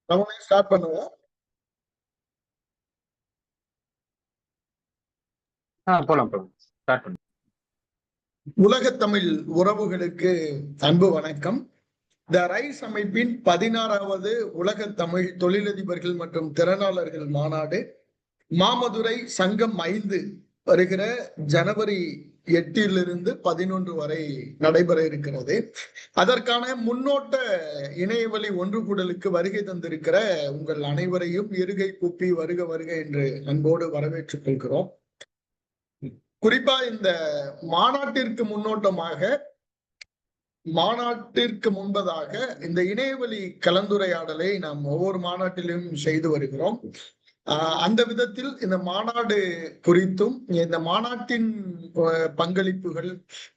நம்மளே ஸ்டார்ட் பண்ணுவோம். போலாம் ஸ்டார்ட் பண்ணுங்க. உலகத் தமிழ் உறவுகளுக்கு அன்பு வணக்கம். த ரைஸ் அமைப்பின் 16வது உலக தமிழ் தொழிலதிபர்கள் மற்றும் திறனாளர்கள் மாநாடு மாமதுரை சங்கம் 5 வருகிற ஜனவரி 8 11 வரை நடைபெற இருக்கிறது. அதற்கான முன்னோட்ட இணையவழி ஒன்று கூடலுக்கு வருகை தந்திருக்கிற உங்கள் அனைவரையும் இருகை கூப்பி வருக வருக என்று அன்போடு வரவேற்றுக் கொள்கிறோம். குறிப்பா இந்த மாநாட்டிற்கு முன்பதாக இந்த இணையவழி கலந்துரையாடலை நாம் ஒவ்வொரு மாநாட்டிலும் செய்து வருகிறோம். அந்த விதத்தில் இந்த மாநாடு குறித்தும் இந்த மாநாட்டின் பங்களிப்புகள்,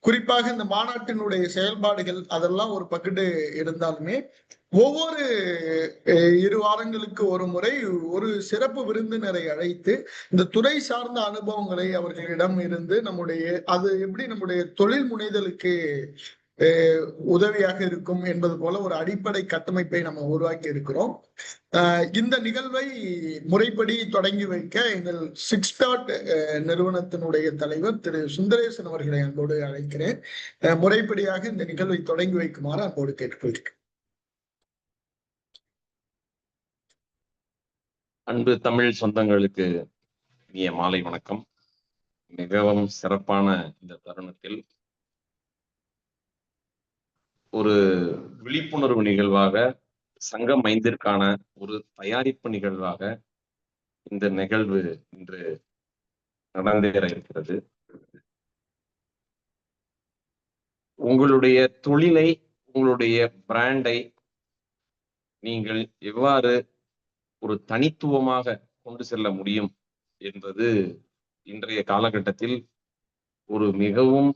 குறிப்பாக இந்த மாநாட்டினுடைய செயல்பாடுகள் அதெல்லாம் ஒரு பக்கத்து இருந்தாலுமே ஒவ்வொரு 2 வாரங்களுக்கு ஒரு முறை ஒரு சிறப்பு விருந்தினரை அழைத்து இந்த துறை சார்ந்த அனுபவங்களை அவர்களிடம் இருந்து அது எப்படி நம்முடைய தொழில் முனைதலுக்கு உதவியாக இருக்கும் என்பது போல ஒரு அடிப்படை கட்டமைப்பை நம்ம உருவாக்கி இருக்கிறோம். இந்த நிகழ்வை முறைப்படி தொடங்கி வைக்க எங்கள் 6DOT நிறுவனத்தினுடைய தலைவர் திரு சுந்தரேசன் அவர்களை அன்போடு அழைக்கிறேன். முறைப்படியாக இந்த நிகழ்வை தொடங்கி வைக்குமாறு அன்போடு கேட்டுக்கொள்கிறேன். அன்பு தமிழ் சொந்தங்களுக்கு இனிய மாலை வணக்கம். மிகவும் சிறப்பான இந்த தருணத்தில் ஒரு விழிப்புணர்வு நிகழ்வாக சங்கம் 5ற்கான ஒரு தயாரிப்பு நிகழ்வாக இந்த நிகழ்வு இன்று நடந்தேற இருக்கிறது. உங்களுடைய தொழிலை, உங்களுடைய பிராண்டை நீங்கள் எவ்வாறு ஒரு தனித்துவமாக கொண்டு செல்ல முடியும் என்பது இன்றைய காலகட்டத்தில் ஒரு மிகவும்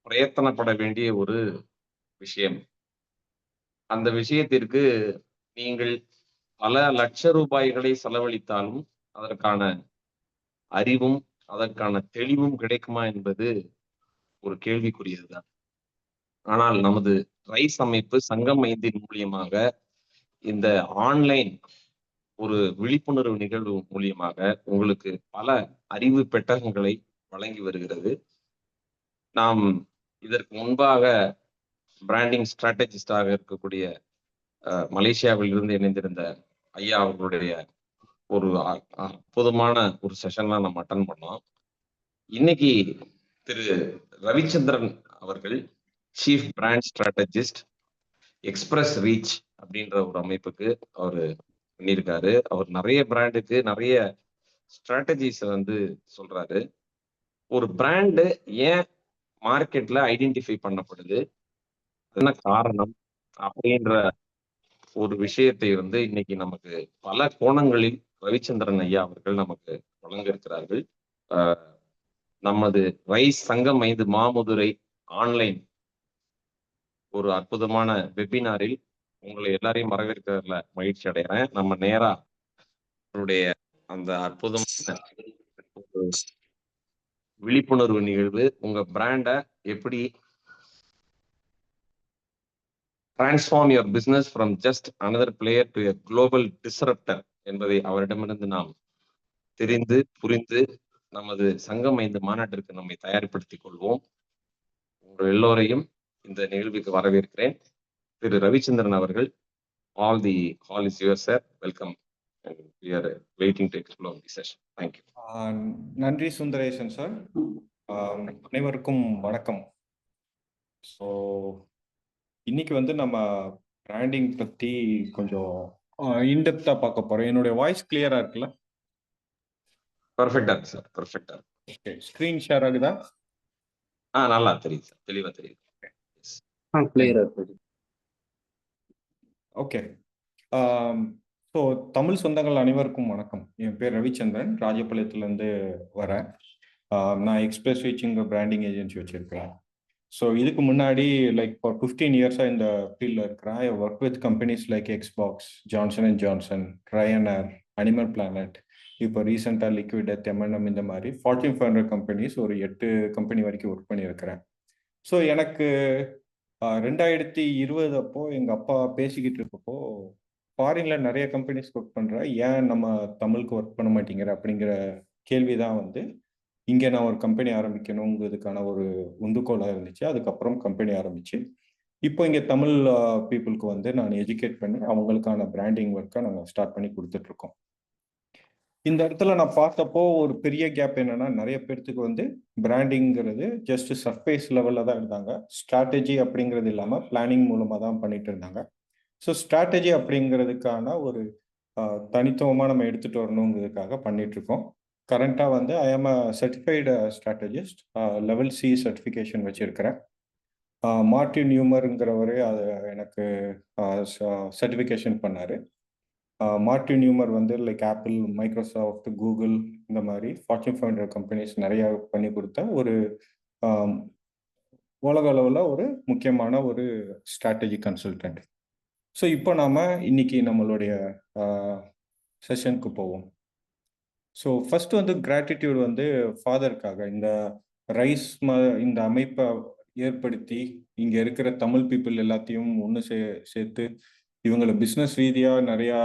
பிரயத்தனப்பட வேண்டிய ஒரு விஷயம். அந்த விஷயத்திற்கு நீங்கள் பல லட்ச ரூபாய்களை செலவழித்தாலும் அதற்கான அறிவும் அதற்கான தெளிவும் கிடைக்குமா என்பது ஒரு கேள்விக்குரியதுதான். ஆனால் நமது ரைஸ் அமைப்பு சங்கம் 5 மூலியமாக இந்த ஆன்லைன் ஒரு விழிப்புணர்வு நிகழ்வு மூலியமாக உங்களுக்கு பல அறிவு பெட்டகங்களை வழங்கி வருகிறது. நாம் இதற்கு முன்பாக பிராண்டிங் ஸ்ட்ராட்டஜிஸ்டாக இருக்கக்கூடிய மலேசியாவில் இருந்து இணைந்திருந்த ஐயா அவர்களுடைய ஒரு அற்புதமான ஒரு செஷன்லாம் நம்ம அட்டன் பண்ணோம். இன்னைக்கு திரு ரவிச்சந்திரன் அவர்கள் chief brand strategist express reach அப்படின்ற ஒரு அமைப்புக்கு அவர் பண்ணியிருக்காரு. அவர் நிறைய பிராண்டுக்கு நிறைய ஸ்ட்ராட்டஜிஸ் சொல்றாரு. ஒரு பிராண்டு ஏன் மார்க்கெட்ல ஐடென்டிஃபை பண்ணப்படுது, என்ன காரணம் அப்படின்ற ஒரு விஷயத்தை இன்னைக்கு நமக்கு பல கோணங்களில் ரவிச்சந்திரன் ஐயா அவர்கள் நமக்கு வழங்க இருக்கிறார்கள். நமது ரைஸ் சங்கம் 5 மாமதுரை ஆன்லைன் ஒரு அற்புதமான வெபினாரில் உங்களை எல்லாரையும் வரவேற்கிறதுல மகிழ்ச்சி அடைகிறேன். நம்ம நேரா அவருடைய அந்த அற்புதமான விழிப்புணர்வு நிகழ்வு, உங்க பிராண்டை எப்படி transform your business from just another player to a global disruptor என்பதை அவரிடமிருந்து நாம் தெரிந்து புரிந்து நமது சங்கம் 5 மாநாட்டிற்கு நம்மை தயார்படுத்திக் கொள்வோம். உங்கள் எல்லோரையும் இந்த நிகழ்வுக்கு வரவேற்கிறேன். திரு ரவிச்சந்திரன் அவர்கள், all the hall is your sir. Welcome. We are waiting to explore the session. Thank you. நன்றி சுந்தரேசன் சார். அனைவருக்கும் வணக்கம். ஸோ இன்னைக்கு நம்ம பிராண்டிங் பற்றி கொஞ்சம் இன்டெப்தா பார்க்க போறோம். என்னுடைய வாய்ஸ் கிளியரா இருக்குல்ல? பர்ஃபெக்டா இருக்கு சார், பர்ஃபெக்டா இருக்கு. ஓகே, ஸ்கிரீன் ஷேர் ஆகுதா? நல்லா தெரியுது சார், தெளிவா தெரியுது. கிளியரா இருக்கு. ஓகே. ஸோ தமிழ் சொந்தங்கள் அனைவருக்கும் வணக்கம். என் பேர் ரவிச்சந்திரன், ராஜபாளையத்துலேருந்து வரேன். நான் எக்ஸ்பிரஸ் ரீச்சிங் பிராண்டிங் ஏஜென்சி வச்சுருக்கேன். ஸோ இதுக்கு முன்னாடி ஃபார் 15 இயர்ஸாக இந்த ஃபீல்டில் இருக்கிறேன். I work with companies like Xbox, Johnson and Johnson, Ryanair, Animal Planet, இப்போ ரீசெண்டாக லிக்விட், எம்என்எம், இந்த மாதிரி Fortune 500 கம்பெனிஸ் ஒரு 8 கம்பெனி வரைக்கும் ஒர்க் பண்ணியிருக்கிறேன். ஸோ எனக்கு 2020 அப்போ எங்கள் அப்பா பேசிக்கிட்டு இருக்கப்போ ஃபாரின்ல நிறைய கம்பெனிஸ் ஒர்க் பண்ற, ஏன் நம்ம தமிழுக்கு ஒர்க் பண்ண மாட்டேங்கிற அப்படிங்கிற கேள்விதான் வந்து இங்கே நான் ஒரு கம்பெனி ஆரம்பிக்கணுங்கிறதுக்கான ஒரு உந்துகோலாக இருந்துச்சு. அதுக்கப்புறம் கம்பெனி ஆரம்பிச்சு இப்போ இங்கே தமிழ் பீப்புளுக்கு வந்து நான் எஜுகேட் பண்ணி அவங்களுக்கான பிராண்டிங் ஒர்க்கை நாங்கள் ஸ்டார்ட் பண்ணி கொடுத்துட்ருக்கோம். இந்த இடத்துல நான் பார்த்தப்போ ஒரு பெரிய கேப் என்னன்னா, நிறைய பேர்த்துக்கு வந்து பிராண்டிங்கிறது ஜஸ்ட் சர்ஃபேஸ் லெவலில் தான் இருந்தாங்க. ஸ்ட்ராட்டஜி அப்படிங்கிறது இல்லாமல் பிளானிங் மூலமாக தான் பண்ணிட்டு இருந்தாங்க. ஸோ ஸ்ட்ராட்டஜி அப்படிங்கிறதுக்கான ஒரு தனித்துவமாக நம்ம எடுத்துகிட்டு வரணுங்கிறதுக்காக பண்ணிகிட்ருக்கோம். கரண்ட்டாக வந்து I am a certified strategist, level C certification வச்சுருக்கிறேன். மார்ட்டின் நியூமருங்கிறவரே அதை எனக்கு சர்டிஃபிகேஷன் பண்ணார். மார்ட்டின் நியூமர் வந்து லைக் ஆப்பிள், மைக்ரோசாஃப்ட், கூகுள் இந்த மாதிரி ஃபார்ச்சூன் 500 கம்பெனிஸ் நிறையா பண்ணி கொடுத்த ஒரு உலக அளவில் ஒரு முக்கியமான ஒரு ஸ்ட்ராட்டஜி கன்சல்டன்ட். ஸோ இப்போ நாம் இன்னைக்கு நம்மளுடைய செஷனுக்கு போவோம். ஸோ ஃபர்ஸ்ட் வந்து கிராட்டிடியூட் வந்து ஃபாதருக்காக இந்த ரைஸ் இந்த அமைப்பை ஏற்படுத்தி இங்கே இருக்கிற தமிழ் பீப்புள் எல்லாத்தையும் ஒன்று சேர்த்து இவங்களை பிஸ்னஸ் ரீதியாக நிறையா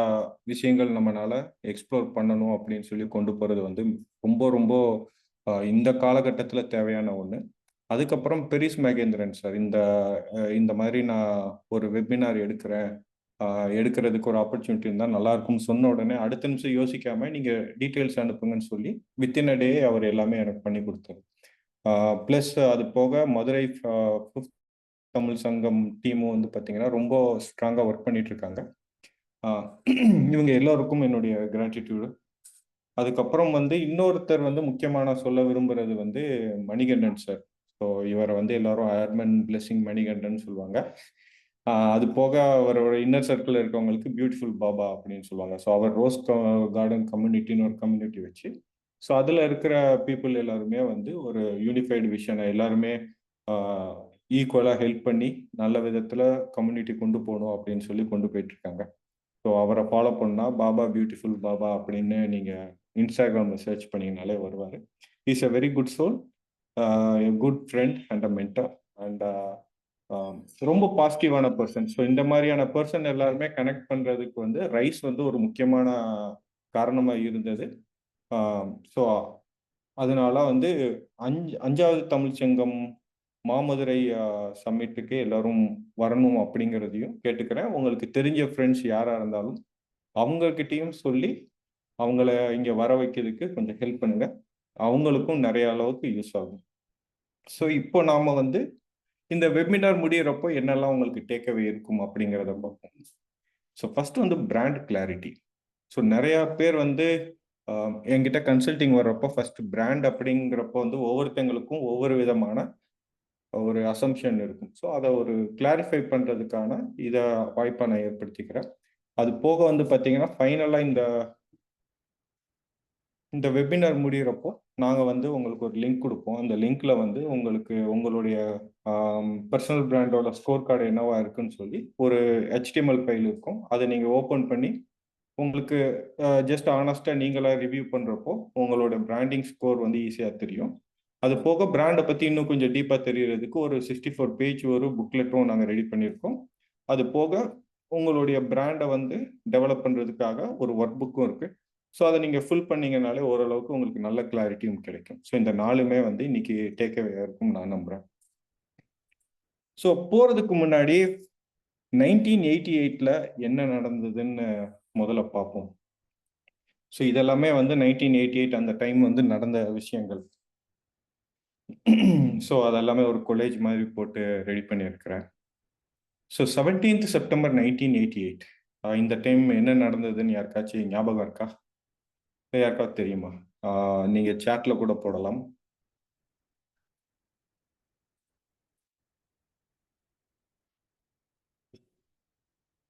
விஷயங்கள் நம்மளால எக்ஸ்ப்ளோர் பண்ணணும் அப்படின்னு சொல்லி கொண்டு போகிறது வந்து ரொம்ப ரொம்ப இந்த காலகட்டத்தில் தேவையான ஒன்று. அதுக்கப்புறம் பெரிஸ் மகேந்திரன் சார் இந்த மாதிரி நான் ஒரு வெபினார் எடுக்கிறதுக்கு ஒரு ஆப்பர்ச்சுனிட்டி இருந்தால் நல்லா இருக்கும்னு சொன்ன உடனே அடுத்த நிமிஷம் யோசிக்காம நீங்கள் டீட்டெயில்ஸ் அனுப்புங்கன்னு சொல்லி வித்தின் அ டே அவர் எல்லாமே எனக்கு பண்ணி கொடுத்தாரு. ப்ளஸ் அது போக மதுரை தமிழ் சங்கம் டீமும் வந்து பார்த்தீங்கன்னா ரொம்ப ஸ்ட்ராங்காக ஒர்க் பண்ணிட்டு இருக்காங்க. இவங்க எல்லோருக்கும் என்னுடைய கிராட்டிடியூடு. அதுக்கப்புறம் வந்து இன்னொருத்தர் வந்து முக்கியமாக நான் சொல்ல விரும்புறது வந்து மணிகண்டன் சார். ஸோ இவரை வந்து எல்லாரும் அயர்மன் பிளெஸிங் மணிகண்டன் சொல்லுவாங்க. அது போக அவரோட இன்னர் சர்க்கிள் இருக்கவங்களுக்கு பியூட்டிஃபுல் பாபா அப்படின்னு சொல்லுவாங்க. ஸோ அவர் ரோஸ் கார்டன் கம்யூனிட்டின்னு ஒரு கம்யூனிட்டி வச்சு ஸோ அதில் இருக்கிற பீப்புள் எல்லாருமே வந்து ஒரு யூனிஃபைடு விஷனை எல்லாருமே ஈக்குவலாக ஹெல்ப் பண்ணி நல்ல விதத்தில் கம்யூனிட்டி கொண்டு போகணும் அப்படின்னு சொல்லி கொண்டு போயிட்டுருக்காங்க. ஸோ அவரை ஃபாலோ பண்ணால் பாபா பியூட்டிஃபுல் பாபா அப்படின்னு நீங்கள் இன்ஸ்டாகிராமில் சர்ச் பண்ணிங்கனாலே வருவார். Is a very good soul, good friend and a mentor and ரொம்ப பாசிட்டிவான பர்சன். ஸோ இந்த மாதிரியான பர்சன் எல்லாருமே கனெக்ட் பண்ணுறதுக்கு வந்து ரைஸ் வந்து ஒரு முக்கியமான காரணமாக இருந்தது. ஸோ அதனால வந்து 5வது தமிழ் சங்கம் மாமதுரை சம்மிட்டுக்கு எல்லாரும் வரணும் அப்படிங்கிறதையும் கேட்டுக்கிறேன். உங்களுக்கு தெரிஞ்ச ஃப்ரெண்ட்ஸ் யாராக இருந்தாலும் அவங்கக்கிட்டையும் சொல்லி அவங்கள இங்கே வர வைக்கிறதுக்கு கொஞ்சம் ஹெல்ப் பண்ணுங்க. அவங்களுக்கும் நிறைய அளவுக்கு யூஸ் ஆகும். ஸோ இப்போ நாம் வந்து இந்த வெபினார் முடிகிறப்போ என்னெல்லாம் உங்களுக்கு டேக்அவே இருக்கும் அப்படிங்கிறத பார்ப்போம். ஸோ ஃபர்ஸ்ட் வந்து பிராண்ட் கிளாரிட்டி. ஸோ நிறையா பேர் வந்து என்கிட்ட கன்சல்டிங் வர்றப்போ ஃபர்ஸ்ட் பிராண்ட் அப்படிங்கிறப்போ வந்து ஒவ்வொருத்தங்களுக்கும் ஒவ்வொரு விதமான ஒரு அசம்ஷன் இருக்கும். ஸோ அதை ஒரு கிளாரிஃபை பண்ணுறதுக்கான இதை வாய்ப்பை நான் ஏற்படுத்திக்கிறேன். அது போக வந்து பார்த்தீங்கன்னா ஃபைனலாக இந்த வெபினார் முடிகிறப்போ நாங்கள் வந்து உங்களுக்கு ஒரு லிங்க் கொடுப்போம். அந்த லிங்க்ல வந்து உங்களுக்கு உங்களுடைய பர்சனல் பிராண்டோட ஸ்கோர் கார்டு என்னவா இருக்குன்னு சொல்லி ஒரு HTML ஃபைல் இருக்கும். அதை நீங்கள் ஓப்பன் பண்ணி உங்களுக்கு ஜஸ்ட் ஆனஸ்டாக நீங்களாக ரிவ்யூ பண்ணுறப்போ உங்களோட பிராண்டிங் ஸ்கோர் வந்து ஈஸியாக தெரியும். அது போக பிராண்டை பற்றி இன்னும் கொஞ்சம் டீப்பாக தெரியறதுக்கு ஒரு 64 பேஜ் ஒரு புக்லெட்டும் நாங்கள் ரெடி பண்ணியிருக்கோம். அது போக உங்களுடைய பிராண்டை வந்து டெவலப் பண்ணுறதுக்காக ஒரு ஒர்க் புக்கும் இருக்குது. ஸோ அதை நீங்கள் ஃபில் பண்ணீங்கனாலே ஓரளவுக்கு உங்களுக்கு நல்ல கிளாரிட்டியும் கிடைக்கும். ஸோ இந்த 4மே வந்து இன்னைக்கு டேக்அவேயாக இருக்கும் நான் நம்புகிறேன். ஸோ போகிறதுக்கு முன்னாடி 1988 என்ன நடந்ததுன்னு முதல்ல பார்ப்போம். ஸோ இதெல்லாமே வந்து 1988 அந்த டைம் வந்து நடந்த விஷயங்கள். ஸோ அதெல்லாமே ஒரு கொலேஜ் மாதிரி போட்டு ரெடி பண்ணியிருக்கிறேன். ஸோ 17th September 1988 இந்த டைம் என்ன நடந்ததுன்னு யாருக்காச்சும் ஞாபகம் இருக்கா? யாருக்காவது தெரியுமா? நீங்கள் சேட்ல கூட போடலாம்.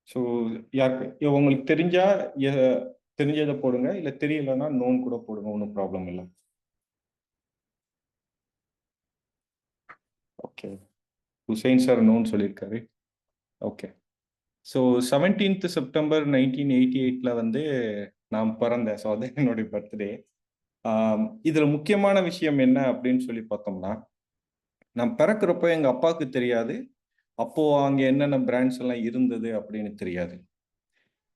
ஸோ யாருக்கு உங்களுக்கு தெரிஞ்சதை போடுங்க, இல்லை தெரியலன்னா நோன் கூட போடுங்க, ஒன்றும் ப்ராப்ளம் இல்லை. ஓகே, ஹுசைன் சார் நோன் சொல்லியிருக்காரு. ஓகே, ஸோ 17th September 1988 வந்து நான் பிறந்தேன். ஸோ அது என்னுடைய பர்த்டே. இதில் முக்கியமான விஷயம் என்ன அப்படின்னு சொல்லி பார்த்தோம்னா, நான் பிறக்கிறப்போ எங்கள் அப்பாவுக்கு தெரியாது அப்போது அங்கே என்னென்ன பிராண்ட்ஸ் எல்லாம் இருந்தது அப்படின்னு தெரியாது.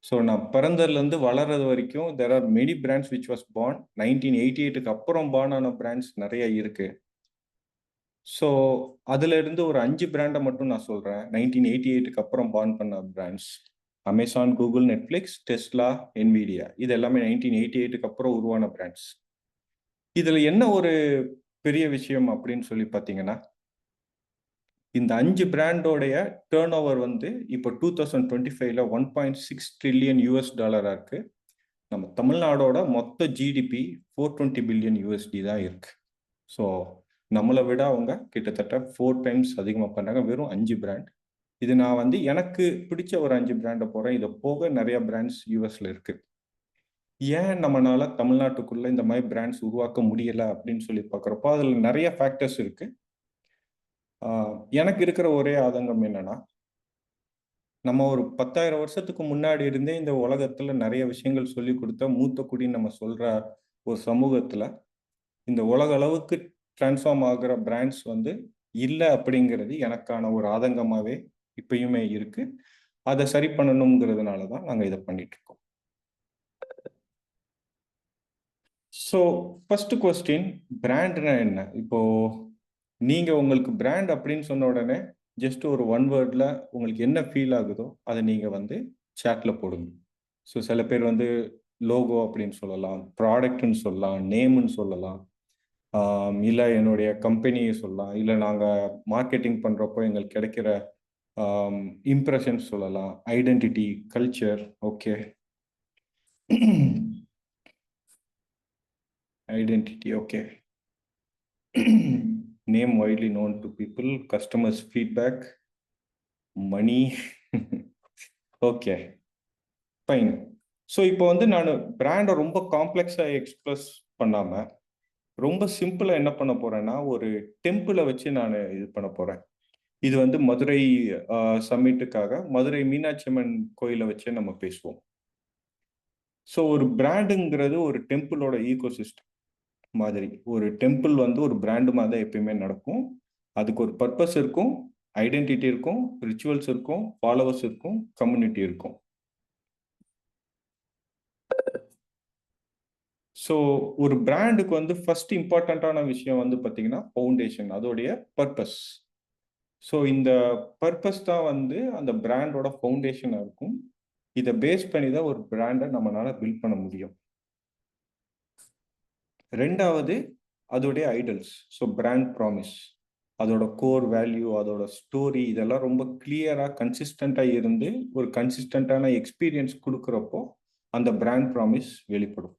ஸோ நான் பிறந்ததுலேருந்து வளர்றது வரைக்கும் there are many brands which was born 1988 அப்புறம் பார்ன் ஆன பிராண்ட்ஸ் நிறைய இருக்கு. ஸோ அதுல இருந்து ஒரு 5 பிராண்டை மட்டும் நான் சொல்றேன். 1988 அப்புறம் பார்ன் பண்ண brands: Amazon, Google, Netflix, Tesla, Nvidia. இது எல்லாமே 1988 அப்புறம் உருவான பிராண்ட்ஸ். இதுல என்ன ஒரு பெரிய விஷயம் அப்படின்னு சொல்லி பார்த்தீங்கன்னா, இந்த 5 பிராண்டோடைய டேர்ன் ஓவர் வந்து இப்போ 2025ல $1.6 trillion இருக்கு. நம்ம தமிழ்நாடோட மொத்த ஜிடிபி 420 பில்லியன் USD தான் இருக்கு. ஸோ நம்மளை விட அவங்க கிட்டத்தட்ட 4 times அதிகமாக பண்ணாங்க, வெறும் 5 பிராண்ட். இது நான் வந்து எனக்கு பிடிச்ச ஒரு 5 பிராண்டை போகிறேன். இதை போக நிறைய பிராண்ட்ஸ் யூஎஸ்ல இருக்கு. ஏன் நம்மளால தமிழ்நாட்டுக்குள்ள இந்த மாதிரி பிராண்ட்ஸ் உருவாக்க முடியல அப்படின்னு சொல்லி பார்க்குறப்போ அதில் நிறைய ஃபேக்டர்ஸ் இருக்கு. எனக்கு இருக்கிற ஒரே ஆதங்கம் என்னன்னா, நம்ம ஒரு 10,000 வருஷத்துக்கு முன்னாடி இருந்தே இந்த உலகத்துல நிறைய விஷயங்கள் சொல்லி கொடுத்த மூத்த குடி நம்ம சொல்ற ஒரு சமூகத்துல இந்த உலக அளவுக்கு டிரான்ஸ்ஃபார்ம் ஆகுற பிராண்ட்ஸ் வந்து இல்லை அப்படிங்கிறது எனக்கான ஒரு ஆதங்கமாவே இப்பயுமே இருக்கு. அதை சரி பண்ணணுங்கிறதுனால தான் நாங்கள் இதை பண்ணிட்டு இருக்கோம். ஸோ ஃபர்ஸ்ட் கொஸ்டின், பிராண்ட்னா என்ன? இப்போ நீங்க உங்களுக்கு பிராண்ட் அப்படின்னு சொன்ன உடனே ஜஸ்ட் ஒரு 1 வேர்ட்ல உங்களுக்கு என்ன ஃபீல் ஆகுதோ அதை நீங்க வந்து சாட்ல போடுங்க. ஸோ சில பேர் வந்து லோகோ அப்படின்னு சொல்லலாம், ப்ராடக்ட்னு சொல்லலாம், நேம்னு சொல்லலாம், இல்லை என்னுடைய கம்பெனியை சொல்லலாம், இல்லை நாங்கள் மார்க்கெட்டிங் பண்ணுறப்போ எங்களுக்கு கிடைக்கிற இம்ப்ரெஷன்ஸ் சொல்லலாம், identity, culture. Okay, identity, okay. Name widely known to people, customers feedback, money. Okay, fine. So இப்போ வந்து நான் பிராண்டை ரொம்ப காம்ப்ளெக்ஸாக எக்ஸ்பிரஸ் பண்ணாமல் ரொம்ப சிம்பிளாக என்ன பண்ண போகிறேன்னா, ஒரு டெம்பிளை வச்சு நான் இது பண்ண போகிறேன். இது வந்து மதுரை சம்மிட்டுக்காக மதுரை மீனாட்சி அம்மன் கோயிலை வச்சு நம்ம பேசுவோம். ஸோ ஒரு பிராண்டுங்கிறது ஒரு டெம்பிளோட ஈகோசிஸ்டம் மாதிரி. ஒரு டெம்பிள் வந்து ஒரு பிராண்டு மாதிரி தான் எப்பயுமே நடக்கும். அதுக்கு ஒரு பர்பஸ் இருக்கும், ஐடென்டிட்டி இருக்கும், ரிச்சுவல்ஸ் இருக்கும், ஃபாலோவர்ஸ் இருக்கும், கம்யூனிட்டி இருக்கும். ஸோ ஒரு பிராண்டுக்கு வந்து ஃபர்ஸ்ட் இம்பார்ட்டண்ட்டான விஷயம் வந்து பார்த்தீங்கன்னா ஃபவுண்டேஷன், அதோடைய பர்பஸ். ஸோ இந்த பர்பஸ் தான் வந்து அந்த பிராண்டோட ஃபவுண்டேஷனாக இருக்கும். இதை பேஸ் பண்ணி தான் ஒரு பிராண்டை நம்மளால பில்ட் பண்ண முடியும். ரெண்டாவது அதோடைய ஐடல்ஸ். ஸோ பிராண்ட் ப்ராமிஸ், அதோட கோர் வேல்யூ, அதோட ஸ்டோரி, இதெல்லாம் ரொம்ப கிளியராக கன்சிஸ்டண்ட்டாக இருந்து ஒரு கன்சிஸ்டண்ட்டான எக்ஸ்பீரியன்ஸ் கொடுக்குறப்போ அந்த பிராண்ட் ப்ராமிஸ் வெளிப்படும்.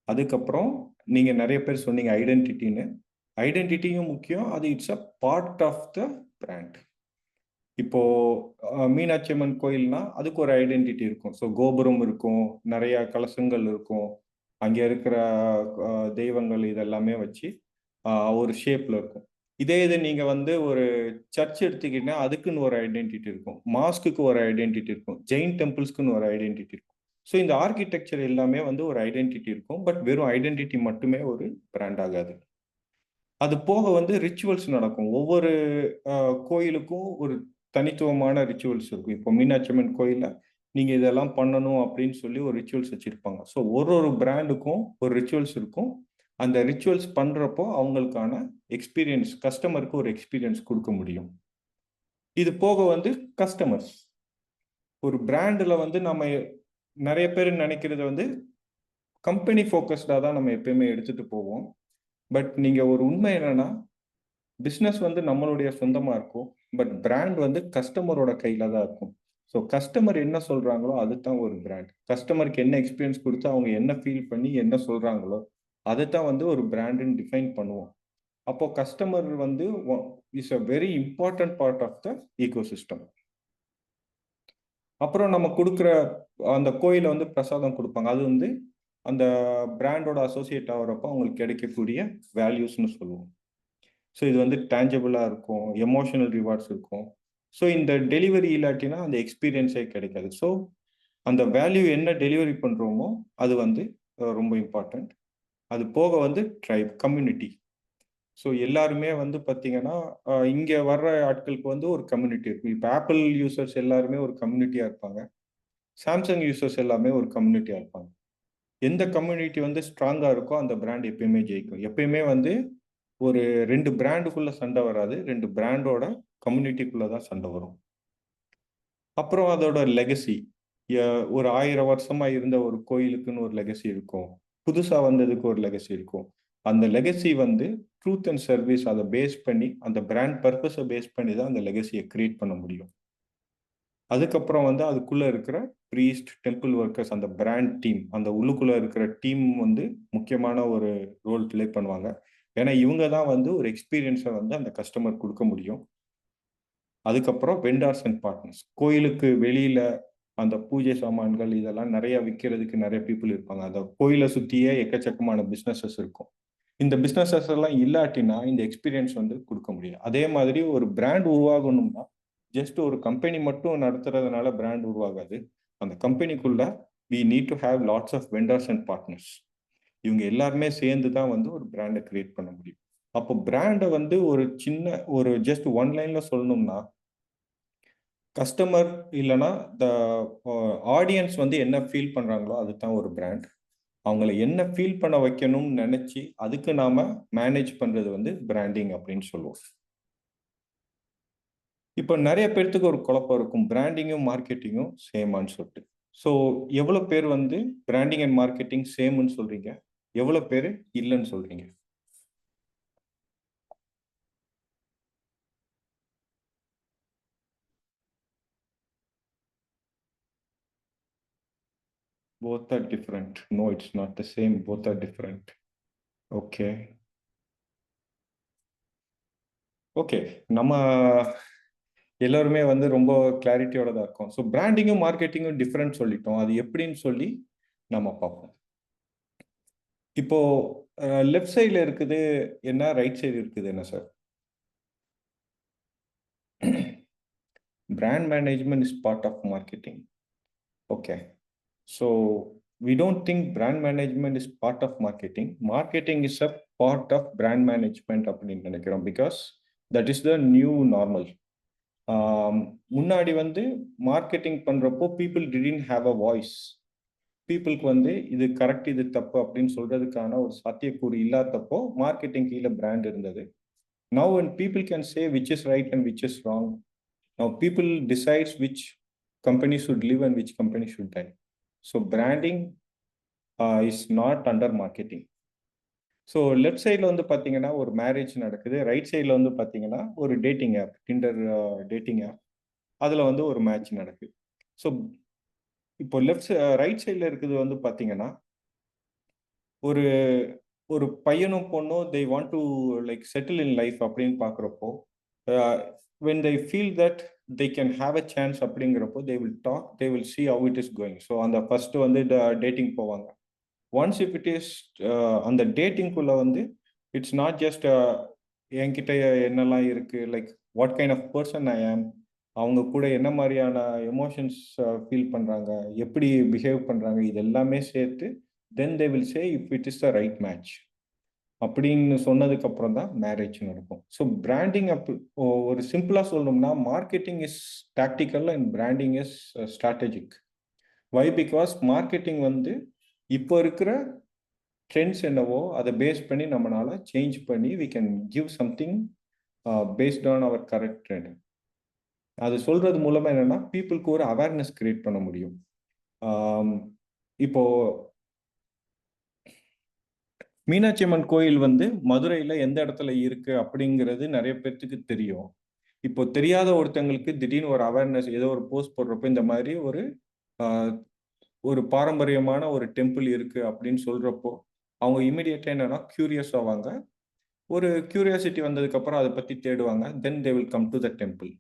அதுக்கப்புறம் நீங்கள் நிறைய பேர் சொன்னீங்க ஐடென்டிட்டின்னு. ஐடென்டிட்டியும் முக்கியம், அது it's a part of the brand. இப்போ மீனாட்சி அம்மன் கோயில்னா அதுக்கு ஒரு ஐடென்டிட்டி இருக்கும். ஸோ கோபுரம் இருக்கும், நிறைய கலசங்கள் இருக்கும், அங்கே இருக்கிற தெய்வங்கள் இதெல்லாமே வச்சு ஒரு ஷேப்ல இருக்கும். இதே இது நீங்க வந்து ஒரு சர்ச் எடுத்துக்கிட்டா அதுக்குன்னு ஒரு ஐடென்டிட்டி இருக்கும், மாஸ்க்கு ஒரு ஐடென்டிட்டி இருக்கும், ஜெயின் டெம்பிள்ஸ்க்குன்னு ஒரு ஐடென்டிட்டி இருக்கும். ஸோ இந்த ஆர்கிடெக்சர் எல்லாமே வந்து ஒரு ஐடென்டிட்டி இருக்கும். பட் வெறும் ஐடென்டிட்டி மட்டுமே ஒரு பிராண்ட் ஆகாது. அது போக வந்து ரிச்சுவல்ஸ் நடக்கும். ஒவ்வொரு கோயிலுக்கும் ஒரு தனித்துவமான ரிச்சுவல்ஸ் இருக்கும். இப்போ மீனாட்சி அம்மன் கோயில்ல நீங்க இதெல்லாம் பண்ணணும் அப்படின்னு சொல்லி ஒரு ரிச்சுவல்ஸ் வச்சிருப்பாங்க. ஸோ ஒரு பிராண்டுக்கும் ஒரு ரிச்சுவல்ஸ் இருக்கும். அந்த ரிச்சுவல்ஸ் பண்றப்போ அவங்களுக்கான எக்ஸ்பீரியன்ஸ், கஸ்டமருக்கு ஒரு எக்ஸ்பீரியன்ஸ் கொடுக்க முடியும். இது போக வந்து கஸ்டமர்ஸ், ஒரு பிராண்டில் வந்து நம்ம நிறைய பேர் நினைக்கிறது வந்து கம்பெனி ஃபோக்கஸ்டாக தான் நம்ம எப்பயுமே எடுத்துட்டு போவோம். பட் நீங்கள் ஒரு உண்மை என்னன்னா, பிஸ்னஸ் வந்து நம்மளுடைய சொந்தமாக இருக்கும், பட் பிராண்ட் வந்து கஸ்டமரோட கையில் தான் இருக்கும். ஸோ கஸ்டமர் என்ன சொல்கிறாங்களோ அதுதான் ஒரு பிராண்ட். கஸ்டமருக்கு என்ன எக்ஸ்பீரியன்ஸ் கொடுத்து அவங்க என்ன ஃபீல் பண்ணி என்ன சொல்கிறாங்களோ அதை தான் வந்து ஒரு பிராண்டுன்னு டிஃபைன் பண்ணுவோம். அப்போ கஸ்டமர் வந்து is a very important part of the ecosystem. அப்புறம் நம்ம கொடுக்குற அந்த கோயிலை வந்து பிரசாதம் கொடுப்பாங்க, அது வந்து அந்த பிராண்டோட அசோசியேட் ஆகிறப்போ அவங்களுக்கு கிடைக்கக்கூடிய வேல்யூஸ்னு சொல்லுவோம். ஸோ இது வந்து டேஞ்சபிளாக இருக்கும், எமோஷனல் ரிவார்ட்ஸ் இருக்கும். ஸோ இந்த டெலிவரி இல்லாட்டினா அந்த எக்ஸ்பீரியன்ஸே கிடைக்காது. ஸோ அந்த வேல்யூ என்ன டெலிவரி பண்ணுறோமோ அது வந்து ரொம்ப இம்பார்ட்டண்ட். அது போக வந்து ட்ரைப், கம்யூனிட்டி. ஸோ எல்லாருமே வந்து பார்த்தீங்கன்னா இங்கே வர்ற ஆட்களுக்கு வந்து ஒரு கம்யூனிட்டி இருக்கும். இப்போ ஆப்பிள் யூசர்ஸ் எல்லாருமே ஒரு கம்யூனிட்டியாக இருப்பாங்க. சாம்சங் யூசர்ஸ் எல்லாமே ஒரு கம்யூனிட்டியாக இருப்பாங்க. எந்த கம்யூனிட்டி வந்து ஸ்ட்ராங்காக இருக்கோ அந்த பிராண்ட் எப்பயுமே ஜெயிக்கும். எப்பயுமே வந்து ஒரு 2 பிராண்டுக்குள்ள சண்டை வராது, 2 பிராண்டோட கம்யூனிட்டிக்குள்ள தான் சண்டை வரும். அப்புறம் அதோட லெகசி, ஒரு 1000 வருஷமா இருந்த ஒரு கோயிலுக்குன்னு ஒரு லெகசி இருக்கும், புதுசா வந்ததுக்கு ஒரு லெகசி இருக்கும். அந்த லெகசி வந்து ட்ரூத் அண்ட் சர்வீஸ் அதை பேஸ் பண்ணி, அந்த பிராண்ட் பர்பஸை பேஸ் பண்ணி தான் அந்த லெகசியை கிரியேட் பண்ண முடியும். அதுக்கப்புறம் வந்து அதுக்குள்ள இருக்கிற ப்ரீஸ்ட், டெம்பிள் ஒர்க்கர்ஸ், அந்த பிராண்ட் டீம், அந்த உள்ளுக்குள்ள இருக்கிற டீம் வந்து முக்கியமான ஒரு ரோல் பிளே பண்ணுவாங்க. ஏன்னா இவங்க தான் வந்து ஒரு எக்ஸ்பீரியன்ஸை வந்து அந்த கஸ்டமர் கொடுக்க முடியும். அதுக்கப்புறம் வெண்டார்ஸ் அண்ட் பார்ட்னர்ஸ், கோயிலுக்கு வெளியில அந்த பூஜை சாமான்கள் இதெல்லாம் நிறைய விற்கிறதுக்கு நிறைய பீப்புள் இருப்பாங்க. அந்த கோயிலை சுற்றியே எக்கச்சக்கமான பிஸ்னஸஸ் இருக்கும். இந்த பிஸ்னஸஸ் எல்லாம் இல்லாட்டினா இந்த எக்ஸ்பீரியன்ஸ் வந்து கொடுக்க முடியும். அதே மாதிரி ஒரு பிராண்ட் உருவாகணும்னா ஜஸ்ட் ஒரு கம்பெனி மட்டும் நடத்துறதுனால பிராண்ட் உருவாகாது. அந்த கம்பெனிக்குள்ள we need to have lots of vendors and partners. இவங்க எல்லாருமே சேர்ந்து தான் வந்து ஒரு பிராண்டை கிரியேட் பண்ண முடியும். அப்போ பிராண்டை வந்து ஒரு சின்ன ஒரு ஜஸ்ட் ஒன் லைன்ல சொல்லணும்னா, கஸ்டமர் இல்லைன்னா த ஆடியன்ஸ் வந்து என்ன ஃபீல் பண்றாங்களோ அதுதான் ஒரு பிராண்ட். அவங்கள என்ன ஃபீல் பண்ண வைக்கணும்னு நினைச்சு அதுக்கு நாம மேனேஜ் பண்றது வந்து பிராண்டிங் அப்படின்னு சொல்லுவோம். இப்போ நிறைய பேர்த்துக்கு ஒரு குழப்பம் இருக்கும், பிராண்டிங்கும் மார்க்கெட்டிங்கும் சேமான்னு சொல்லிட்டு. ஸோ எவ்வளோ பேர் வந்து பிராண்டிங் அண்ட் மார்க்கெட்டிங் சேம்னு சொல்றீங்க, எவ்வளோ பேர் இல்லைன்னு சொல்றீங்க? Both are different. No, it's not the same. Both are different. Okay. Okay, நம்ம எல்லாருமே வந்து ரொம்ப கிளாரிட்டியோட தான் இருக்கும். ஸோ பிராண்டிங்கும் மார்க்கெட்டிங்கும் டிஃப்ரெண்ட் சொல்லிட்டோம், அது எப்படின்னு சொல்லி நம்ம பார்ப்போம். இப்போ லெஃப்ட் சைடில் இருக்குது என்ன, ரைட் சைடு இருக்குது என்ன sir? Brand management is part of marketing. Okay. So we don't think brand management is part of marketing. Marketing is a part of brand management அப்படின்னு நினைக்கிறோம், because that is the new normal. முன்னாடி வந்து marketing பண்றப்போ people didn't have a voice. பீப்புளுக்கு வந்து இது correct இது தப்பு அப்படின்னு சொல்றதுக்கான ஒரு சாத்தியக்கூறு இல்லாதப்போ மார்க்கெட்டிங் கீழே பிராண்ட் இருந்தது. Now when people can say which is right and which is wrong, now people decides which company should live and which company should die. So branding is not under marketing. So left சைடில் வந்து பார்த்தீங்கன்னா ஒரு marriage நடக்குது, right சைடில் வந்து பார்த்தீங்கன்னா ஒரு dating app, Tinder dating app, அதில் வந்து ஒரு மேட்ச் நடக்குது. ஸோ இப்போ ரைட் சைடில் இருக்குது வந்து பார்த்தீங்கன்னா ஒரு ஒரு பையனும் பொண்ணும் they want to like settle in life அப்படின்னு பார்க்குறப்போ, when they feel that they can have a chance அப்படிங்கிறப்போ they will talk, they will see how it is going. So அந்த ஃபர்ஸ்ட் வந்து டேட்டிங் போவாங்க. ஒன்ஸ் இஃப் இட் இஸ் அந்த டேட்டிங்குள்ள வந்து it's not just என்கிட்ட என்னெல்லாம் இருக்கு, like what kind of person I am, அவங்க கூட என்ன மாதிரியான எமோஷன்ஸ் ஃபீல் பண்றாங்க, எப்படி பிஹேவ் பண்றாங்க, இது எல்லாமே சேர்த்து then they will say if it is the right match அப்படின்னு சொன்னதுக்கு அப்புறம் தான் மேரேஜ் நடக்கும். ஸோ பிராண்டிங் ஒரு சிம்பிளா சொல்லணும்னா marketing is tactical and branding is strategic. Why? Because marketing வந்து இப்போ இருக்கிற ட்ரெண்ட்ஸ் என்னவோ அதை பேஸ் பண்ணி நம்மளால சேஞ்ச் பண்ணி we can give something based on our correct trend. அது சொல்றது மூலமா என்னன்னா பீப்புளுக்கு ஒரு அவேர்னஸ் கிரியேட் பண்ண முடியும். இப்போ மீனாட்சி அம்மன் கோயில் வந்து மதுரையில எந்த இடத்துல இருக்கு அப்படிங்கிறது நிறைய பேர்த்துக்கு தெரியும். இப்போ தெரியாத ஒருத்தங்களுக்கு திடீர்னு ஒரு அவேர்னஸ், ஏதோ ஒரு போஸ்ட் போடுறப்போ இந்த மாதிரி ஒரு பாரம்பரியமான ஒரு டெம்பிள் இருக்கு அப்படின்னு சொல்றப்போ அவங்க இமிடியேட்டா என்னன்னா கியூரியஸ் ஆவாங்க. ஒரு கியூரியாசிட்டி வந்ததுக்கு அப்புறம் அதை பத்தி தேடுவாங்க. Then they will come to the temple.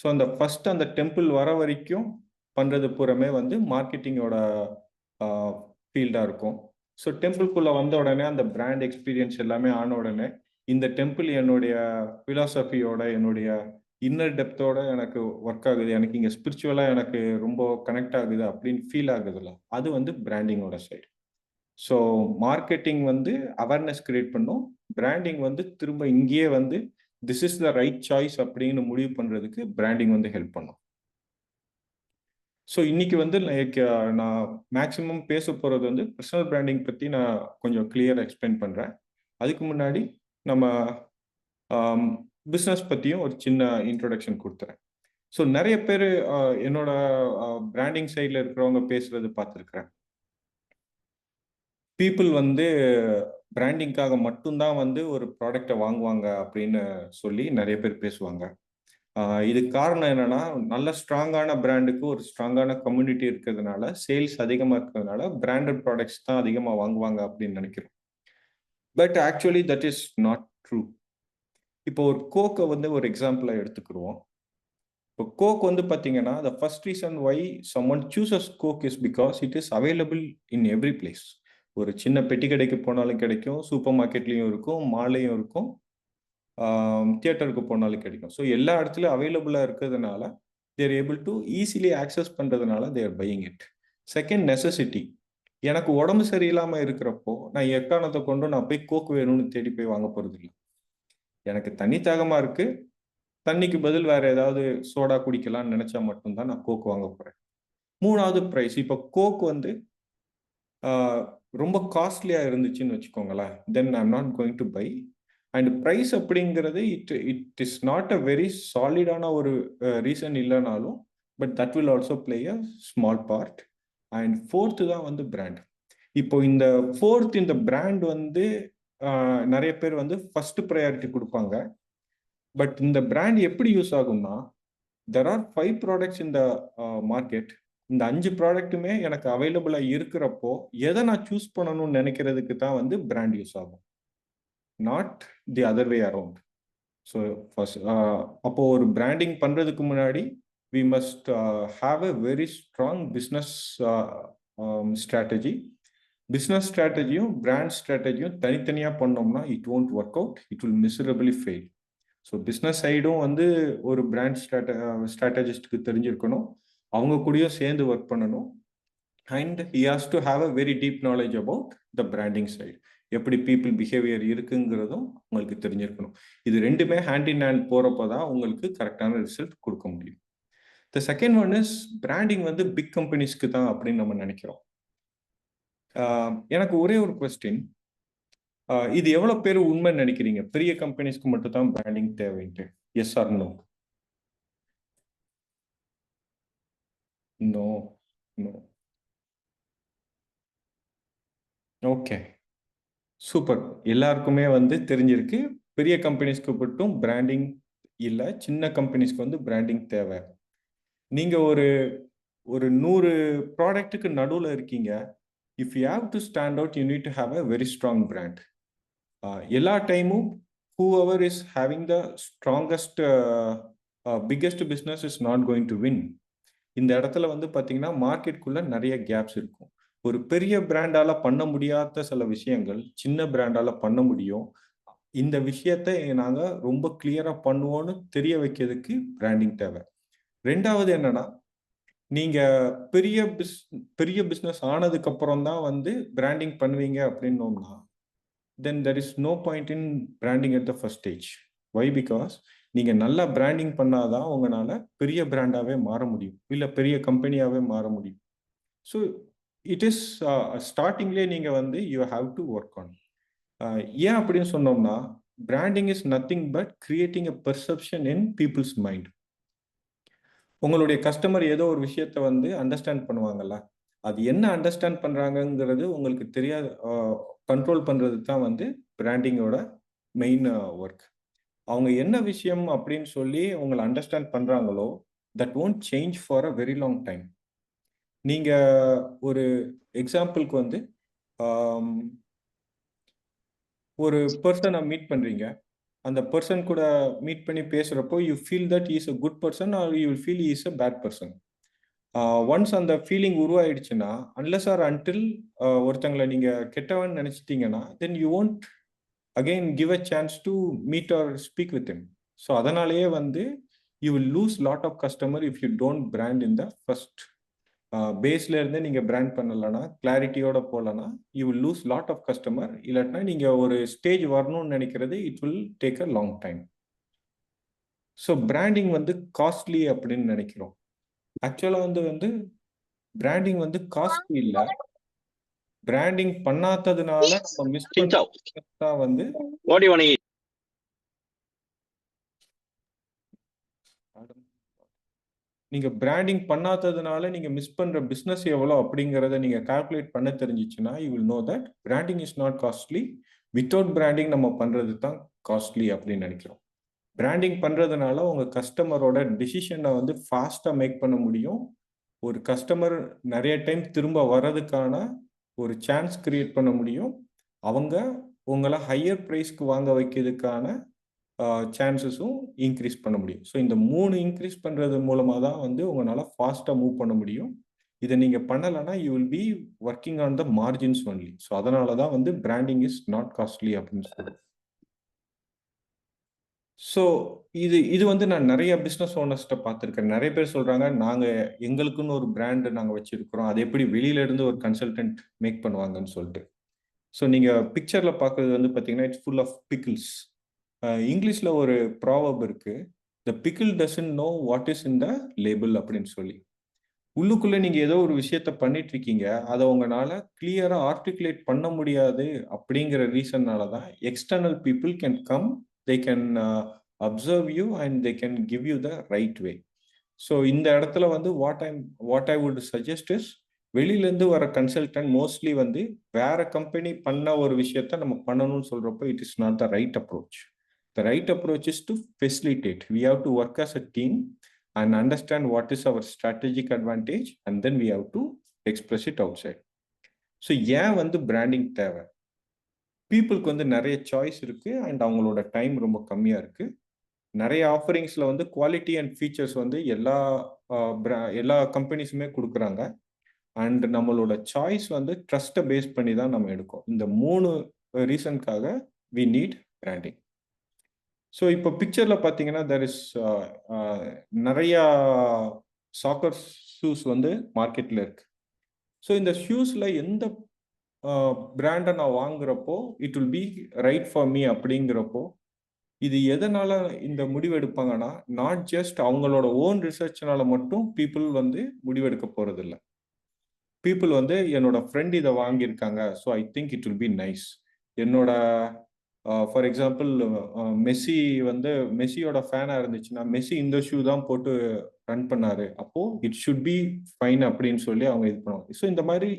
So அந்த ஃபர்ஸ்ட் அந்த டெம்பிள் வர வரைக்கும் பண்றது பூரமே வந்து மார்க்கெட்டிங்கோட ஃபீல்டா இருக்கும். ஸோ டெம்பிள்குள்ள வந்த உடனே அந்த பிராண்ட் எக்ஸ்பீரியன்ஸ் எல்லாமே ஆன உடனே இந்த டெம்பிள் என்னுடைய பிலாசபியோட, என்னுடைய இன்னர் டெப்த்தோட எனக்கு ஒர்க் ஆகுது, எனக்கு இங்கே ஸ்பிரிச்சுவலாக எனக்கு ரொம்ப கனெக்ட் ஆகுது அப்படின்னு ஃபீல் ஆகுதுல்ல, அது வந்து பிராண்டிங்கோட சைடு. ஸோ மார்க்கெட்டிங் வந்து அவேர்னஸ் கிரியேட் பண்ணும், பிராண்டிங் வந்து திரும்ப இங்கேயே வந்து this is the right choice அப்படின்னு முடிவு பண்ணுறதுக்கு பிராண்டிங் வந்து ஹெல்ப் பண்ணும். ஸோ இன்னைக்கு வந்து நான் மேக்ஸிமம் பேச போகிறது வந்து பர்சனல் பிராண்டிங் பற்றி நான் கொஞ்சம் கிளியராக எக்ஸ்பிளைன் பண்ணுறேன். அதுக்கு முன்னாடி நம்ம பிஸ்னஸ் பற்றியும் ஒரு சின்ன இன்ட்ரோடக்ஷன் கொடுத்துறேன். ஸோ நிறைய பேர் என்னோட பிராண்டிங் சைடில் இருக்கிறவங்க பேசுறது பார்த்துருக்குறேன். பீப்புள் வந்து பிராண்டிங்காக மட்டும்தான் வந்து ஒரு ப்ராடக்டை வாங்குவாங்க அப்படின்னு சொல்லி நிறைய பேர் பேசுவாங்க. இதுக்கு காரணம் என்னன்னா, நல்ல ஸ்ட்ராங்கான பிராண்டுக்கு ஒரு ஸ்ட்ராங்கான கம்யூனிட்டி இருக்கிறதுனால, சேல்ஸ் அதிகமாக இருக்கிறதுனால பிராண்டட் ப்ராடக்ட்ஸ் தான் அதிகமாக வாங்குவாங்க அப்படின்னு நினைக்கிறோம். But actually that is not true. இப்போ ஒரு கோக்கை வந்து ஒரு எக்ஸாம்பிளாக எடுத்துக்கிடுவோம். இப்போ கோக் வந்து பார்த்தீங்கன்னா, the first reason why someone chooses Coke is because it is available in every place. ஒரு சின்ன பெட்டி கடைக்கு போனாலும் கிடைக்கும், சூப்பர் மார்க்கெட்லேயும் இருக்கும், மால்லையும் இருக்கும், தியேட்டருக்கு போனாலும் கிடைக்கும். ஸோ எல்லா இடத்துலையும் அவைலபிளாக இருக்கிறதுனால they're able to easily access பண்ணுறதுனால தேர் பையிங் இட். Second, necessity. எனக்கு உடம்பு சரியில்லாமல் இருக்கிறப்போ நான் எக்காரணத்தை கொண்டு நான் போய் கோக் வேணும்னு தேடி போய் வாங்க போகிறது இல்லை. எனக்கு தண்ணி தாகமாக இருக்கு, தண்ணிக்கு பதில் வேற ஏதாவது சோடா குடிக்கலாம்னு நினைச்சா மட்டும்தான் நான் கோக் வாங்க போறேன். மூணாவது, ப்ரைஸ். இப்போ கோக் வந்து ரொம்ப காஸ்ட்லியா இருந்துச்சுன்னு வச்சுக்கோங்களேன், then I am not going to buy. And price அப்படிங்கிறது it is not a very சாலிடான ஒரு ரீசன் இல்லைனாலும், but that will also play a small part. And fourth தான் வந்து பிராண்ட். இப்போ இந்த ஃபோர்த், இந்த பிராண்ட் வந்து நிறைய பேர் வந்து ஃபர்ஸ்ட் ப்ரையாரிட்டி கொடுப்பாங்க. பட் இந்த பிராண்ட் எப்படி யூஸ் ஆகும்னா, there are 5 products in the market. இந்த 5 ப்ராடக்ட்டுமே எனக்கு அவைலபிளாக இருக்கிறப்போ எதை நான் சூஸ் பண்ணணும்னு நினைக்கிறதுக்கு தான் வந்து பிராண்ட் யூஸ் ஆகும், not the other way around. So first அப்போ ஒரு பிராண்டிங் பண்ணுறதுக்கு முன்னாடி we must have a very strong business strategy. Business ஸ்ட்ராட்டஜியும் பிராண்ட் ஸ்ட்ராட்டஜியும் தனித்தனியாக பண்ணோம்னா it won't work out, it will miserably fail. So business சைடும் வந்து ஒரு பிராண்ட் ஸ்ட்ராட்டஜிஸ்டுக்கு தெரிஞ்சிருக்கணும், அவங்க கூடயும் சேர்ந்து ஒர்க் பண்ணணும். And he has to have a very deep knowledge about the branding side. எப்படி பீப்புள் பிஹேவியர் இருக்குங்கிறதும் உங்களுக்கு தெரிஞ்சிருக்கணும். இது ரெண்டுமே ஹேண்ட் இன் ஹேண்ட் போகிறப்போ தான் உங்களுக்கு கரெக்டான ரிசல்ட் கொடுக்க முடியும். த செகண்ட் ஒன் இஸ், பிராண்டிங் வந்து பிக் கம்பெனிஸ்க்கு தான் அப்படின்னு நம்ம நினைக்கிறோம். எனக்கு ஒரே ஒரு கொஸ்டின், இது எவ்வளவு பேர் உண்மை நினைக்கிறீங்க? பெரிய கம்பெனிஸ்க்கு மட்டும் தான் பிராண்டிங் தேவைன்ட்டு. Yes or no? No, no. Okay, super. எல்லாருக்குமே வந்து தெரிஞ்சிருக்கு பெரிய கம்பெனிஸ்க்கு மட்டும் பிராண்டிங் இல்லை, சின்ன கம்பெனிஸ்க்கு வந்து பிராண்டிங் தேவை. நீங்க ஒரு 100 ப்ராடக்ட்டுக்கு நடுவில் இருக்கீங்க. If you have to stand out, you need to have a very strong brand. எல்லா டைமும் whoever is having the strongest biggest business is not going to win. இந்த இடத்துல வந்து பார்த்தீங்கன்னா மார்க்கெட்டுக்குள்ள நிறைய கேப்ஸ் இருக்கும். ஒரு பெரிய பிராண்டால பண்ண முடியாத சில விஷயங்கள் சின்ன பிராண்டால பண்ண முடியும். இந்த விஷயத்தை நாங்கள் ரொம்ப கிளியரா பண்ணுவோம்னு தெரிய வைக்கிறதுக்கு பிராண்டிங் தேவை. ரெண்டாவது என்னன்னா, நீங்க பெரிய பிஸ்னஸ் ஆனதுக்கு அப்புறம் தான் வந்து பிராண்டிங் பண்ணுவீங்க அப்படின்னோம்னா, then there is no point in branding at the first stage. Why? Because நீங்க நல்லா பிராண்டிங் பண்ணாதான் உங்களால பெரிய பிராண்டாவே மாற முடியும், இல்ல பெரிய கம்பெனியாவே மாற முடியும். ஸோ இட் இஸ் ஸ்டார்டிங்லேயே நீங்க வந்து you have to work on. ஏன் அப்படின்னு சொன்னோம்னா, branding is nothing but creating a perception in peoples mind. உங்களுடைய கஸ்டமர் ஏதோ ஒரு விஷயத்த வந்து அண்டர்ஸ்டாண்ட் பண்ணுவாங்கல்ல, அது என்ன அண்டர்ஸ்டாண்ட் பண்றாங்கிறது உங்களுக்கு தெரியாது. கண்ட்ரோல் பண்றது தான் வந்து பிராண்டிங்கோட மெயின் ஒர்க். அவங்க என்ன விஷயம் அப்படின்னு சொல்லி உங்களை அண்டர்ஸ்டாண்ட் பண்றாங்களோ, that won't change for a very long time. நீங்க ஒரு எக்ஸாம்பிளுக்கு வந்து ஒரு பர்சனை மீட் பண்றீங்க. அந்த பர்சன் கூட மீட் பண்ணி பேசுறப்போ you feel that is a good person or you will feel is a bad person. Once அந்த ஃபீலிங் உருவாயிடுச்சுன்னா, அன்லெஸ் ஆர் அன்டில் ஒருத்தங்களை நீங்க கெட்டவன் நினைச்சிட்டீங்கன்னா, then you won't again give a chance to meet or speak with him. So அதனாலேயே வந்து you will lose lot of customer if you don't brand in the first பேஸ்ல இருந்து நீங்க பிராண்ட் பண்ணலன்னா, கிளாரிட்டியோட போகலன்னா, you will lose lot of customer. இல்லாட்டினா நீங்க ஒரு ஸ்டேஜ் வரணும்னு நினைக்கிறது it will take a long time. So branding வந்து காஸ்ட்லி அப்படின்னு நினைக்கிறோம். ஆக்சுவலா வந்து பிராண்டிங் வந்து காஸ்ட்லி இல்ல. பிராண்டிங் பண்ணாததுனால நம்ம மிஸ் Cincau. பண்ணா வந்து What do you want to eat? நீங்க பிராண்டிங் பண்ணாததுனால நீங்க மிஸ் பண்ற பிசினஸ் எவ்வளோ அப்படிங்கறத நீங்க கால்குலேட் பண்ண தெரிஞ்சிச்சுன்னா you will know that branding is not costly. Without branding நம்ம பண்றது தான் காஸ்ட்லி அப்படின்னு நினைக்கிறோம். பிராண்டிங் பண்றதுனால உங்க கஸ்டமரோட டிசிஷனை வந்து ஃபாஸ்டா மேக் பண்ண முடியும். ஒரு கஸ்டமர் நிறைய டைம் திரும்ப வர்றதுக்கான ஒரு சான்ஸ் கிரியேட் பண்ண முடியும். அவங்க உங்களை ஹையர் ப்ரைஸ்க்கு வாங்க வைக்கிறதுக்கான சான்சஸும் இன்க்ரீஸ் பண்ண முடியும். ஸோ இந்த 3 இன்க்ரீஸ் பண்ணுறது மூலமாக தான் வந்து உங்களால் ஃபாஸ்ட்டாக மூவ் பண்ண முடியும். இதை நீங்கள் பண்ணலைன்னா you will be working on the margins only. So அதனால தான் வந்து பிராண்டிங் இஸ் நாட் காஸ்ட்லி அப்படின்னு சொல்லுவோம். ஸோ இது வந்து நான் நிறைய பிஸ்னஸ் ஓனர்ஸ்ட்டை பார்த்துருக்கேன். நிறைய பேர் சொல்கிறாங்க நாங்கள் எங்களுக்குன்னு ஒரு பிராண்டு நாங்கள் வச்சுருக்கிறோம், அது எப்படி வெளியிலேருந்து ஒரு கன்சல்டன்ட் மேக் பண்ணுவாங்கன்னு சொல்லிட்டு. ஸோ நீங்கள் பிக்சரில் பார்க்குறது வந்து பார்த்தீங்கன்னா இட்ஸ் ஃபுல் ஆஃப் பிக்கிள்ஸ். இங்கிலீஷில் ஒரு ப்ராவர்ப் இருக்கு, the pickle doesn't know what is in the label அப்படின்னு சொல்லி. உள்ளுக்குள்ளே நீங்கள் ஏதோ ஒரு விஷயத்த பண்ணிட்டு இருக்கீங்க, அதை உங்களால் கிளியராக ஆர்டிகுலேட் பண்ண முடியாது அப்படிங்கிற ரீசன்னால தான் external people can come, they can observe you and they can give you the right way. So இந்த இடத்துல வந்து what I would suggest is, வெளியிலேருந்து வர கன்சல்டன்ட் மோஸ்ட்லி வந்து வேற கம்பெனி பண்ண ஒரு விஷயத்த நம்ம பண்ணணும்னு சொல்றப்போ it is not the right approach. The right approach is to facilitate. We have to work as a team and understand what is our strategic advantage, and then we have to express it outside. So ஏன் வந்து branding தேவை? பீப்புளுக்கு வந்து நிறைய choice இருக்கு and அவங்களோட time ரொம்ப கம்மியா இருக்கு. நிறைய ஆஃபரிங்ஸ்ல வந்து குவாலிட்டி அண்ட் ஃபீச்சர்ஸ் வந்து எல்லா கம்பெனிஸுமே கொடுக்குறாங்க. அண்ட் நம்மளோட சாய்ஸ் வந்து ட்ரஸ்ட்டை பேஸ் பண்ணி தான் நம்ம எடுக்கும். இந்த 3 ரீசனுக்காக வி நீட் பிராண்டிங். ஸோ இப்போ பிக்சரில் பார்த்தீங்கன்னா தெர் இஸ் நிறையா சாக்கர் ஷூஸ் வந்து மார்க்கெட்டில் இருக்கு. ஸோ இந்த ஷூஸில் எந்த பிராண்டை நான் வாங்குறப்போ it will be right for me அப்படிங்கிறப்போ இது எதனால இந்த முடிவு எடுப்பாங்கன்னா, நாட் ஜஸ்ட் அவங்களோட ஓன் ரிசர்ச்னால மட்டும் பீப்புள் வந்து முடிவெடுக்க போறதில்லை. பீப்புள் வந்து என்னோட ஃப்ரெண்ட் இதை வாங்கியிருக்காங்க, so I think it will be nice. என்னோட ஃபார் எக்ஸாம்பிள் மெஸ்ஸியோட ஃபேனாக இருந்துச்சுன்னா, மெஸ்ஸி இந்த ஷூ தான் போட்டு ரன் பண்ணாரு, அப்போ இட் ஷுட் பி ஃபைன் அப்படின்னு சொல்லி அவங்க இது பண்ணுவாங்க. ஸோ இந்த மாதிரி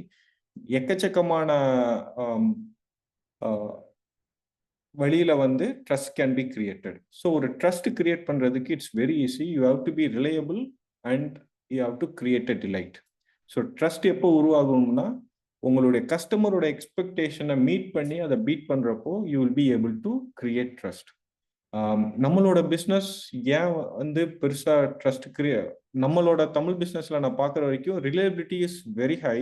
எக்கச்சக்கமான வழியில வந்து trust can be created. So ஒரு ட்ரஸ்ட் கிரியேட் பண்றதுக்கு it's very easy. You have to be reliable and you have to create a delight. So trust எப்போ உருவாகணும்னா, உங்களுடைய கஸ்டமரோட எக்ஸ்பெக்டேஷனை மீட் பண்ணி அதை பீட் பண்றப்போ you will be able to create trust. நம்மளோட பிஸ்னஸ் ஏன் வந்து பெருசா ட்ரஸ்ட் நம்மளோட தமிழ் பிஸ்னஸ்ல நான் பார்க்குற வரைக்கும் reliability is very high,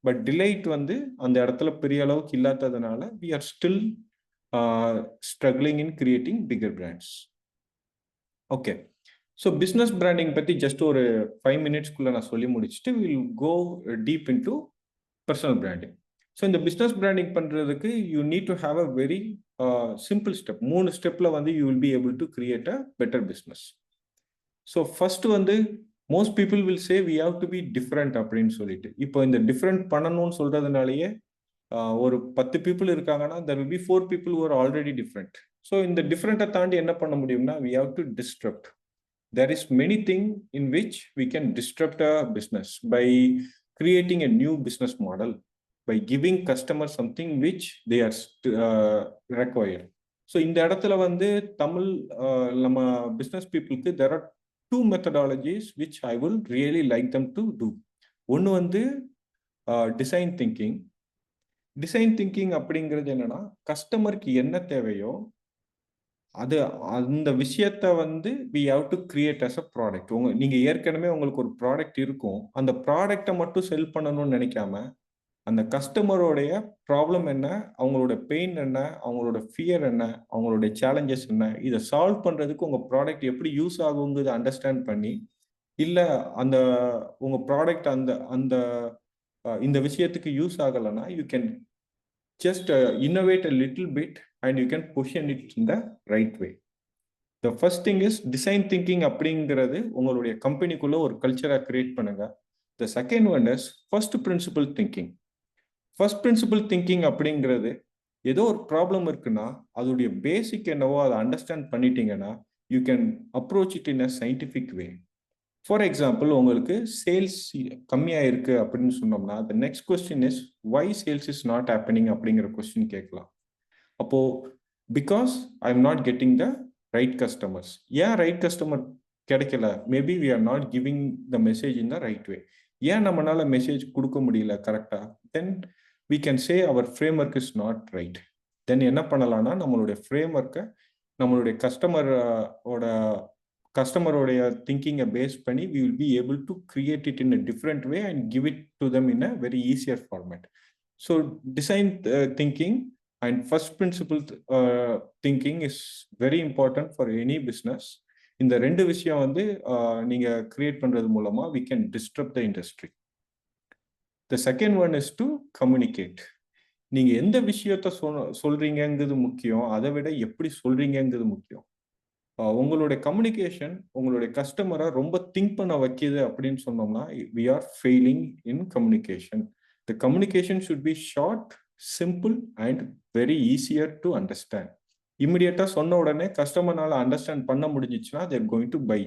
but delight வந்து அந்த இடத்துல பெரிய அளவுக்கு இல்லாததுனால we are still struggling in creating bigger brands. Okay, so business branding பத்தி just ஒரு 5 minutesக்குள்ள நான் சொல்லி முடிச்சுட்டு we'll go deep into personal branding. So இந்த business branding பண்றதுக்கு you need to have a very simple step. 3 ஸ்டெப்ல வந்து you will be able to create a better business. So first வந்து most people will say we have to be different அப்படின்னு சொல்லிட்டு, இப்போ இந்த different பண்ணணும்னு சொல்றதுனாலேயே ஒரு 10 பீப்புள் இருக்காங்கன்னா there will be 4 people who are already different. So இந்த டிஃப்ரெண்ட்டை தாண்டி என்ன பண்ண முடியும்னா we have to disrupt. There is many things in which we can disrupt a business by creating a new business model, by giving customers something which they are required. So இந்த இடத்துல வந்து தமிழ் நம்ம business பீப்புளுக்கு there are 2 methodologies which I will really like them to do. ஒன்று வந்து design thinking. Design thinking அப்படிங்கிறது என்னன்னா, கஸ்டமருக்கு என்ன தேவையோ அந்த விஷயத்த வந்து we have to create as a product. நீங்க ஏற்கனவே உங்களுக்கு ஒரு ப்ராடக்ட் இருக்கும், அந்த ப்ராடக்டை மட்டும் செல் பண்ணணும்னு நினைக்காம அந்த கஸ்டமரோடைய ப்ராப்ளம் என்ன, அவங்களோட பெயின் என்ன, அவங்களோட ஃபியர் என்ன, அவங்களுடைய சேலஞ்சஸ் என்ன, இதை சால்வ் பண்றதுக்கு உங்க ப்ராடக்ட் எப்படி யூஸ் ஆகுங்கிறத அண்டர்ஸ்டாண்ட் பண்ணி, இல்லை உங்க ப்ராடக்ட் இந்த விஷயத்துக்கு யூஸ் ஆகலைன்னா you can just innovate a little bit and you can position it in the right way. The first thing is design thinking அப்படிங்கிறது உங்களுடைய கம்பெனிக்குள்ள ஒரு கல்ச்சரை கிரியேட் பண்ணுங்க. The second one is first principle thinking. First principle thinking அப்படிங்கிறது ஏதோ ஒரு problem இருக்குன்னா அதோடைய பேசிக் என்னவோ அதை அண்டர்ஸ்டாண்ட் பண்ணிட்டீங்கன்னா you can approach it in a scientific way. For example, உங்களுக்கு சேல்ஸ் கம்மியாக இருக்கு அப்படின்னு சொன்னோம்னா the next question is why sales is not happening அப்படிங்கிற கொஸ்டின் கேட்கலாம். அப்போ because I am not getting the right customers. ஏன் ரைட் கஸ்டமர் கிடைக்கல? Maybe we are not giving the message in the right way. ஏன் நம்மளால message கொடுக்க முடியல கரெக்டா? Then we can say our framework is not right. Then என்ன பண்ணலாம்னா நம்மளுடைய ஃப்ரேம் ஒர்க்கை நம்மளுடைய கஸ்டமரோடைய திங்கிங்கை பேஸ் பண்ணி we will be able to create it in a different way and give it to them in a very easier format. So design thinking and first principle thinking is very important for any business. இந்த ரெண்டு விஷயம் வந்து நீங்க create பண்றது மூலமா we can disrupt the industry. The second one is to communicate. நீங்க எந்த விஷயத்த சொல்றீங்கிறது முக்கியம், அதை விட எப்படி சொல்றீங்கிறது முக்கியம். உங்களுடைய கம்யூனிகேஷன் உங்களுடைய கஸ்டமரை ரொம்ப திங்க் பண்ண வைக்கிது அப்படின்னு சொன்னோம்னா we are failing in communication. The communication should be short, simple and very easier to understand. இமிடியேட்டா சொன்ன உடனே கஸ்டமர்னால அண்டர்ஸ்டாண்ட் பண்ண முடிஞ்சிச்சுன்னா they are going to buy.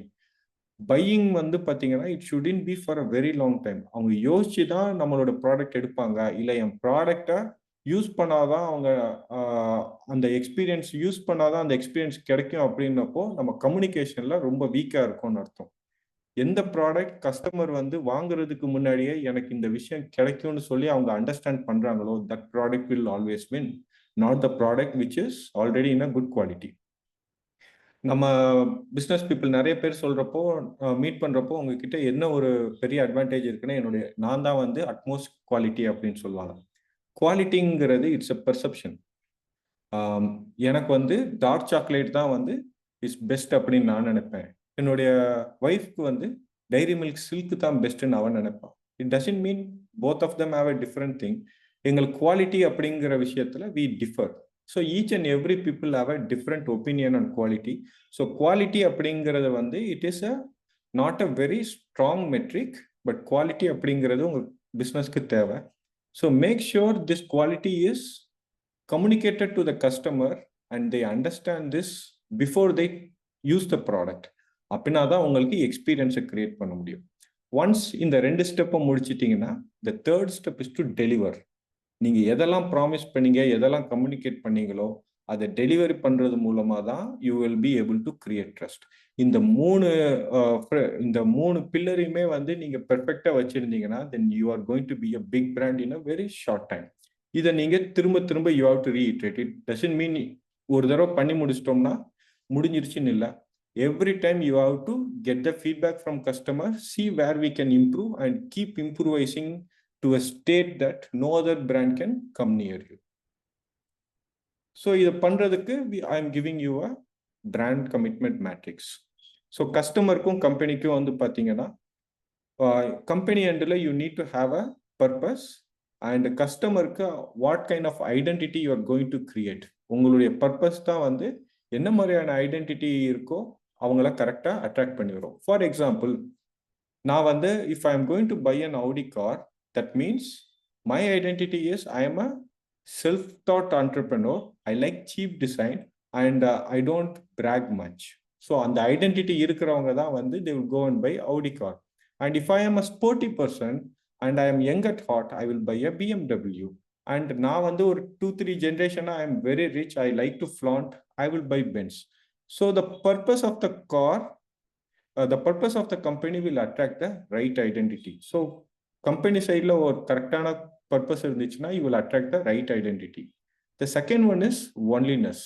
Buying வந்து பார்த்தீங்கன்னா it shouldn't be for a very long time. அவங்க யோசிச்சு தான் நம்மளோட ப்ராடக்ட் எடுப்பாங்க, இல்லை என் ப்ராடக்டை யூஸ் பண்ணாதான் அவங்க அந்த எக்ஸ்பீரியன்ஸ் யூஸ் பண்ணாதான் அந்த எக்ஸ்பீரியன்ஸ் கிடைக்கும் அப்படின்னப்போ நம்ம கம்யூனிகேஷன்ல ரொம்ப வீக்காக இருக்கும்னு அர்த்தம். எந்த ப்ராடக்ட் கஸ்டமர் வந்து வாங்குறதுக்கு முன்னாடியே எனக்கு இந்த விஷயம் கிடைக்கும்னு சொல்லி அவங்க அண்டர்ஸ்டாண்ட் பண்றாங்களோ that product will always win, not the product which is already in a good quality. நம்ம பிஸ்னஸ் பீப்புள் நிறைய பேர் சொல்றப்போ மீட் பண்றப்போ உங்ககிட்ட என்ன ஒரு பெரிய அட்வான்டேஜ் இருக்குன்னா நான் தான் வந்து அட்மோஸ்ட் குவாலிட்டி அப்படின்னு சொல்லுவாங்க. குவாலிட்டிங்கிறது இட்ஸ் அ பெர்செப்ஷன். எனக்கு வந்து டார்க் சாக்லேட் தான் வந்து இஸ் பெஸ்ட் அப்படின்னு நான் நினைப்பேன். என்னுடைய ஒய்ஃப்க்கு வந்து டைரி மில்க் சில்க் தான் பெஸ்ட்ன்னு அவன் நினைப்பான். It doesn't mean both of them have a different thing. எங்களுக்கு குவாலிட்டி அப்படிங்கிற விஷயத்துல we differ. So each and every people have a different opinion on quality. So quality அப்படிங்கிறது வந்து it is a not a very strong metric, but quality அப்படிங்கிறது உங்கள் பிஸ்னஸ்க்கு தேவை. So make sure this quality is communicated to the customer and they understand this before they use the product. அப்படின்னா தான் உங்களுக்கு எக்ஸ்பீரியன்ஸை கிரியேட் பண்ண முடியும். ஒன்ஸ் இந்த ரெண்டு ஸ்டெப்பை முடிச்சிட்டிங்கன்னா the third step is to deliver. நீங்கள் எதெல்லாம் ப்ராமிஸ் பண்ணீங்க, எதெல்லாம் கம்யூனிகேட் பண்ணீங்களோ அதை டெலிவரி பண்ணுறது மூலமாக தான் you will be able to create trust. இந்த மூணு பில்லரையுமே வந்து நீங்கள் பெர்ஃபெக்டாக வச்சுருந்தீங்கன்னா then you are going to be a big brand in a very short time. இதை நீங்கள் திரும்ப you have to reiterate. It doesn't mean ஒரு தடவை பண்ணி முடிச்சிட்டோம்னா முடிஞ்சிருச்சுன்னு இல்லை. Every time you have to get the feedback from customer, see where we can improve and keep improvising to a state that no other brand can come near you. So இதை பண்ணுறதுக்கு I am giving you a brand commitment matrix. So கஸ்டமருக்கும் கம்பெனிக்கும் வந்து பார்த்தீங்கன்னா company எண்டில் you need to have a purpose and கஸ்டமருக்கு what kind of identity you are going to create. உங்களுடைய purpose தான் வந்து என்ன மாதிரியான ஐடென்டிட்டி இருக்கோ அவங்கள கரெக்டாக அட்ராக்ட் பண்ணி வரும். ஃபார் எக்ஸாம்பிள், நான் வந்து if I am going to buy an Audi car, that means my identity is I am a self-taught entrepreneur. I like cheap design and I don't brag much. So அந்த identity இருக்கிறவங்க தான் வந்து they will go and buy Audi car. And if I am a sporty person and I am young at heart, I will buy a BMW. And நான் வந்து ஒரு 2-3 generation I am very rich, I like to flaunt, I will buy Benz. So the purpose of the car, the purpose of the company will attract the right identity. So company side ல ஒரு கரெக்டான purpose இருந்துச்சுன்னா you will attract the right identity. The second one is onlyness.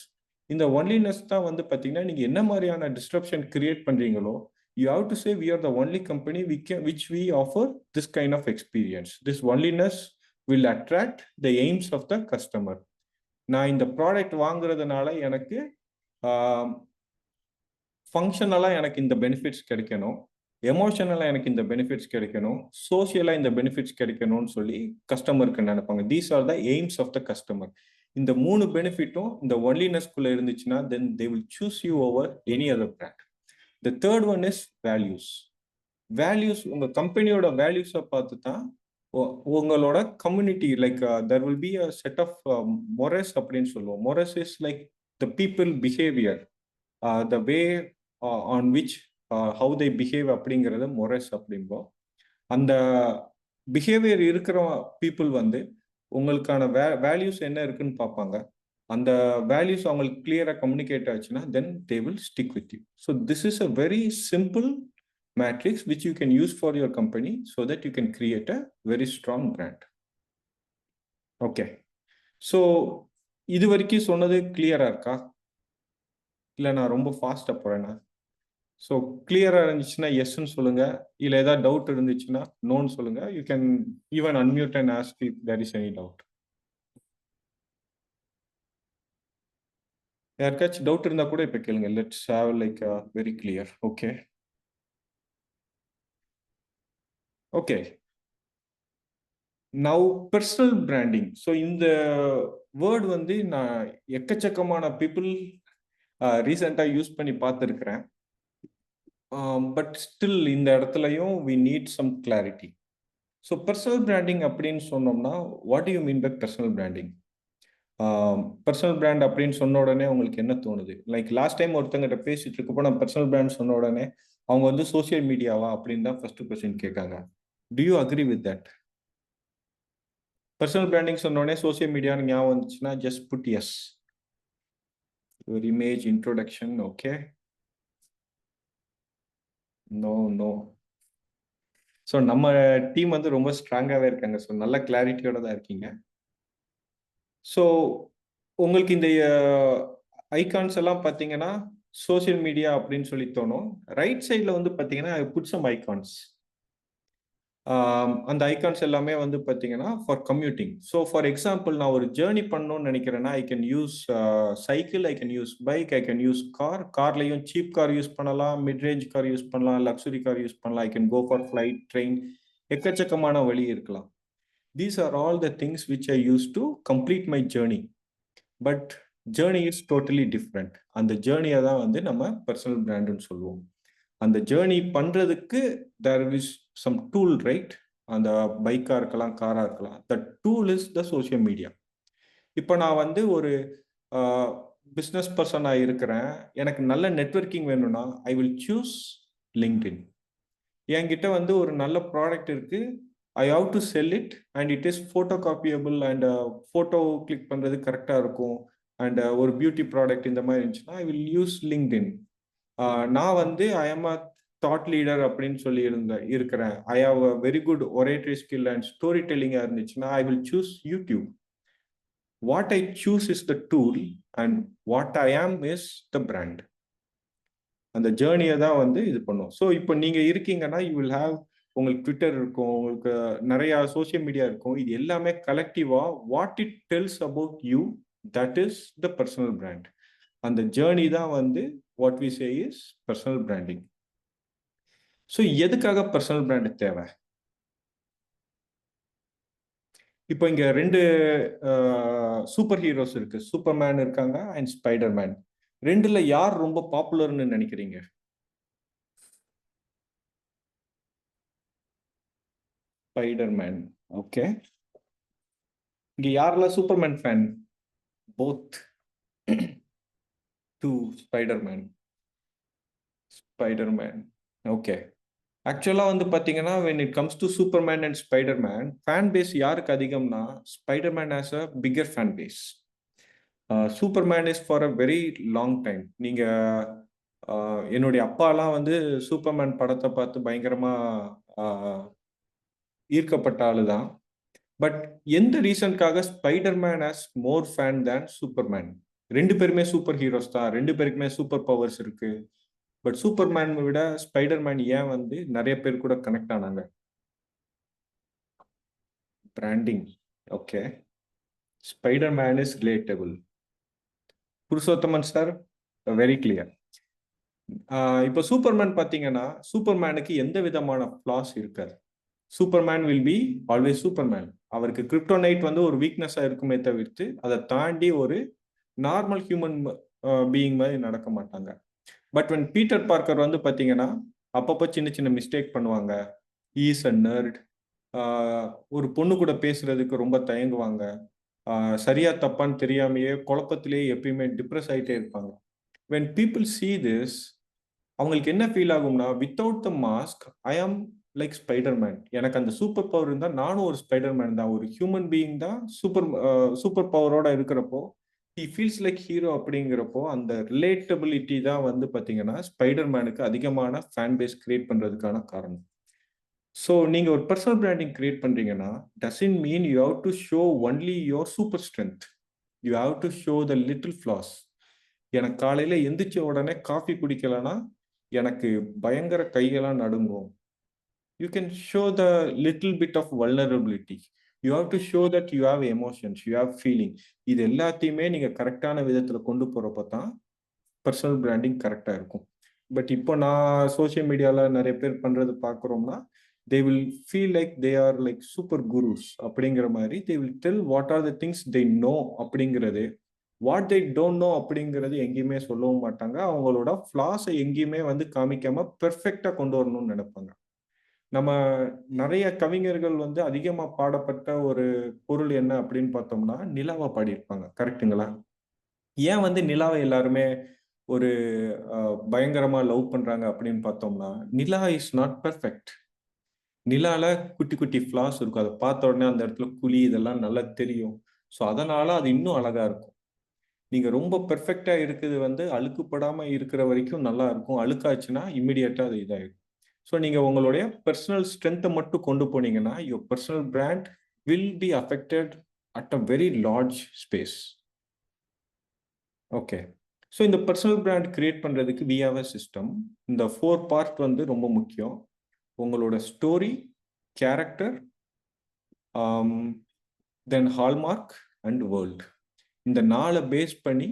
இந்த onlyness தான் வந்து பார்த்தீங்கன்னா நீங்கள் என்ன மாதிரியான டிஸ்ட்ரப்ஷன் கிரியேட் பண்ணுறீங்களோ you have to say we are the only company which we offer this kind of experience. This onlyness will attract the aims of the customer. நான் இந்த ப்ராடக்ட் வாங்குறதுனால எனக்கு ஃபங்க்ஷனலாக எனக்கு இந்த பெனிஃபிட்ஸ் கிடைக்கணும், எமோஷனலாக எனக்கு இந்த பெனிஃபிட்ஸ் கிடைக்கணும், சோசியலாக இந்த பெனிஃபிட்ஸ் கிடைக்கணும்னு சொல்லி கஸ்டமருக்கு நினைப்பாங்க. These are the aims of the customer. இந்த 3 பெனிஃபிட்டும் இந்த ஒன்லினஸ்குள்ள இருந்துச்சுன்னா then they will choose you over any other brand. The third one is values. Values உங்க கம்பெனியோட வேல்யூஸை பார்த்து தான் உங்களோட community like there will be a set of mores அப்படின்னு சொல்லுவோம். Mores is like the people behaviour, the way on which how they behave அப்படிங்கிறது mores அப்படிம்போம். அந்த பிஹேவியர் இருக்கிற பீப்புள் வந்து உங்களுக்கான வேல்யூஸ் என்ன இருக்குன்னு பார்ப்பாங்க. அந்த வேல்யூஸ் அவங்களுக்கு கிளியரா கம்யூனிகேட் ஆச்சுன்னா then they will stick with you. So this is a very simple matrix which you can use for your company so that you can create a very strong brand. Okay, so இது வரைக்கும் சொன்னது கிளியரா இருக்கா இல்ல நான் ரொம்ப ஃபாஸ்டா போறேனா? So கிளியரா இருந்துச்சுன்னா எஸ்ன்னு சொல்லுங்க, இல்ல ஏதாவது டவுட் இருந்துச்சுன்னா நோன்னு சொல்லுங்க. You can even unmute and ask if there is any doubt. யாருக்காச்சும் டவுட் இருந்தா கூட இப்ப கேளுங்க. Let's have like very clear. Okay okay, now personal branding. So இந்த வேர்ட் வந்து நான் எக்கச்சக்கமான பீப்புள் ரீசெண்டாக யூஸ் பண்ணி பார்த்துருக்கிறேன். பட் ஸ்டில் இந்த இடத்துலையும் we need some clarity. So personal branding அப்படின்னு சொன்னோம்னா what you mean by personal branding? Personal brand அப்படின்னு சொன்ன உடனே உங்களுக்கு என்ன தோணுது? லைக் லாஸ்ட் டைம் ஒருத்தங்கிட்ட பேசிட்டு இருக்கப்போ நான் பர்சனல் பிராண்ட் சொன்ன உடனே அவங்க வந்து சோசியல் மீடியாவா அப்படின்னு தான் ஃபர்ஸ்ட் கொஸ்டின் கேட்காங்க. Do you agree with that? Personal branding சொன்னோடனே சோசியல் மீடியான்னு ஞாபகம் வந்துச்சுன்னா just put yes. Your image, introduction, okay? No. So நம்ம டீம் வந்து ரொம்ப ஸ்ட்ராங்காகவே இருக்காங்க. ஸோ நல்ல கிளாரிட்டியோட தான் இருக்கீங்க. ஸோ உங்களுக்கு இந்த ஐகான்ஸ் எல்லாம் பார்த்தீங்கன்னா சோசியல் மீடியா அப்படின்னு சொல்லி தோணும். ரைட் சைடில் வந்து பார்த்தீங்கன்னா புட் சம் ஐகான்ஸ். அந்த ஐகான்ஸ் எல்லாமே வந்து பார்த்தீங்கன்னா for computing. So for example நான் ஒரு ஜேர்னி பண்ணணும்னு நினைக்கிறேன்னா I can use cycle, I can use bike, I can use car. கார்லையும் சீப் கார் யூஸ் பண்ணலாம், மிட் ரேஞ்ச் கார் யூஸ் பண்ணலாம், லக்ஸுரி கார் யூஸ் பண்ணலாம். I can go for flight, train, எக்கச்சக்கமான வழி இருக்கலாம். These are all the things which I use to complete my journey. But journey is totally different. அந்த ஜேர்னியை தான் வந்து நம்ம பர்சனல் பிராண்டுன்னு சொல்லுவோம். அந்த ஜேர்னி பண்ணுறதுக்கு there is some tool, right? அந்த பைக்காக இருக்கலாம், காராக இருக்கலாம். The tool is the social media. இப்போ நான் வந்து ஒரு பிஸ்னஸ் பர்சனாக இருக்கிறேன், எனக்கு நல்ல நெட்வொர்க்கிங் வேணும்னா ஐ வில் சூஸ் லிங்க்டின். என்கிட்ட வந்து ஒரு நல்ல ப்ராடக்ட் இருக்குது, I have to sell it and it is photo copyable and photo click பண்ணுறது கரெக்டாக இருக்கும் அண்ட் ஒரு பியூட்டி ப்ராடக்ட் இந்த மாதிரி இருந்துச்சுன்னா ஐ வில் யூஸ் லிங்க்டின். நான் வந்து I am a thought leader அப்படின்னு சொல்லி இருக்கிறேன், I have a very good oratory skill and story டெல்லிங்காக இருந்துச்சுன்னா I will choose YouTube. What I choose is the tool and what I am is the brand. அந்த ஜேர்னியை தான் வந்து இது பண்ணும். ஸோ இப்போ நீங்கள் இருக்கீங்கன்னா யூ வில் ஹாவ், உங்களுக்கு ட்விட்டர் இருக்கும், உங்களுக்கு நிறையா சோசியல் மீடியா இருக்கும். இது எல்லாமே கலெக்டிவாக what it tells about you, that is the personal brand. அந்த ஜேர்னி தான் வந்து what we say is personal branding. So எதுக்காக பர்சனல் பிராண்ட் தேவை? இப்போ இங்க 2 சூப்பர் ஹீரோஸ் இருக்கு, சூப்பர்மேன் இருக்காங்க அண்ட் ஸ்பைடர்மேன். 2ல யார் ரொம்ப பாப்புலர்னு நினைக்கிறீங்க? ஸ்பைடர்மேன். ஓகே, இங்க யாரெல்லாம் Superman fan? Both to Spider-Man. Okay, ஆக்சுவலாக வந்து பார்த்தீங்கன்னா when it comes to Superman and Spider-Man, fan base யாருக்கு அதிகம்னா Spider-Man has a bigger fan base. Superman is for a very long time. நீங்கள் என்னுடைய அப்பாலாம் வந்து சூப்பர்மேன் படத்தை பார்த்து பயங்கரமாக ஈர்க்கப்பட்ட ஆளு தான். பட் எந்த ரீசனுக்காக Spiderman has more fan than Superman? 2 பேருமே சூப்பர் ஹீரோஸ் தான், 2 பேருக்குமே சூப்பர் பவர்ஸ் இருக்கு. பட் சூப்பர்மேன் விட ஸ்பைடர்மேன் ஏன் வந்து நிறைய பேர் கூட கனெக்ட் ஆனாங்க? Branding. Okay, Spiderman is relatable. Purushothaman sir very clear. இப்போ சூப்பர்மேன் பார்த்தீங்கன்னா சூப்பர்மேனுக்கு எந்த விதமான ஃப்ளாஸ் இருக்காது. Superman will be always Superman. அவருக்கு கிரிப்டோனைட் வந்து ஒரு வீக்னஸா இருக்குமே தவிர்த்து அதை தாண்டி ஒரு நார்மல் ஹியூமன் பீயிங் மாதிரி நடக்க மாட்டாங்க. பட் when பீட்டர் பார்க்கர் வந்து பார்த்தீங்கன்னா அப்பப்போ சின்ன சின்ன மிஸ்டேக் பண்ணுவாங்க. Is a nerd. ஒரு பொண்ணு கூட பேசுறதுக்கு ரொம்ப தயங்குவாங்க. சரியா தப்பான்னு தெரியாமையே குழப்பத்திலேயே எப்பயுமே டிப்ரெஸ் ஆகிட்டே இருப்பாங்க. when people see this, அவங்களுக்கு என்ன ஃபீல் ஆகும்னா, வித்தவுட் த மாஸ்க் ஐ ஆம் லைக் ஸ்பைடர்மேன். எனக்கு அந்த சூப்பர் பவர் இருந்தால் நானும் ஒரு ஸ்பைடர்மேன் தான், ஒரு ஹியூமன் பீயிங் தான் சூப்பர் பவரோட இருக்கிறப்போ ஹி ஃபீல்ஸ் லைக் ஹீரோ. அப்படிங்கிறப்போ அந்த ரிலேட்டபிலிட்டி தான் வந்து பார்த்தீங்கன்னா ஸ்பைடர்மேனுக்கு அதிகமான ஃபேன் பேஸ் கிரியேட் பண்ணுறதுக்கான காரணம். ஸோ நீங்கள் ஒரு பர்சனல் பிராண்டிங் கிரியேட் பண்ணுறீங்கன்னா doesn't mean you have to show only your super strength. You have to show the little flaws. எனக்கு காலையில் எந்திரிச்ச உடனே காஃபி குடிக்கலைன்னா எனக்கு பயங்கர கையெல்லாம் நடுங்கும். You can show the little bit of vulnerability. You have to show that you have emotions, you have feeling. இது எல்லாத்தையுமே நீங்கள் கரெக்டான விதத்தில் கொண்டு போகிறப்ப தான் பர்சனல் பிராண்டிங் கரெக்டாக இருக்கும். பட் இப்போ நான் சோஷியல் மீடியாவில் நிறைய பேர் பண்ணுறது பார்க்குறோம்னா they will feel like they are like super gurus அப்படிங்கிற மாதிரி they will tell what are the things they know அப்படிங்கிறது. வாட் they don't know அப்படிங்கிறது எங்கேயுமே சொல்லவும் மாட்டாங்க. அவங்களோட ஃப்ளாஸை எங்கேயுமே வந்து காமிக்காம பெர்ஃபெக்டாக கொண்டு வரணும்னு நினைப்பாங்க. நம்ம நிறைய கவிஞர்கள் வந்து அதிகமாக பாடப்பட்ட ஒரு பொருள் என்ன அப்படின்னு பார்த்தோம்னா நிலாவை பாடியிருப்பாங்க. கரெக்டுங்களா? ஏன் வந்து நிலாவை எல்லாருமே ஒரு பயங்கரமா லவ் பண்றாங்க அப்படின்னு பார்த்தோம்னா நிலா இஸ் நாட் பெர்ஃபெக்ட். நிலால குட்டி குட்டி ஃப்ளாஸ் இருக்கும். அதை பார்த்த உடனே அந்த இடத்துல குழி இதெல்லாம் நல்லா தெரியும். ஸோ அதனால அது இன்னும் அழகா இருக்கும். நீங்க ரொம்ப பெர்ஃபெக்டா இருக்குது வந்து அழுக்குப்படாம இருக்கிற வரைக்கும் நல்லா இருக்கும். அழுக்காச்சுன்னா இம்மிடியட்டா அது இதாயிடும். ஸோ நீங்க உங்களுடைய பர்சனல் ஸ்ட்ரென்த்தை மட்டும் கொண்டு போனீங்கன்னா your personal brand will be affected at a very large space. Okay. So இந்த பர்சனல் பிராண்ட் கிரியேட் பண்றதுக்கு வி ஹேவ் அ சிஸ்டம். இந்த 4 பார்ட் வந்து ரொம்ப முக்கியம். உங்களோட story, character, then hallmark and world. இந்த 4 பேஸ் பண்ணி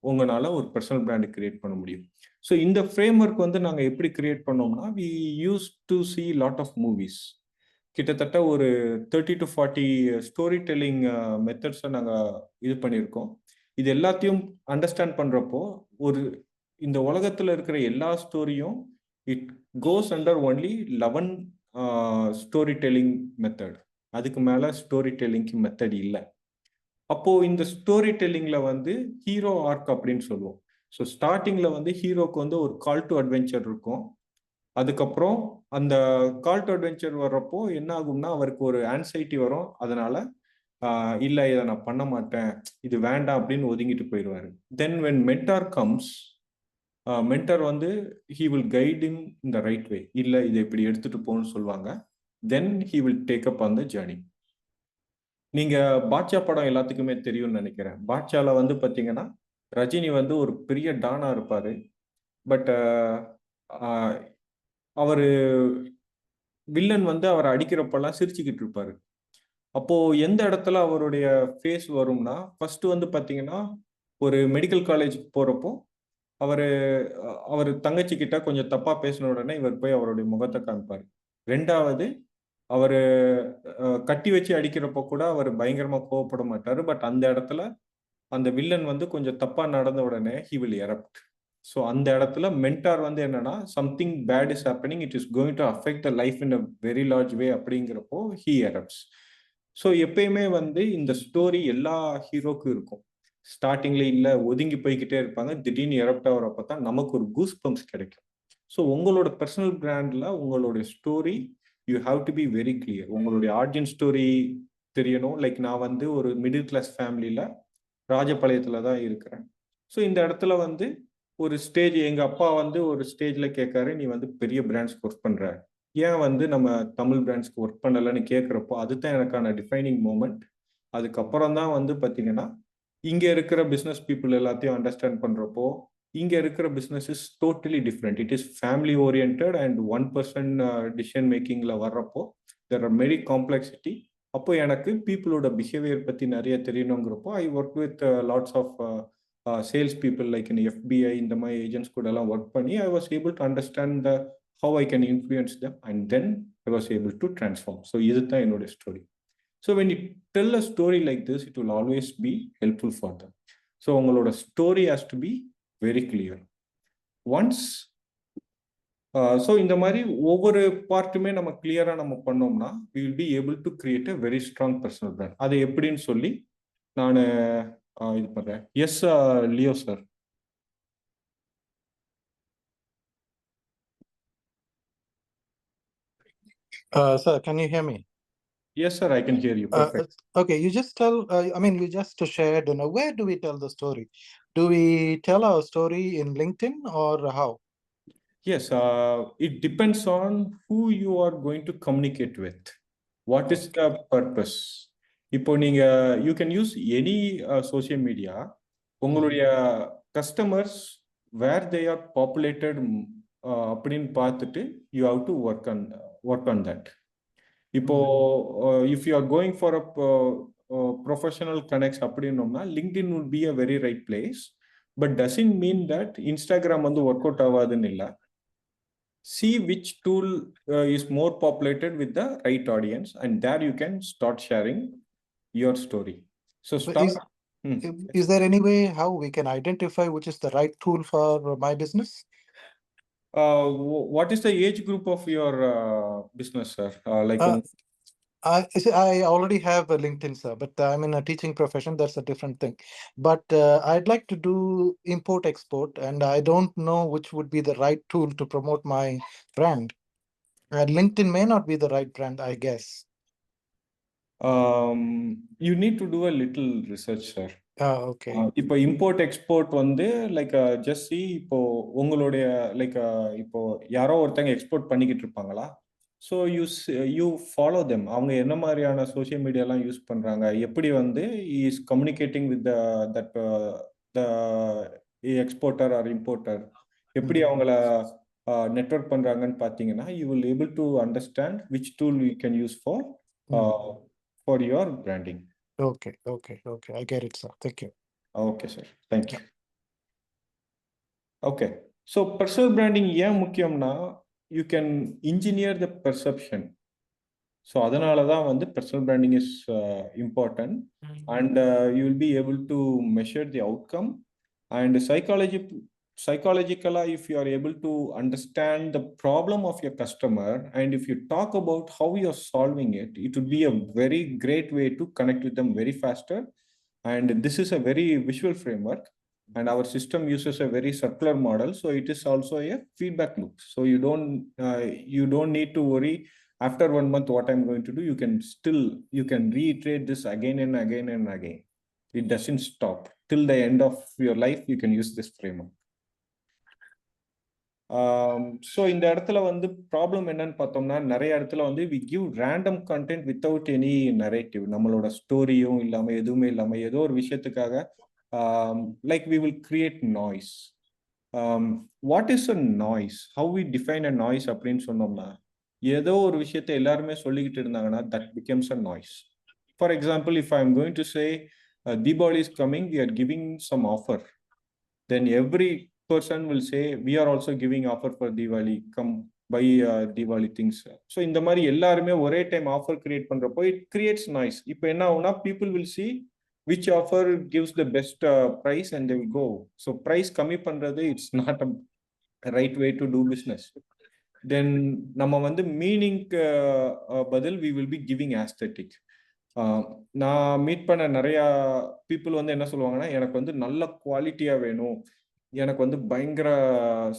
உங்களால் ஒரு பர்சனல் பிராண்ட் கிரியேட் பண்ண முடியும். ஸோ இந்த ஃப்ரேம் ஒர்க் வந்து நாங்கள் எப்படி கிரியேட் பண்ணோம்னா we use to see lot of movies. கிட்டத்தட்ட ஒரு 30 to 40 ஸ்டோரி டெல்லிங் மெத்தட்ஸை நாங்கள் இது பண்ணியிருக்கோம். இது எல்லாத்தையும் அண்டர்ஸ்டாண்ட் பண்ணுறப்போ ஒரு இந்த உலகத்தில் இருக்கிற எல்லா ஸ்டோரியும் it goes under only 11 story telling method. அதுக்கு மேலே ஸ்டோரி டெல்லிங்க்கு மெத்தட் இல்லை. அப்போ இந்த ஸ்டோரி டெல்லிங்ல வந்து ஹீரோ ஆர்க் அப்படின்னு சொல்லுவோம். ஸோ ஸ்டார்டிங்ல வந்து ஹீரோக்கு வந்து ஒரு கால் டு அட்வென்ச்சர் இருக்கும். அதுக்கப்புறம் அந்த கால் டு அட்வென்ச்சர் வர்றப்போ என்ன ஆகும்னா அவருக்கு ஒரு ஆன்சைட்டி வரும். அதனால இல்லை இதை நான் பண்ண மாட்டேன், இது வேண்டாம் அப்படின்னு ஒதுங்கிட்டு போயிடுவாரு. Then when mentor comes, mentor வந்து he will guide in the right way. இல்லை இதை இப்படி எடுத்துட்டு போகணும்னு சொல்லுவாங்க. Then he will take up on the journey. நீங்க பாட்ஷா படம் எல்லாத்துக்குமே தெரியும்னு நினைக்கிறேன். பாட்ஷால வந்து பாத்தீங்கன்னா ரஜினி வந்து ஒரு பெரிய டானா இருப்பாரு. பட் அவரு வில்லன் வந்து அவரை அடிக்கிறப்பெல்லாம் சிரிச்சுக்கிட்டு இருப்பாரு. அப்போ எந்த இடத்துல அவருடைய ஃபேஸ் வரும்னா ஃபர்ஸ்ட் வந்து பாத்தீங்கன்னா ஒரு மெடிக்கல் காலேஜுக்கு போறப்போ அவர் தங்கச்சி கிட்ட கொஞ்சம் தப்பா பேசின உடனே இவர் போய் அவருடைய முகத்தை காமிப்பாரு. ரெண்டாவது அவர் கட்டி வச்சு அடிக்கிறப்ப கூட அவர் பயங்கரமா கோவப்பட மாட்டாரு. பட் அந்த இடத்துல அந்த வில்லன் வந்து கொஞ்சம் தப்பா நடந்த உடனே ஹி வில் எரப்ட். ஸோ அந்த இடத்துல மென்டார் வந்து என்னன்னா something bad is happening, it is going to affect the life in a very large way அப்படிங்கிறப்போ ஹி எரப்ட்ஸ். ஸோ எப்பயுமே வந்து இந்த ஸ்டோரி எல்லா ஹீரோக்கும் இருக்கும். ஸ்டார்டிங்ல இல்லை ஒதுங்கி போய்கிட்டே இருப்பாங்க, திடீர்னு எரப்ட் ஆகிறப்ப தான் நமக்கு ஒரு கூஸ் பம்ப்ஸ் கிடைக்கும். ஸோ உங்களோட பர்சனல் பிராண்ட்ல உங்களுடைய story you have to be very clear. உங்களுடைய ஆர்ஜின் ஸ்டோரி தெரியணும். லைக் நான் வந்து ஒரு மிடில் கிளாஸ் ஃபேமிலியில் ராஜபாளையத்தில் தான் இருக்கிறேன். ஸோ இந்த இடத்துல வந்து ஒரு ஸ்டேஜ் எங்கள் அப்பா வந்து ஒரு ஸ்டேஜில் கேட்காரு, நீ வந்து பெரிய பிராண்ட்ஸ்க்கு ஒர்க் பண்ணுற, ஏன் வந்து நம்ம தமிழ் பிராண்ட்ஸ்க்கு ஒர்க் பண்ணலைன்னு கேட்குறப்போ அதுதான் எனக்கான டிஃபைனிங் மூமெண்ட். அதுக்கப்புறம் தான் வந்து பார்த்தீங்கன்னா இங்கே இருக்கிற பிஸ்னஸ் பீப்புள் எல்லாத்தையும் அண்டர்ஸ்டாண்ட் பண்ணுறப்போ இங்கே இருக்கிற business is totally different. It is family orient and 1% decision மேக்கிங்கில் வர்றப்போ தெர் ஆர் மெரி காம்ப்ளெக்சிட்டி. அப்போ எனக்கு பீப்புளோட பிஹேவியர் பற்றி நிறைய தெரியணுங்கிறப்போ I work with lots of sales people like in FBI இந்த மாதிரி ஏஜென்ட்ஸ் கூட எல்லாம் ஒர்க் பண்ணி I was able to understand how I can influence them and then I was able to transform. So இதுதான் என்னோட story. So when you tell a story like this, it will always be helpful for them. So உங்களோட story has to be very clear. Once so இந்த மாதிரி ஒவ்வொரு பார்ட்டுமே நம்ம கிளியரா நம்ம பண்ணோம்னா we will be able to create a very strong personal brand. அது எப்படின்னு சொல்லி நான் இது பண்றேன். Yes Leo sir. Sir, can you hear me? Yes, sir, I can hear you. Perfect. Okay, you just tell, you just shared, where do we tell the story? Do we tell our story in LinkedIn or how? Yes, it depends on who you are going to communicate with. What is the purpose? இப்போ நீங்க you can use any social media. உங்களுடைய customers where they are populated அப்படின்னு பார்த்துட்டு you have to work on that. இப்போ if you are going for a professional connects அப்படின்னோம்னா LinkedIn would be a very right place, but doesn't mean that Instagram வந்து work out ஆகாதுன்னு இல்லை. See which tool is more populated with the right audience, and there you can start sharing your story. So start. Is there any way how we can identify which is the right tool for my business? What is the age group of your business, sir? I already have a LinkedIn, sir, but I'm in a teaching profession. That's a different thing. But I'd like to do import-export, and I don't know which would be the right tool to promote my brand. LinkedIn may not be the right brand, I guess. You need to do a little research, sir. Okay. இப்போ import export வந்து like just இப்போ உங்களுடைய like இப்போ யாரோ ஒருத்தங்க export பண்ணிக்கிட்டு இருப்பாங்களா, so you follow them. அவங்க என்ன மாதிரியான சோஷியல் மீடியாலாம் யூஸ் பண்ணுறாங்க, எப்படி வந்து is communicating with the exporter or importer, எப்படி அவங்கள நெட்வொர்க் பண்ணுறாங்கன்னு பார்த்தீங்கன்னா you will able to understand which tool you can use for your branding. Okay. I get it, sir. Thank you. Okay, sir. Thank you. Okay. So personal branding ஏன் முக்கியம்னா you can engineer the perception. So அதனால தான் வந்து personal branding is important, and you will be able to measure the outcome. And psychologically, if you are able to understand the problem of your customer, and if you talk about how you are solving it, it would be a very great way to connect with them very faster. And this is a very visual framework, and our system uses a very circular model, so it is also a feedback loop. So you don't need to worry after 1 month what I'm going to do. You can reiterate this again and again and again. It doesn't stop till the end of your life. You can use this framework. So இந்த இடத்துல வந்து problem என்னன்னு பார்த்தோம்னா, நிறைய இடத்துல வந்து we give random content without any narrative. நம்மளோட ஸ்டோரியும் இல்லாமல் எதுவுமே இல்லாமல் ஏதோ ஒரு விஷயத்துக்காக like we will create noise. What is a noise? How we define a noise அப்படின்னு சொன்னோம்னா, ஏதோ ஒரு விஷயத்த எல்லாருமே சொல்லிக்கிட்டு இருந்தாங்கன்னா that becomes a noise. For example, if I am going to say Diwali is coming, we are giving some offer, then every person will say we are also giving offer for Diwali, come buy Diwali things. So இந்த மாதிரி எல்லாருமே ஒரே time offer create பண்றப்போ it creates noise. இப்போ என்ன ஆகும்னா, people will see which offer gives the best price and they will go. So price கம்மி பண்றது it's not a right way to do business. Then நம்ம வந்து மீனிங்க்கு பதில் we will be giving aesthetic. நான் meet பண்ண நிறையா பீப்புள் வந்து என்ன சொல்லுவாங்கன்னா, எனக்கு வந்து நல்ல குவாலிட்டியாக வேணும், எனக்கு வந்து பயங்கர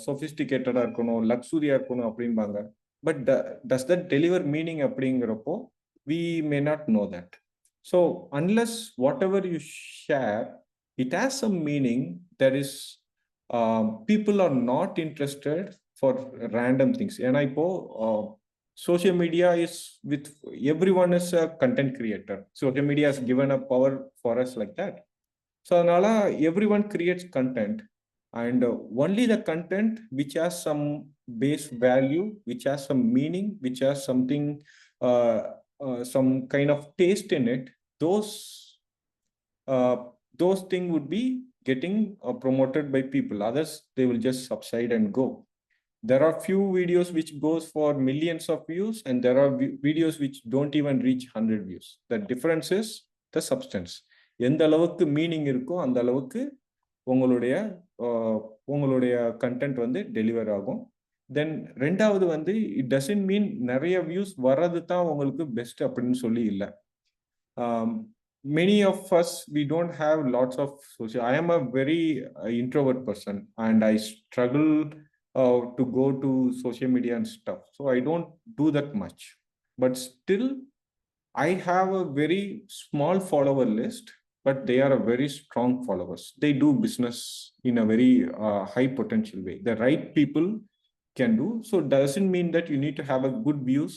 சொஃபிஸ்டிகேட்டடாக இருக்கணும், லக்ஸுரியாக இருக்கணும் அப்படின்பாங்க. But does that deliver meaning அப்படிங்கிறப்போ we may not know that. So unless whatever you share it has some meaning, that is people are not interested for random things. ஏன்னா இப்போ social media is with everyone is a content creator. Social media has given a power for us like that. So anala everyone creates content, and only the content which has some base value, which has some meaning, which has something some kind of taste in it, those things would be getting promoted by people. Others, they will just subside and go. There are few videos which goes for millions of views, and there are videos which don't even reach 100 views. The difference is the substance. எந்த அளவுக்கு meaning இருக்கோ அந்த அளவுக்கு உங்களுடைய உங்களுடைய content வந்து deliver ஆகும். தென் ரெண்டாவது வந்து இட் டசன்ட் மீன் நிறைய வியூஸ் வர்றது தான் உங்களுக்கு பெஸ்ட் அப்படின்னு சொல்லி இல்லை. Many of us, we don't have lots of social. I am a very introvert person, and I struggle to go to social media and stuff. So I don't do that much. But still, I have a very small follower list, but they are a very strong followers. They do business in a very high potential way. The right people can do. So doesn't mean that you need to have a good views.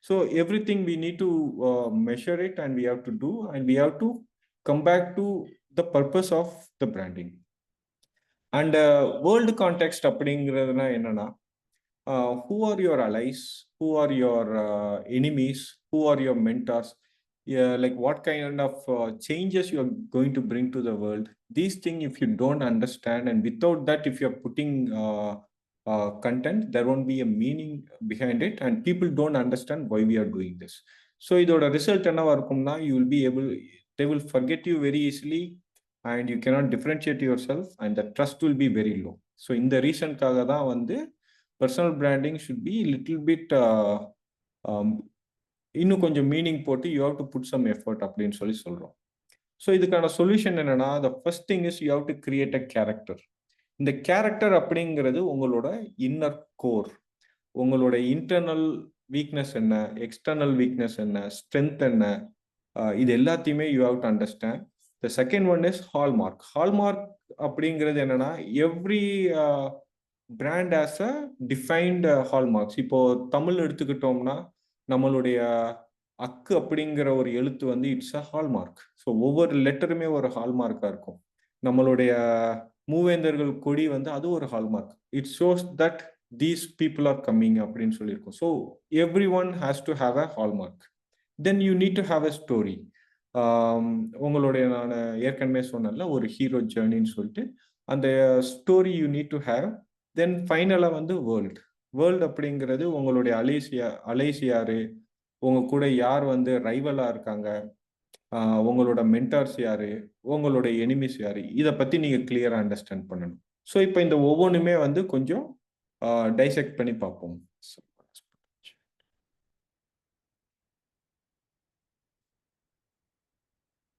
So everything we need to measure it, and we have to do, and we have to come back to the purpose of the branding. And world context அப்படிங்கிறதுனா என்னன்னா, who are your allies, who are your enemies, who are your mentors, like what kind of changes you are going to bring to the world. These things, if you don't understand, and without that, if you are putting content, there won't be a meaning behind it, and people don't understand why we are doing this. So இதோட result என்னவா இருக்கும்னா, you will be able, they will forget you very easily, and you cannot differentiate yourself, and the trust will be very low. So இந்த ரீசன்காக தான் வந்து personal branding should be little bit இன்னும் கொஞ்சம் meaning போட்டு you have to put some effort அப்படின்னு சொல்லி சொல்றோம். ஸோ இதுக்கான சொல்யூஷன் என்னன்னா, the first thing is you have to create a character. இந்த கேரக்டர் அப்படிங்கிறது உங்களோட இன்னர் கோர், உங்களோட இன்டர்னல் வீக்னஸ் என்ன, எக்ஸ்டர்னல் வீக்னஸ் என்ன, ஸ்ட்ரென்த் என்ன, இது எல்லாத்தையுமே you have to understand. The second one is hallmark. Hallmark அப்படிங்கிறது என்னன்னா, every brand has a defined hallmarks. இப்போ தமிழ் எடுத்துக்கிட்டோம்னா, நம்மளுடைய அக்கு அப்படிங்கிற ஒரு எழுத்து வந்து இட்ஸ் அ ஹால்மார்க். ஸோ ஒவ்வொரு லெட்டருமே ஒரு ஹால்மார்க்காக இருக்கும். நம்மளுடைய மூவேந்தர்கள் கொடி வந்து அது ஒரு hallmark. It shows that these people are coming அப்படின்னு சொல்லியிருக்கோம். So everyone has to have a hallmark. Then you need to have a story. உங்களுடைய நான் ஏற்கனவே சொன்னேன்ல ஒரு ஹீரோ ஜேர்னின்னு சொல்லிட்டு, அந்த story you need to have. Then ஃபைனலாக வந்து வேர்ல்டு அப்படிங்கிறது உங்களுடைய அலைஸ் யாரு, உங்க கூட யார் வந்து ரைவலா இருக்காங்க, உங்களோட மென்டார்ஸ் யாரு, உங்களோட எனிமிஸ் யாரு, இதை பத்தி நீங்க கிளியரா அண்டர்ஸ்டாண்ட் பண்ணணும். ஸோ இப்போ இந்த ஒவ்வொன்றுமே வந்து கொஞ்சம் டைசெக்ட் பண்ணி பார்ப்போம்.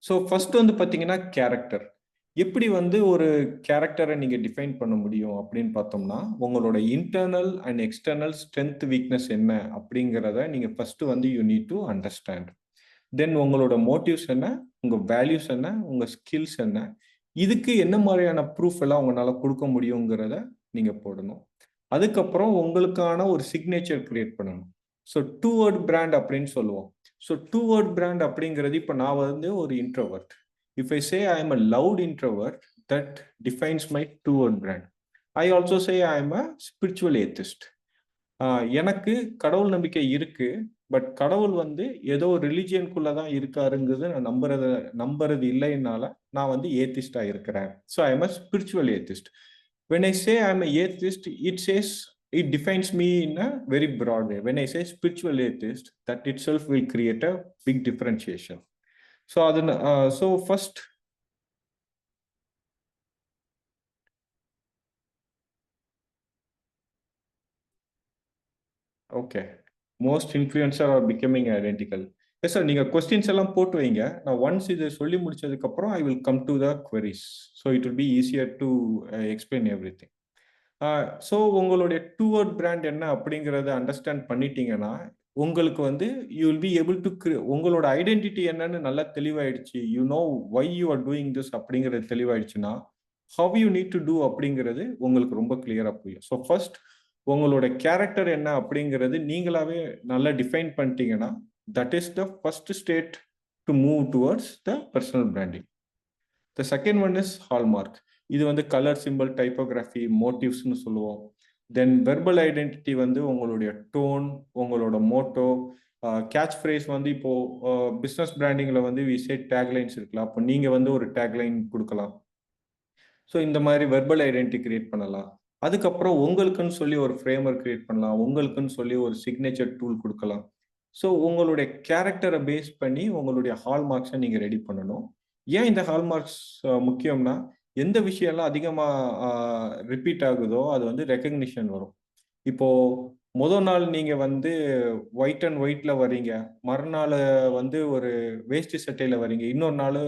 ஸோ ஃபர்ஸ்ட் வந்து பார்த்தீங்கன்னா கேரக்டர். எப்படி வந்து ஒரு கேரக்டரை நீங்க டிஃபைன் பண்ண முடியும் அப்படின்னு பார்த்தோம்னா, உங்களோட internal and external strength weakness என்ன அப்படிங்கிறத நீங்க ஃபர்ஸ்ட் வந்து யூ நீட் டு அண்டர்ஸ்டாண்ட். தென் உங்களோட மோட்டிவ்ஸ் என்ன, உங்க வேல்யூஸ் என்ன, உங்க ஸ்கில்ஸ் என்ன, இதுக்கு என்ன மாதிரியான ப்ரூஃப் எல்லாம் உங்களால கொடுக்க முடியுங்கிறத நீங்க போடணும். அதுக்கப்புறம் உங்களுக்கான ஒரு சிக்னேச்சர் கிரியேட் பண்ணணும். ஸோ 2 word பிராண்ட் அப்படின்னு சொல்லுவோம். ஸோ 2 word பிராண்ட் அப்படிங்கிறது, இப்போ நான் வந்து ஒரு introvert. If I say I am a loud introvert, that defines my 2 word brand. I also say I am a spiritual atheist. எனக்கு கடவுள் நம்பிக்கை இருக்கு, பட் கடவுள் வந்து ஏதோ ரிலிஜியனுக்குள்ள தான் இருக்காருங்கிறது நான் நம்புறது இல்லைனால நான் வந்து ஏத்திஸ்டா இருக்கிறேன். So I am a spiritual atheist. When I say I am a atheist, it defines me in a very broad way. When I say spiritual atheist, that itself will create a big differentiation. So so first, okay, most influencer are becoming identical. Yes sir, நீங்க questions எல்லாம் போட்டு வைங்க. நான் once இதை சொல்லி முடிச்சதுக்கு அப்புறம் I will come to the queries, so it will be easier to explain everything. So உங்களுடைய 2 word பிராண்ட் என்ன அப்படிங்கிறத அண்டர்ஸ்டாண்ட் பண்ணிட்டீங்கன்னா, உங்களுக்கு வந்து you will be able to உங்களோட ஐடென்டிட்டி என்னன்னு நல்லா தெளிவாயிடுச்சு. You know why you are doing this அப்படிங்கிறது தெளிவாயிடுச்சுன்னா, how you need to do அப்படிங்கிறது உங்களுக்கு ரொம்ப கிளியரா புரியும். ஸோ ஃபர்ஸ்ட் உங்களோட கேரக்டர் என்ன அப்படிங்கிறது நீங்களாவே நல்லா டிஃபைன் பண்ணிட்டீங்கன்னா, that is the first state to move towards the personal branding. The second one is hallmark. இது வந்து கலர், சிம்பிள், டைப்போகிராஃபி, மோட்டிவ்ஸ்னு சொல்லுவோம். தென் வெர்பல் ஐடென்டிட்டி வந்து உங்களுடைய டோன், உங்களோட மோட்டோ, கேட்ச் ஃப்ரேஸ் வந்து இப்போ பிஸ்னஸ் பிராண்டிங்ல வந்து வி சே டேக்லைன்ஸ் இருக்கலாம். அப்போ நீங்க வந்து ஒரு டேக்லைன் கொடுக்கலாம். ஸோ இந்த மாதிரி வெர்பல் ஐடென்டிட்டி கிரியேட் பண்ணலாம். அதுக்கப்புறம் உங்களுக்குன்னு சொல்லி ஒரு ஃப்ரேம்வொர்க் கிரியேட் பண்ணலாம், உங்களுக்குன்னு சொல்லி ஒரு சிக்னேச்சர் டூல் கொடுக்கலாம். ஸோ உங்களுடைய கேரக்டரை பேஸ் பண்ணி உங்களுடைய ஹால்மார்க்ஸை நீங்கள் ரெடி பண்ணணும். ஏன் இந்த ஹால்மார்க்ஸ் முக்கியம்னா, எந்த விஷயம்லாம் அதிகமாக ரிப்பீட் ஆகுதோ அது வந்து ரெக்கக்னிஷன் வரும். இப்போ முதல் நாள் நீங்க வந்து ஒயிட் அண்ட் ஒயிட்ல வர்றீங்க, மறுநாள் வந்து ஒரு வேஷ்டி சட்டையில வர்றீங்க, இன்னொரு நாள்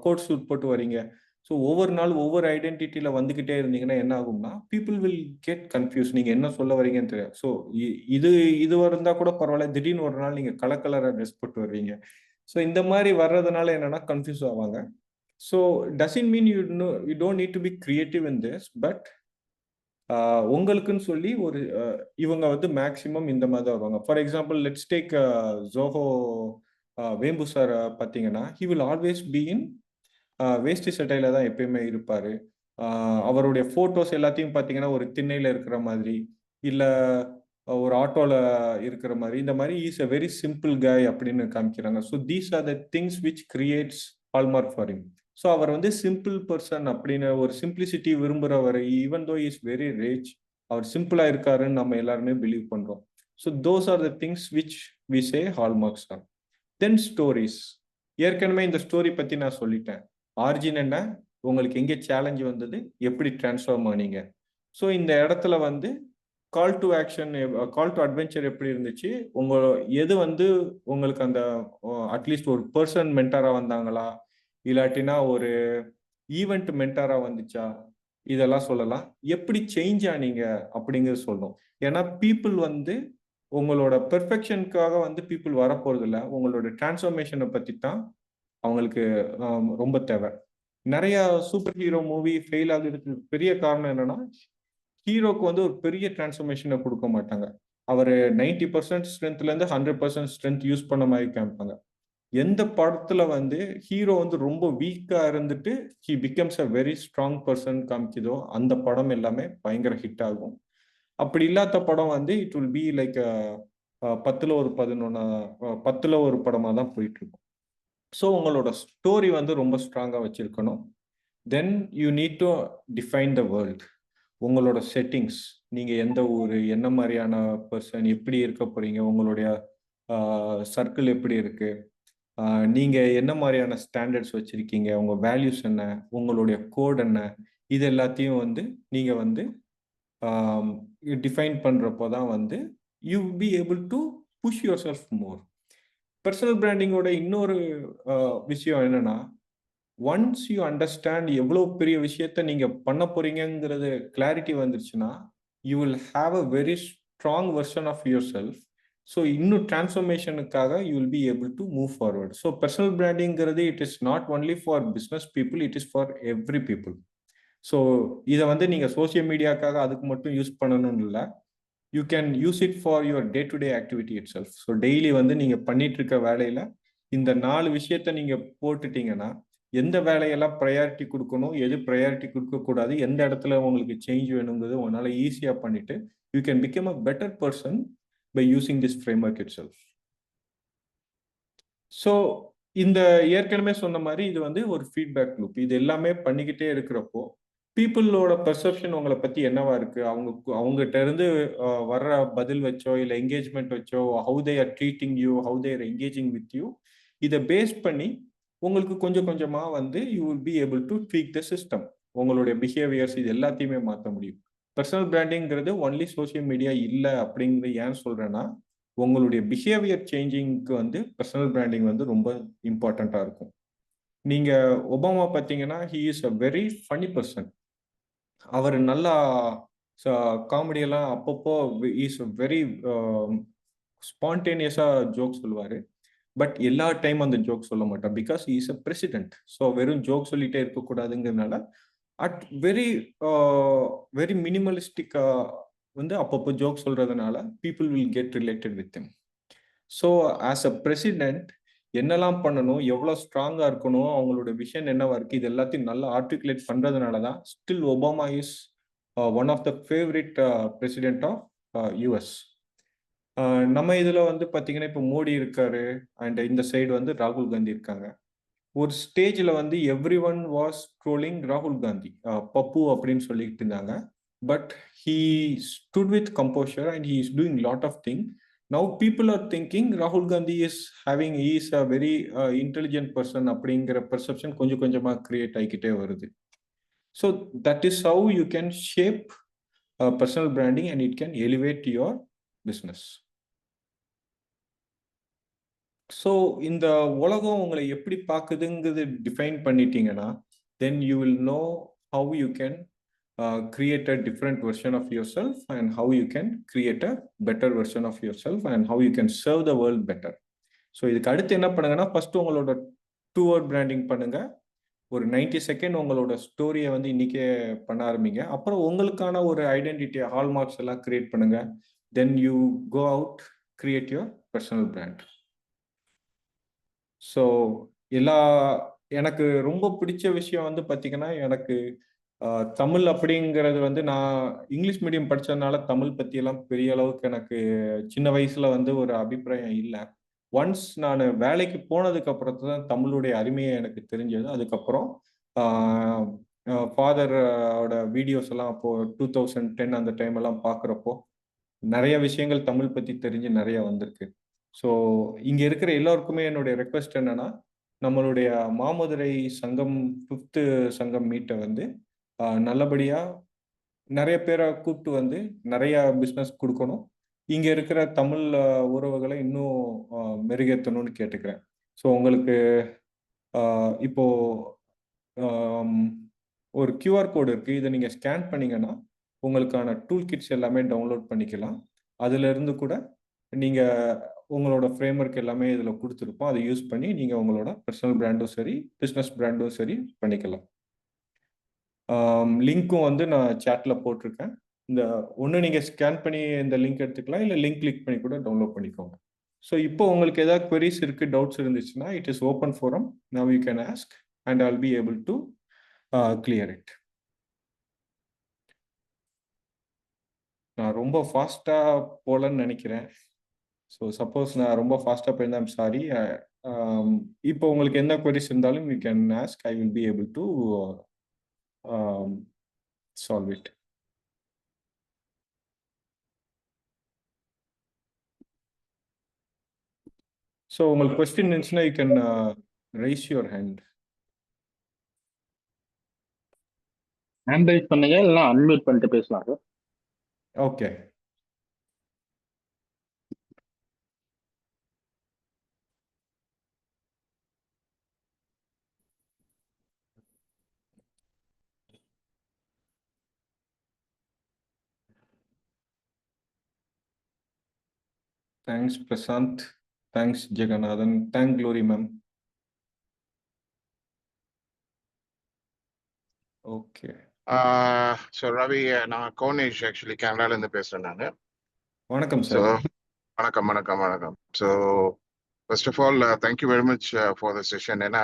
கோட் சூட் போட்டு வர்றீங்க. ஸோ ஒவ்வொரு நாள் ஒவ்வொரு ஐடென்டிட்டியில வந்துகிட்டே இருந்தீங்கன்னா என்ன ஆகும்னா, பீப்புள் வில் கெட் கன்ஃபியூஸ். நீங்க என்ன சொல்ல வரீங்கன்னு தெரியாது. ஸோ இது இது இருந்தா கூட பரவாயில்ல, திடீர்னு ஒரு நாள் நீங்க கலர் கலரா ட்ரெஸ் போட்டு வர்றீங்க. ஸோ இந்த மாதிரி வர்றதுனால என்னன்னா கன்ஃபியூஸ் ஆவாங்க. So doesn't mean you don't need to be creative in this, but உங்களுக்குன்னு சொல்லி ஒரு இவங்க வந்து மேக்சிமம் இந்த மாதிரி தான் வருவாங்க. For example let's take Zoho Vembu sir பார்த்தீங்கன்னா, he will always be in veshti சட்டையில தான் எப்பயுமே இருப்பாரு. அவருடைய போட்டோஸ் எல்லாத்தையும் பார்த்தீங்கன்னா ஒரு திண்ணையில இருக்கிற மாதிரி, இல்ல ஒரு ஆட்டோல இருக்கிற மாதிரி, இந்த மாதிரி is a very simple guy அப்படின்னு காமிக்கிறாங்க. So these are the things which creates hallmark for him. So அவர் வந்து சிம்பிள் பர்சன் அப்படின்னு ஒரு சிம்பிளிசிட்டி விரும்புகிறவர், even though is very rich, அவர் சிம்பிளா இருக்காருன்னு நம்ம எல்லாருமே பிலீவ் பண்றோம். So those are the things which we say hallmarks are. Then stories. ஏற்கனவே இந்த ஸ்டோரி பத்தி நான் சொல்லிட்டேன். ஆரிஜின் என்ன, உங்களுக்கு எங்கே சேலஞ்ச் வந்தது, எப்படி டிரான்ஸ்ஃபார்ம் ஆனீங்க. ஸோ இந்த இடத்துல வந்து call to action, call to adventure எப்படி இருந்துச்சு, எது வந்து உங்களுக்கு அந்த அட்லீஸ்ட் ஒரு பர்சன் மென்டாரா வந்தாங்களா, இல்லாட்டினா ஒரு ஈவெண்ட் மென்டாரா வந்துச்சா, இதெல்லாம் சொல்லலாம். எப்படி சேஞ்ச் ஆனீங்க அப்படிங்கிறது சொல்லணும். ஏன்னா பீப்புள் வந்து உங்களோட பெர்ஃபெக்ஷனுக்காக வந்து பீப்புள் வரப்போறது இல்லை, உங்களோட டிரான்ஸ்ஃபர்மேஷனை பற்றி தான் அவங்களுக்கு ரொம்ப தேவை. நிறைய சூப்பர் ஹீரோ மூவி ஃபெயில் ஆகுறதுக்கு பெரிய காரணம் என்னன்னா, ஹீரோக்கு வந்து ஒரு பெரிய டிரான்ஸ்ஃபர்மேஷனை கொடுக்க மாட்டாங்க. அவர் 90% ஸ்ட்ரென்த்லேருந்து 100% ஸ்ட்ரென்த் யூஸ் பண்ண மாதிரி காமிப்பாங்க. எந்த படத்துல வந்து ஹீரோ வந்து ரொம்ப வீக்கா இருந்துட்டு he becomes a very strong person காமிக்குதோ அந்த படம் எல்லாமே பயங்கர ஹிட் ஆகும். அப்படி இல்லாத படம் வந்து இட் வில் பி லைக் 10ல் ஒரு 11 10ல் ஒரு படமா தான் போயிட்டு இருக்கும். ஸோ உங்களோட ஸ்டோரி வந்து ரொம்ப ஸ்ட்ராங்கா வச்சிருக்கணும். தென் you need to define the world. உங்களோட செட்டிங்ஸ், நீங்க எந்த ஊர், என்ன மாதிரியான பர்சன், எப்படி இருக்க போறீங்க, உங்களுடைய சர்க்கிள் எப்படி இருக்கு, நீங்க என்ன மாதிரியான ஸ்டாண்டர்ட்ஸ் வச்சிருக்கீங்க, உங்க வேல்யூஸ் என்ன, உங்களுடைய கோட் என்ன, இது எல்லாத்தையும் வந்து நீங்க வந்து டிஃபைன் பண்றப்போ தான் வந்து you be able to push yourself more. Personal பிராண்டிங்கோட இன்னொரு விஷயம் என்னன்னா, ஒன்ஸ் யூ அண்டர்ஸ்டாண்ட் எவ்வளோ பெரிய விஷயத்த நீங்க பண்ண போறீங்கிறது கிளாரிட்டி வந்துருச்சுன்னா, you will have a very strong version of yourself. So இன்னும் டிரான்ஸ்ஃபர்மேஷனுக்காக you will be able to move forward. So personal பிராண்டிங்கிறது it is not only for business people, it is for every people. So இதை வந்து நீங்கள் social மீடியாக்காக அதுக்கு மட்டும் use பண்ணணும்னு இல்லை, you can use it for your day to day activity it self. So daily வந்து நீங்கள் பண்ணிட்டு இருக்க வேலையில் இந்த 4 விஷயத்த நீங்கள் போட்டுட்டீங்கன்னா, எந்த வேலையெல்லாம் ப்ரையாரிட்டி கொடுக்கணும், எது ப்ரையாரிட்டி கொடுக்கக்கூடாது, எந்த இடத்துல உங்களுக்கு சேஞ்ச் வேணுங்கிறது உங்களால் ஈஸியாக பண்ணிட்டு you can become a better person by using this framework itself. So இந்த ஏற்கனவே சொன்ன மாதிரி இது வந்து ஒரு ஃபீட்பேக் லூப். இது எல்லாமே பண்ணிக்கிட்டே இருக்கிறப்போ பீப்புளோட பெர்செப்ஷன் உங்களை பற்றி என்னவா இருக்கு, அவங்ககிட்ட இருந்து வர்ற பதில் வச்சோ இல்லை என்கேஜ்மெண்ட் வச்சோ, how they are treating you, how they are engaging with you, இதை பேஸ் பண்ணி உங்களுக்கு கொஞ்சம் கொஞ்சமாக வந்து you will be able to tweak the system. உங்களுடைய பிஹேவியர்ஸ் இது எல்லாத்தையுமே மாற்ற முடியும். பர்சனல் பிராண்டிங்கிறது ஒன்லி சோசியல் மீடியா இல்லை அப்படிங்கிறது ஏன் சொல்கிறேன்னா, உங்களுடைய பிஹேவியர் சேஞ்சிங்க்கு வந்து பர்சனல் பிராண்டிங் வந்து ரொம்ப இம்பார்ட்டண்ட்டாக இருக்கும். நீங்கள் ஒபாமா பார்த்தீங்கன்னா, he is a very funny person. அவர் நல்லா காமெடியெல்லாம் அப்பப்போ இஸ் வெரி ஸ்பான்டேனியஸாக ஜோக் சொல்லுவார். பட் எல்லா டைம் அந்த ஜோக் சொல்ல மாட்டார், because is a president. So வெறும் ஜோக் சொல்லிட்டே இருக்கக்கூடாதுங்கிறதுனால அட் வெரி வெரி மினிமலிஸ்டிக்காக வந்து அப்பப்போ ஜோக் சொல்றதுனால people will get related with him. So as a president என்னெல்லாம் பண்ணணும், எவ்வளோ ஸ்ட்ராங்காக இருக்கணும், அவங்களோட விஷன் என்னவா இருக்குது, இது எல்லாத்தையும் நல்லா ஆர்டிகுலேட் பண்ணுறதுனால தான் still Obama is one of the favourite president of US. நம்ம இதில் வந்து பார்த்தீங்கன்னா இப்போ மோடி இருக்காரு, அண்ட் இந்த சைடு வந்து ராகுல் காந்தி இருக்காங்க. ஒரு ஸ்டேஜில் வந்து எவ்ரி ஒன் வாஸ் ட்ரோலிங் ராகுல் காந்தி, பப்பு அப்படின்னு சொல்லிட்டு இருந்தாங்க. but he stood with composure and he is doing lot of things. Now people are thinking Rahul Gandhi is he is a very intelligent person அப்படிங்கிற perception கொஞ்சம் கொஞ்சமா create ஆகிக்கிட்டே வருது. So that is how you can shape personal branding and it can elevate your business. So இந்த உலகம் உங்களை எப்படி பார்க்குதுங்கிறது define பண்ணிட்டீங்கன்னா then you will know how you can create a different version of yourself and how you can create a better version of yourself and how you can serve the world better. So இதுக்கு அடுத்து என்ன பண்ணுங்கன்னா first உங்களோட 2-word branding பண்ணுங்க. ஒரு 90 second உங்களோட ஸ்டோரியை வந்து இன்னைக்கே பண்ண ஆரம்பிங்க. அப்புறம் உங்களுக்கான ஒரு ஐடென்டிட்டி ஹால்மார்க்ஸ் எல்லாம் கிரியேட் பண்ணுங்க. Then you go out create your personal brand. So எனக்கு ரொம்ப பிடிச்ச விஷயம் வந்து பார்த்தீங்கன்னா எனக்கு தமிழ் அப்படிங்கிறது வந்து நான் இங்கிலீஷ் மீடியம் படித்ததுனால தமிழ் பற்றியெல்லாம் பெரிய அளவுக்கு எனக்கு சின்ன வயசில் வந்து ஒரு அபிப்பிராயம் இல்லை. ஒன்ஸ் நான் வேலைக்கு போனதுக்கு அப்புறத்து தான் தமிழுடைய அருமையை எனக்கு தெரிஞ்சது. அதுக்கப்புறம் ஃபாதரோட வீடியோஸ் எல்லாம் அப்போது 2010 அந்த டைம் எல்லாம் பார்க்குறப்போ நிறைய விஷயங்கள் தமிழ் பற்றி தெரிஞ்சு நிறைய வந்திருக்கு. ஸோ இங்கே இருக்கிற எல்லோருக்குமே என்னுடைய ரெக்வெஸ்ட் என்னன்னா நம்மளுடைய மாமதுரை சங்கம் 5th சங்கம் மீட்டை வந்து நல்லபடியாக நிறைய பேரை கூப்பிட்டு வந்து நிறைய பிஸ்னஸ் கொடுக்கணும். இங்கே இருக்கிற தமிழ் உறவுகளை இன்னும் மெருகேற்றணும்னு கேட்டுக்கிறேன். ஸோ உங்களுக்கு இப்போ ஒரு QR கோடு இருக்குது. இதை நீங்கள் ஸ்கேன் பண்ணிங்கன்னா உங்களுக்கான டூல் கிட்ஸ் எல்லாமே டவுன்லோட் பண்ணிக்கலாம். அதிலிருந்து கூட நீங்கள் உங்களோட ஃப்ரேம்வொர்க் எல்லாமே இதில் கொடுத்துருப்போம். அதை யூஸ் பண்ணி நீங்கள் உங்களோட பர்சனல் பிராண்டும் சரி பிஸ்னஸ் பிராண்டும் சரி பண்ணிக்கலாம். லிங்க்கும் வந்து நான் சேட்டில் போட்டிருக்கேன். இந்த ஒன்று நீங்கள் ஸ்கேன் பண்ணி இந்த லிங்க் எடுத்துக்கலாம், இல்லை லிங்க் கிளிக் பண்ணி கூட டவுன்லோட் பண்ணிக்கோங்க. ஸோ இப்போ உங்களுக்கு ஏதாவது queries இருக்குது, டவுட்ஸ் இருந்துச்சுன்னா it is open forum. Now you can ask and I'll be able to clear it. நான் ரொம்ப ஃபாஸ்ட்டாக போகலன்னு நினைக்கிறேன். ஸோ சப்போஸ் நான் ரொம்ப ஃபாஸ்ட்டாக போயிருந்தேன், ஐம் சாரி. இப்போ உங்களுக்கு எந்த queries இருந்தாலும் you can ask. I will be able to solve it. So உங்களுக்கு கொஸ்டின் இருந்துச்சுன்னா you can raise your hand. Hand raise பண்ணுங்க, இல்லைன்னா அன்மியூட் பண்ணிட்டு பேசலாம் sir. Okay. Thanks, Prasant. Thanks, Jagannathan. Thank Glory, ma'am. Okay. So Ravi, நான் Konesh actually கேனடாலேருந்து பேசுகிறேன் நான். வணக்கம் ஸோ சார். வணக்கம். So first of all thank you very much for the session. ஏன்னா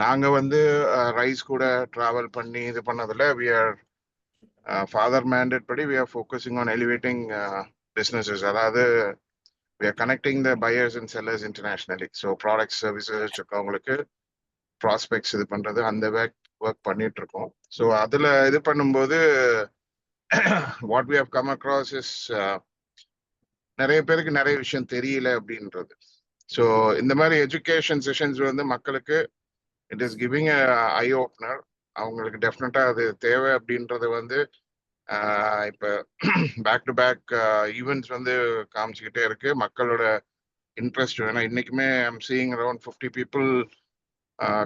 நாங்கள் வந்து ரைஸ் கூட ட்ராவல் பண்ணி இது பண்ணதில் வி ஆர் ஃபாதர் மேண்டேட் படி we are focusing on elevating businesses. அதாவது we are connecting the buyers and sellers internationally. So products services வச்சுருக்கவங்களுக்கு ப்ராஸ்பெக்ட்ஸ் இது பண்ணுறது அந்த ஒர்க் பண்ணிட்டு இருக்கோம். ஸோ அதில் இது பண்ணும்போது what we have come across is நிறைய பேருக்கு நிறைய விஷயம் தெரியல அப்படின்றது. ஸோ இந்த மாதிரி எஜுகேஷன் செஷன்ஸ் வந்து மக்களுக்கு it is giving I opener. அவங்களுக்கு டெஃபினட்டாக அது தேவை அப்படின்றது வந்து இப்போ பேக் டு பேக் ஈவெண்ட்ஸ் வந்து காமிச்சிக்கிட்டே இருக்கு. மக்களோட இன்ட்ரெஸ்ட் ஏன்னா இன்னைக்குமே ஐம் சீயிங் அரௌண்ட் 50 people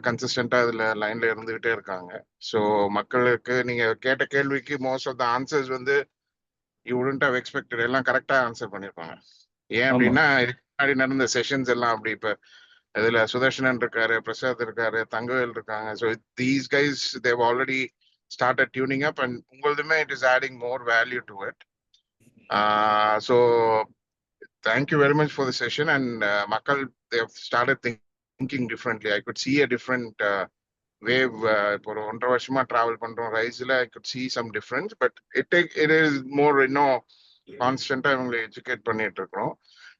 கன்சிஸ்டண்டா இதுல லைன்ல இருந்துகிட்டே இருக்காங்க. ஸோ மக்களுக்கு நீங்க கேட்ட கேள்விக்கு மோஸ்ட் ஆஃப் த ஆன்சர்ஸ் வந்து யூ வுடன்ட் ஹவ் எக்ஸ்பெக்டட் எல்லாம் கரெக்டா ஆன்சர் பண்ணிருப்பாங்க. ஏன் அப்படின்னா இதுக்கு முன்னாடி நடந்த செஷன்ஸ் எல்லாம் அப்படி. இப்ப இதுல சுதர்ஷனன் இருக்காரு, பிரசாத் இருக்காரு, தங்கவேல் இருக்காங்க. So these guys they've already started tuning up and உங்களுதுமே it is adding more value to it. So thank you very much for the session. And மக்கள் they've started thinking differently. I could see a different wave. இப்போ ஒரு 1.5 வருஷமா travel பண்றோம் ரைஸ்ல. I could see some difference, but it is more கான்ஸ்டன்டா இவங்களை educate பண்ணிட்டு இருக்கோம்.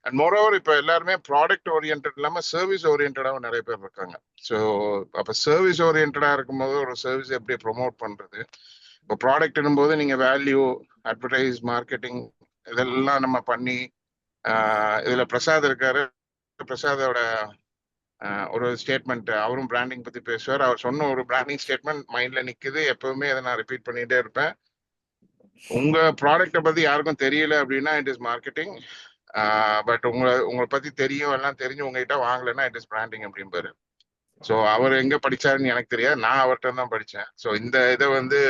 And moreover இப்போ எல்லாருமே ப்ராடக்ட் ஓரியன்ட் இல்லாம சர்வீஸ் ஓரியன்டாவும் நிறைய பேர் இருக்காங்க. ஸோ அப்போ சர்வீஸ் ஓரியன்டா இருக்கும்போது ஒரு சர்வீஸ் எப்படி ப்ரொமோட் பண்றது, இப்போ ப்ராடக்ட் போது நீங்க வேல்யூ, அட்வர்டைஸ், மார்க்கெட்டிங் இதெல்லாம் நம்ம பண்ணி இதுல பிரசாத் இருக்காரு. பிரசாதோட ஒரு ஸ்டேட்மெண்ட், அவரும் பிராண்டிங் பத்தி பேசுவார். அவர் சொன்ன ஒரு பிராண்டிங் ஸ்டேட்மெண்ட் மைண்ட்ல நிக்குது. எப்பவுமே அதை நான் ரிப்பீட் பண்ணிட்டே இருப்பேன். உங்க ப்ராடக்ட்டை பத்தி யாருக்கும் தெரியல அப்படின்னா இட் இஸ் மார்க்கெட்டிங். பட் உங்களை பத்தி தெரியும், எல்லாம் தெரிஞ்சு உங்ககிட்ட வாங்கலைன்னா இட் இஸ் பிராண்டிங் அப்படிம்பாரு. ஸோ அவர் எங்க படிச்சாருன்னு எனக்கு தெரியாது, நான் அவர்கிட்ட தான் படித்தேன். ஸோ இந்த இதை வந்து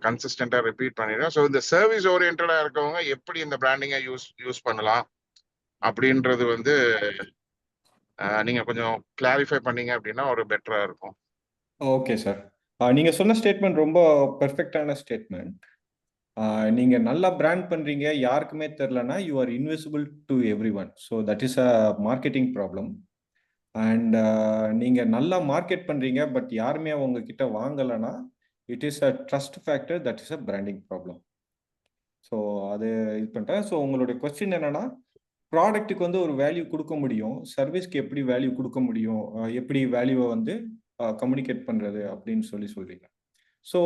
கன்சிஸ்டண்டா ரிப்பீட் பண்ணிடுறேன். ஸோ இந்த சர்வீஸ் ஓரியன்டா இருக்கவங்க எப்படி இந்த பிராண்டிங்கை யூஸ் பண்ணலாம் அப்படின்றது வந்து நீங்க கொஞ்சம் கிளாரிஃபை பண்ணீங்க அப்படின்னா ஒரு பெட்டரா இருக்கும். Okay sir. நீங்க சொன்ன ஸ்டேட்மெண்ட் ரொம்ப பெர்ஃபெக்டான ஸ்டேட்மெண்ட். நீங்க நல்லா பிராண்ட் பண்றீங்க, யாருக்குமே தெரியலனா you are invisible to everyone. So that is a marketing problem. And நீங்க நல்லா மார்க்கெட் பண்றீங்க பட் யாருமே உங்ககிட்ட வாங்கலைன்னா it is a trust factor, that is a branding problem. So அது இது பண்ணிட்டேன். ஸோ உங்களுடைய கொஸ்டின் என்னன்னா, ப்ராடக்ட்டுக்கு வந்து ஒரு வேல்யூ கொடுக்க முடியும், சர்வீஸ்க்கு எப்படி வேல்யூ கொடுக்க முடியும், எப்படி வேல்யூவை வந்து கம்யூனிகேட் பண்ணுறது அப்படின்னு சொல்றீங்க. So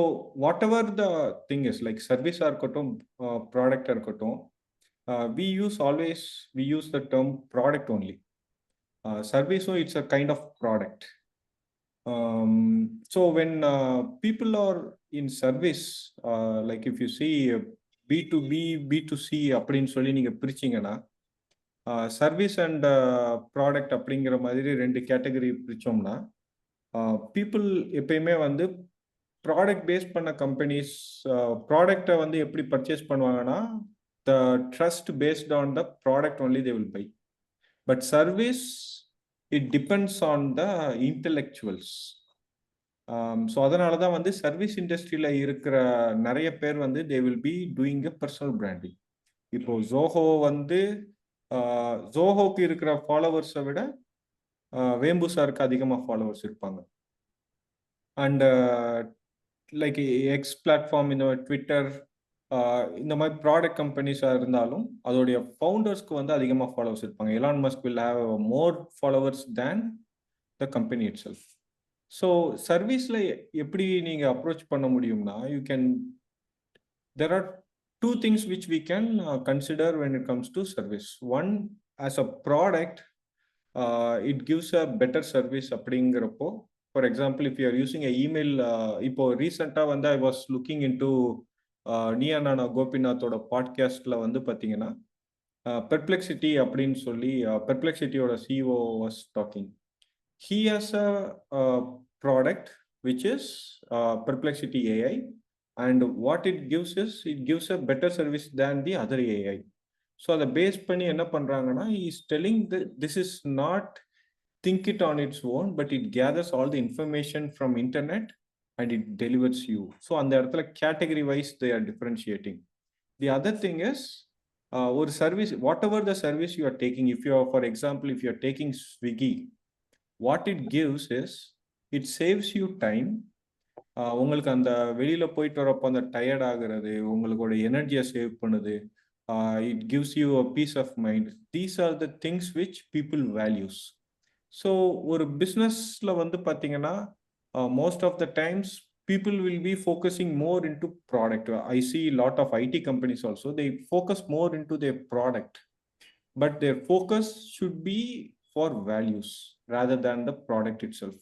whatever the thing is, like சர்வீஸாக இருக்கட்டும், ப்ராடக்டாக இருக்கட்டும், we use the term product only. சர்வீஸும் it's a kind of product. So when people are in service, like if you see B2B, B2C அப்படின்னு சொல்லி நீங்க பிரிச்சிங்கன்னா, சர்வீஸ் அண்ட் ப்ராடக்ட் அப்படிங்கிற மாதிரி 2 கேட்டகரி பிரிச்சோம்னா, பீப்புள் எப்பயுமே வந்து ப்ராடக்ட் பேஸ் பண்ண கம்பெனிஸ் ப்ராடக்டை வந்து எப்படி பர்ச்சேஸ் பண்ணுவாங்கன்னா, the trust based on the product only they will buy. But service it depends on the intellectuals. So அதனால தான் வந்து சர்வீஸ் இண்டஸ்ட்ரியில் இருக்கிற நிறைய பேர் வந்து they will be doing a personal branding. இப்போ ஜோஹோ வந்து ஜோஹோக்கு இருக்கிற ஃபாலோவர்ஸை விட வேம்பு சாருக்கு அதிகமாக ஃபாலோவர்ஸ் இருப்பாங்க. அண்ட் லைக் எக்ஸ் பிளாட்ஃபார்ம், இந்த ட்விட்டர், இந்த மாதிரி ப்ராடக்ட் கம்பெனிஸாக இருந்தாலும் அதோடைய ஃபவுண்டர்ஸ்க்கு வந்து அதிகமாக ஃபாலோவர்ஸ் இருப்பாங்க. Elon Musk will have more followers than the company it self. So சர்வீஸில் எப்படி நீங்கள் அப்ரோச் பண்ண முடியும்னா, there are 2 things which we can consider when it comes to service. One, as a product, it gives a better service அப்படிங்கிறப்போ, for example, if you are using a email, இப்போ ரீசெண்டாக வந்து I was looking into Neeya Naana கோபிநாத்தோட பாட்காஸ்ட்ல வந்து பார்த்தீங்கன்னா, Perplexity அப்படின்னு சொல்லி பெர்ப்ளெக்சிட்டியோட CEO was talking. He has a product which is Perplexity AI, and what it gives is it gives a better service than the other AI. So the base பண்ணி என்ன பண்றாங்கன்னா, he is telling that this is not think it on its own, but it gathers all the information from internet and it delivers you. So அந்த இடத்துல category wise they are differentiating. The other thing is ஒரு service, whatever the service you are taking, if you are, for example, if you are taking Swiggy, what it gives is it saves you time. உங்களுக்கு அந்த வெளியில் போயிட்டு வரப்போ அந்த tired ஆகிறது, உங்களோட எனர்ஜியை சேவ் பண்ணுது. It gives you a piece of mind. These are the things which people values. So ஒரு பிஸ்னஸில் வந்து பார்த்தீங்கன்னா, most of the times people will be focusing more into product. I see a lot of IT companies also, they focus more into their product, but their focus should be for values rather than the product itself.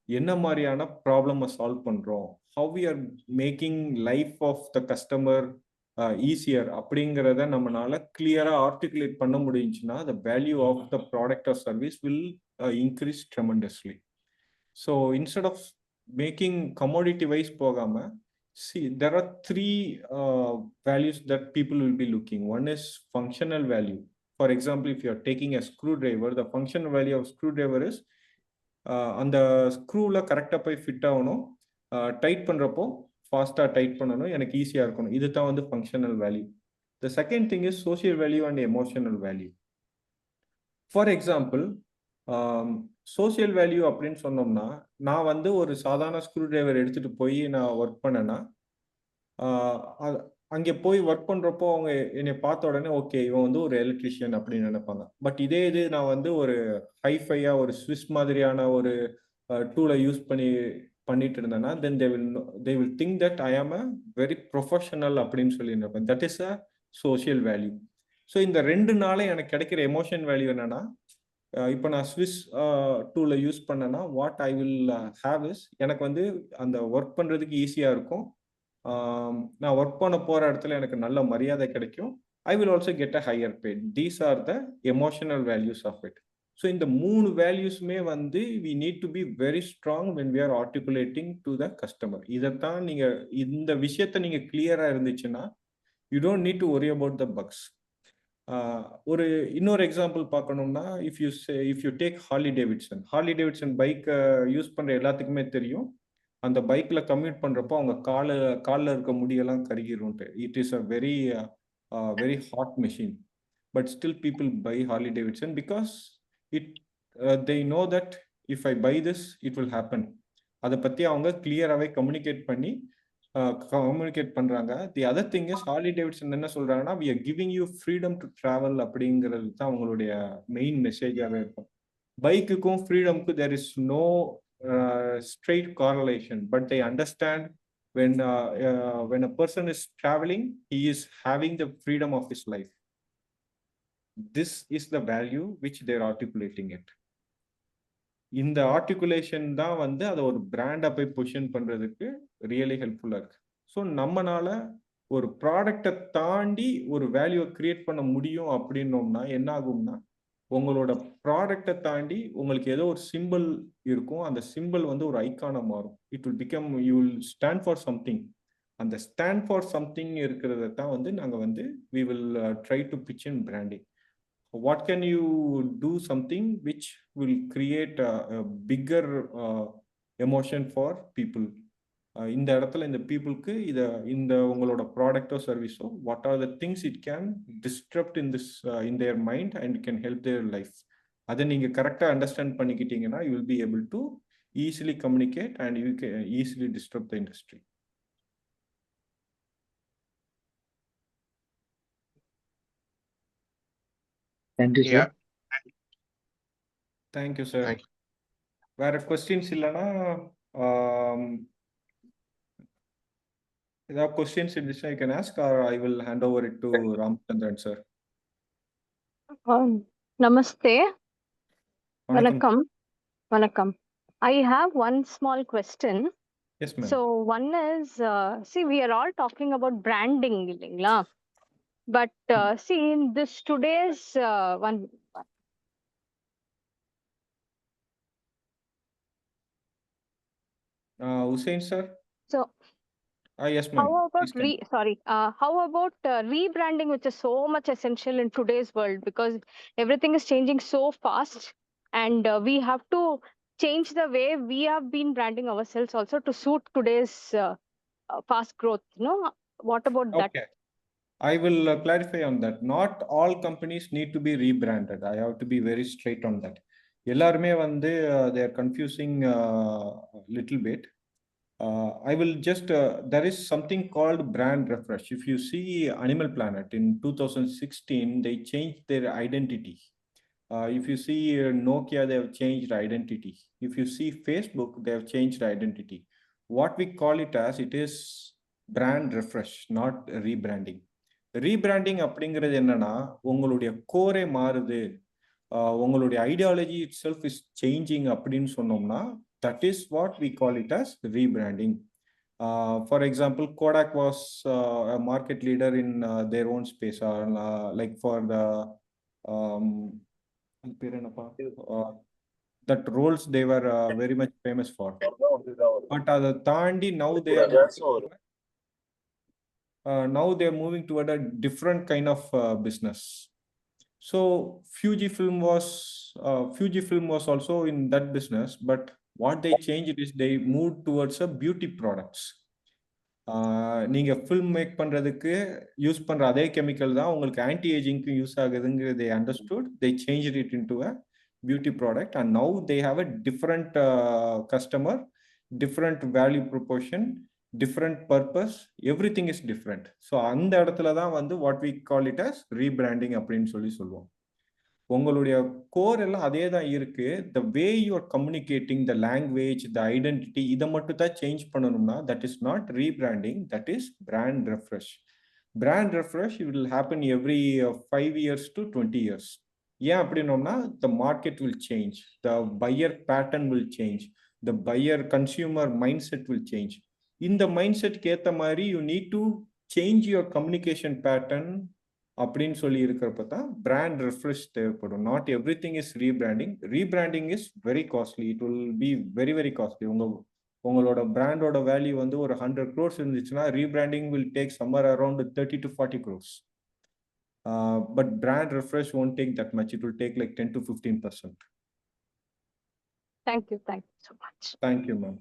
என்ன மாதிரியான ப்ராப்ளமை solve பண்ணுறோம், how we are making life of the customer easier அப்படிங்கிறத நம்மளால கிளியராக articulate பண்ண முடிஞ்சுன்னா, the value of the product or service will increase tremendously. So instead of making commodity wise போகாம, see there are 3 values that people will be looking. One is functional value. For example, if you are taking a screwdriver, the functional value of screwdriver is அந்த ஸ்க்ரூவில் கரெக்டாக போய் fit ஆகணும், tight பண்ணுறப்போ ஃபாஸ்ட்டாக tight பண்ணணும், எனக்கு ஈஸியாக இருக்கணும். இது தான் வந்து functional value. The second thing is social value and emotional value. For example, social value அப்படின்னு சொன்னோம்னா, நான் வந்து ஒரு சாதாரண ஸ்க்ரூ டிரைவர் எடுத்துகிட்டு போய் நான் ஒர்க் பண்ணேன்னா, அங்கே போய் ஒர்க் பண்ணுறப்போ அவங்க என்னை பார்த்த உடனே ஓகே இவன் வந்து ஒரு எலக்ட்ரிஷியன் அப்படின்னு நினைப்பாங்க. பட் இதே நான் வந்து ஒரு ஹைஃபையாக ஒரு ஸ்விஸ் மாதிரியான ஒரு டூலை யூஸ் பண்ணி பண்ணிட்டு இருந்தேன்னா then they will think that I am a very professional அப்படின்னு சொல்லியிருப்பேன். that is a social value. So இந்த 2 நாளே எனக்கு கிடைக்கிற எமோஷன் வேல்யூ என்னன்னா, இப்போ நான் ஸ்விஸ் டூலை யூஸ் பண்ணேன்னா what I will have is, எனக்கு வந்து அந்த ஒர்க் பண்ணுறதுக்கு ஈஸியாக இருக்கும். நான் ஒர்க் பண்ண போகிற இடத்துல எனக்கு நல்ல மரியாதை கிடைக்கும். I will also get a higher paid. These are the emotional values of it. So இந்த 3 வேல்யூஸுமே வந்து we need to be very strong when we are articulating to the customer. இதைத்தான் நீங்கள் இந்த விஷயத்தை நீங்கள் கிளியராக இருந்துச்சுன்னா you don't need to worry about the bugs. ஒரு இன்னொரு எக்ஸாம்பிள் பார்க்கணும்னா if you take Harley Davidson bike use பண்ணுற எல்லாத்துக்குமே தெரியும், அந்த பைக்கில் கம்யூட் பண்ணுறப்போ அவங்க காலில் இருக்க முடியெல்லாம் கருகிரும்ட்டு. It is a very hot machine, but still people buy Harley Davidson because they know that if I buy this it will happen. அதை பற்றி அவங்க கிளியராகவே கம்யூனிகேட் பண்ணுறாங்க. The other thing is Harley Davidson என்ன சொல்கிறாங்கன்னா we are giving you freedom to travel அப்படிங்கிறது தான் அவங்களுடைய main மெசேஜாகவே இருக்கும். பைக்குக்கும் ஃப்ரீடமுக்கும் there is no straight correlation, but they understand when a person is traveling, he is having the freedom of his life. This is the value which they are articulating it. இந்த articulation தான் வந்து அதை ஒரு பிராண்டை போய் position பண்ணுறதுக்கு really ஹெல்ப்ஃபுல்லாக இருக்கு. ஸோ நம்மளால ஒரு ப்ராடக்டை தாண்டி ஒரு வேல்யூவை கிரியேட் பண்ண முடியும் அப்படின்னோம்னா என்ன ஆகும்னா, உங்களோட ப்ராடக்டை தாண்டி உங்களுக்கு ஏதோ ஒரு சிம்பிள் இருக்கும், அந்த சிம்பிள் வந்து ஒரு ஐக்கானாக மாறும். It will become you will stand for something. அந்த ஸ்டாண்ட் ஃபார் சம்திங் இருக்கிறத தான் வந்து நாங்கள் வந்து we will try to pitch in branding. What can you do something which will create a bigger emotion for people? இந்த இடத்துல இந்த பீப்புளுக்கு இந்த உங்களோட ப்ராடக்டோ சர்வீஸோ what are the things it can disturbed in their mind and can help their life. அதை நீங்கள் கரெக்டாக understand பண்ணிக்கிட்டீங்கன்னா you will be able to easily communicate and you can easily disrupt the industry. Thank you, sir. Yeah. Thank you, sir. Thank you. வேற questions இல்லைன்னா ஏதாவது questions இருந்துச்சுன்னா you can ask or I will hand over it to Ramchandran sir. Namaste. வணக்கம். Vanakkam. I have one small question. Yes ma'am. So one is, see, we are all talking about branding, illingla? But see, in this today's Hussain sir. so Yes ma'am. how about Please continue. how about rebranding, which is so much essential in today's world because everything is changing so fast, and we have to change the way we have been branding ourselves also to suit today's fast growth. No, what about that? Okay. I will clarify on that. Not all companies need to be rebranded. I have to be very straight on that. எல்லாருமே வந்து they are confusing little bit. I will just there is something called brand refresh. If you see Animal Planet in 2016, they changed their identity. If you see Nokia, they have changed identity. If you see Facebook, they have changed identity. What we call it as, it is brand refresh, not rebranding. Rebranding அப்படிங்கிறது என்னன்னா, உங்களுடைய கோரே மாறுது, உங்களுடைய ideology it self is changing அப்படின்னு சொன்னோம்னா that is what we call it as rebranding. For example, Kodak was a market leader in their own space, like for the that roles they were very much famous for. But அதை தாண்டி now they are moving toward a different kind of business. So Fujifilm was also in that business, but what they changed is they moved towards a beauty products. நீங்க film make பண்றதுக்கு use பண்ற அதே chemical தான் உங்களுக்கு anti ஏஜிங்க்கு use ஆகுதுங்கிறது they understood. They changed it into a beauty product, and now they have a different customer, different value proportion, different purpose, everything is different. So அந்த இடத்துல தான் வந்து what we call it as rebranding அப்படின்னு சொல்லுவோம். உங்களுடைய core எல்லாம் அதே தான் இருக்கு. The way you are communicating, the language, the identity, இதை மட்டும் தான் சேஞ்ச் பண்ணணும்னா that is not rebranding, that is brand refresh. Brand refresh will happen every 5 years to 20 years. ஏன் அப்படின்னோம்னா the market will change, the buyer pattern will change, the buyer consumer mind set will change. இந்த mind செட்க்கு ஏற்ற மாதிரி you need to change your communication pattern அப்படின்னு சொல்லி இருக்கிறப்ப தான் பிராண்ட் ரெஃப்ரெஷ் தேவைப்படும். Not every thing is rebranding. Rebranding is very costly. It will be very very costly. உங்களோட பிராண்டோட வேல்யூ வந்து ஒரு 100 crores இருந்துச்சுன்னா rebranding will take summer around 30 to 40 crores. But brand refresh won't take that much. It will take like 10 to 15%. Thank you so much. Thank you, ma'am.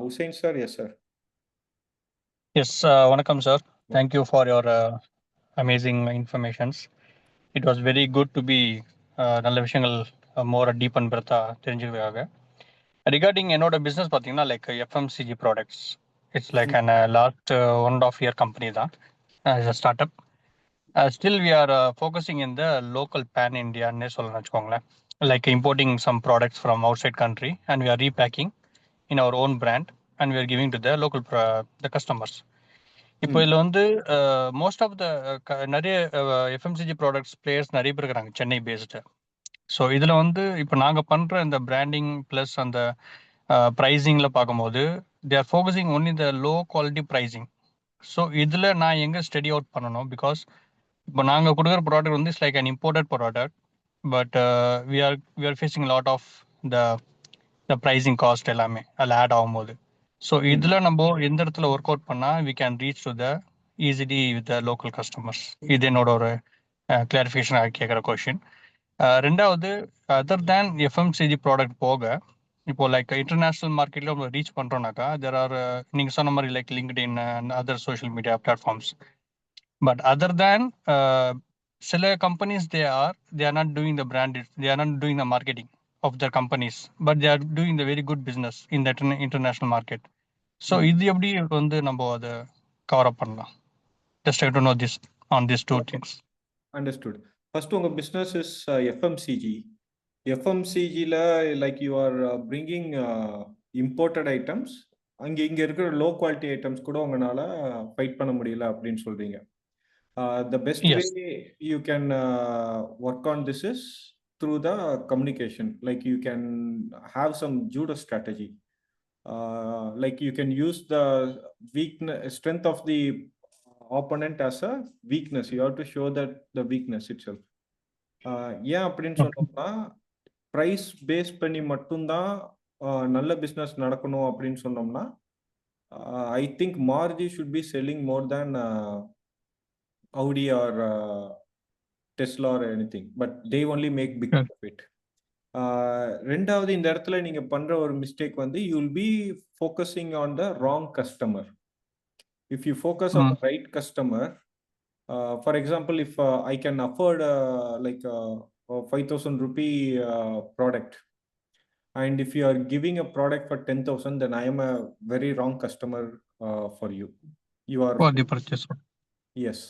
Hussain sir, yes sir. Yes, Vanakkam sir. Thank you for your amazing informations. It was very good to be நல்ல விஷயங்கள் more deep and breadth தெரிஞ்சுக்காக. Regarding என்னோட business பார்த்தீங்கன்னா like FMCG products. It's like an last 1.5 year company தான் as a startup. Still we are focusing in the local pan India ன்னே சொல்லணும்னு வச்சுக்கோங்களேன். Like importing some products from outside country and we are repacking in our own brand and we are giving to the local the customers. இப்போ இதில் வந்து most of த நிறைய FMCG products players நிறைய பேர் இருக்கிறாங்க Chennai based. So இதில் வந்து இப்போ நாங்கள் பண்ணுற இந்த பிராண்டிங் ப்ளஸ் அந்த ப்ரைஸிங்கில் பார்க்கும்போது they are focusing only the low quality pricing. So இதில் நான் எங்கே ஸ்டடி அவுட் பண்ணணும்? பிகாஸ் இப்போ நாங்கள் கொடுக்குற ப்ராடக்ட் வந்து it's like an imported product, but we are facing lot of the pricing cost எல்லாமே அதில் ஆட் ஆகும்போது. ஸோ இதில் நம்ம எந்த இடத்துல ஒர்க் அவுட் பண்ணால் we can reach to the easily with the local customers. இது என்னோட ஒரு கிளாரிஃபிகேஷன் கேட்குற கொஷின். ரெண்டாவது, அதர் தேன் எஃப்எம்சிஜி ப்ராடக்ட் போக இப்போ லைக் இன்டர்நேஷ்னல் மார்க்கெட்டில் நம்ம ரீச் பண்ணுறோம்னாக்கா தெர் ஆர் நீங்கள் சொன்ன மாதிரி like LinkedIn and other social media platforms. But other than சில companies they are not doing the brand, they are not doing the marketing of their companies, but they are doing the very good business in the international market. So இது எப்படி வந்து நம்ம அதை cover up பண்ணலாம்? Just try to know this on these two things. Understood. First உங்க business is FMCG. FMCGல like you are bringing imported items. இங்க இருக்கிற low quality items கூட உங்களால ஃபைட் பண்ண முடியல அப்படின்னு சொல்றீங்க. The best Yes. way you can work on this is through the communication. Like you can have some judo strategy. Like you can use the strength of the opponent as a weakness. You have to show that the weakness itself. ஏன் அப்படின்னு சொன்னோம்னா price base பண்ணி மட்டும்தான் நல்ல business நடக்கணும் அப்படின்னு சொன்னோம்னா I think Maruti should be selling more than Audi or Tesla or anything, but they only make big profit. ரெண்டாவது இந்த இடத்துல நீங்க பண்ற ஒரு மிஸ்டேக் வந்து you will be focusing on the wrong customer. If you focus on the right customer, for example, if I can afford like a 5,000 rupee product, and if you are giving a product for 10,000, then I am a very wrong customer for you. You are for the purchaser. Yes.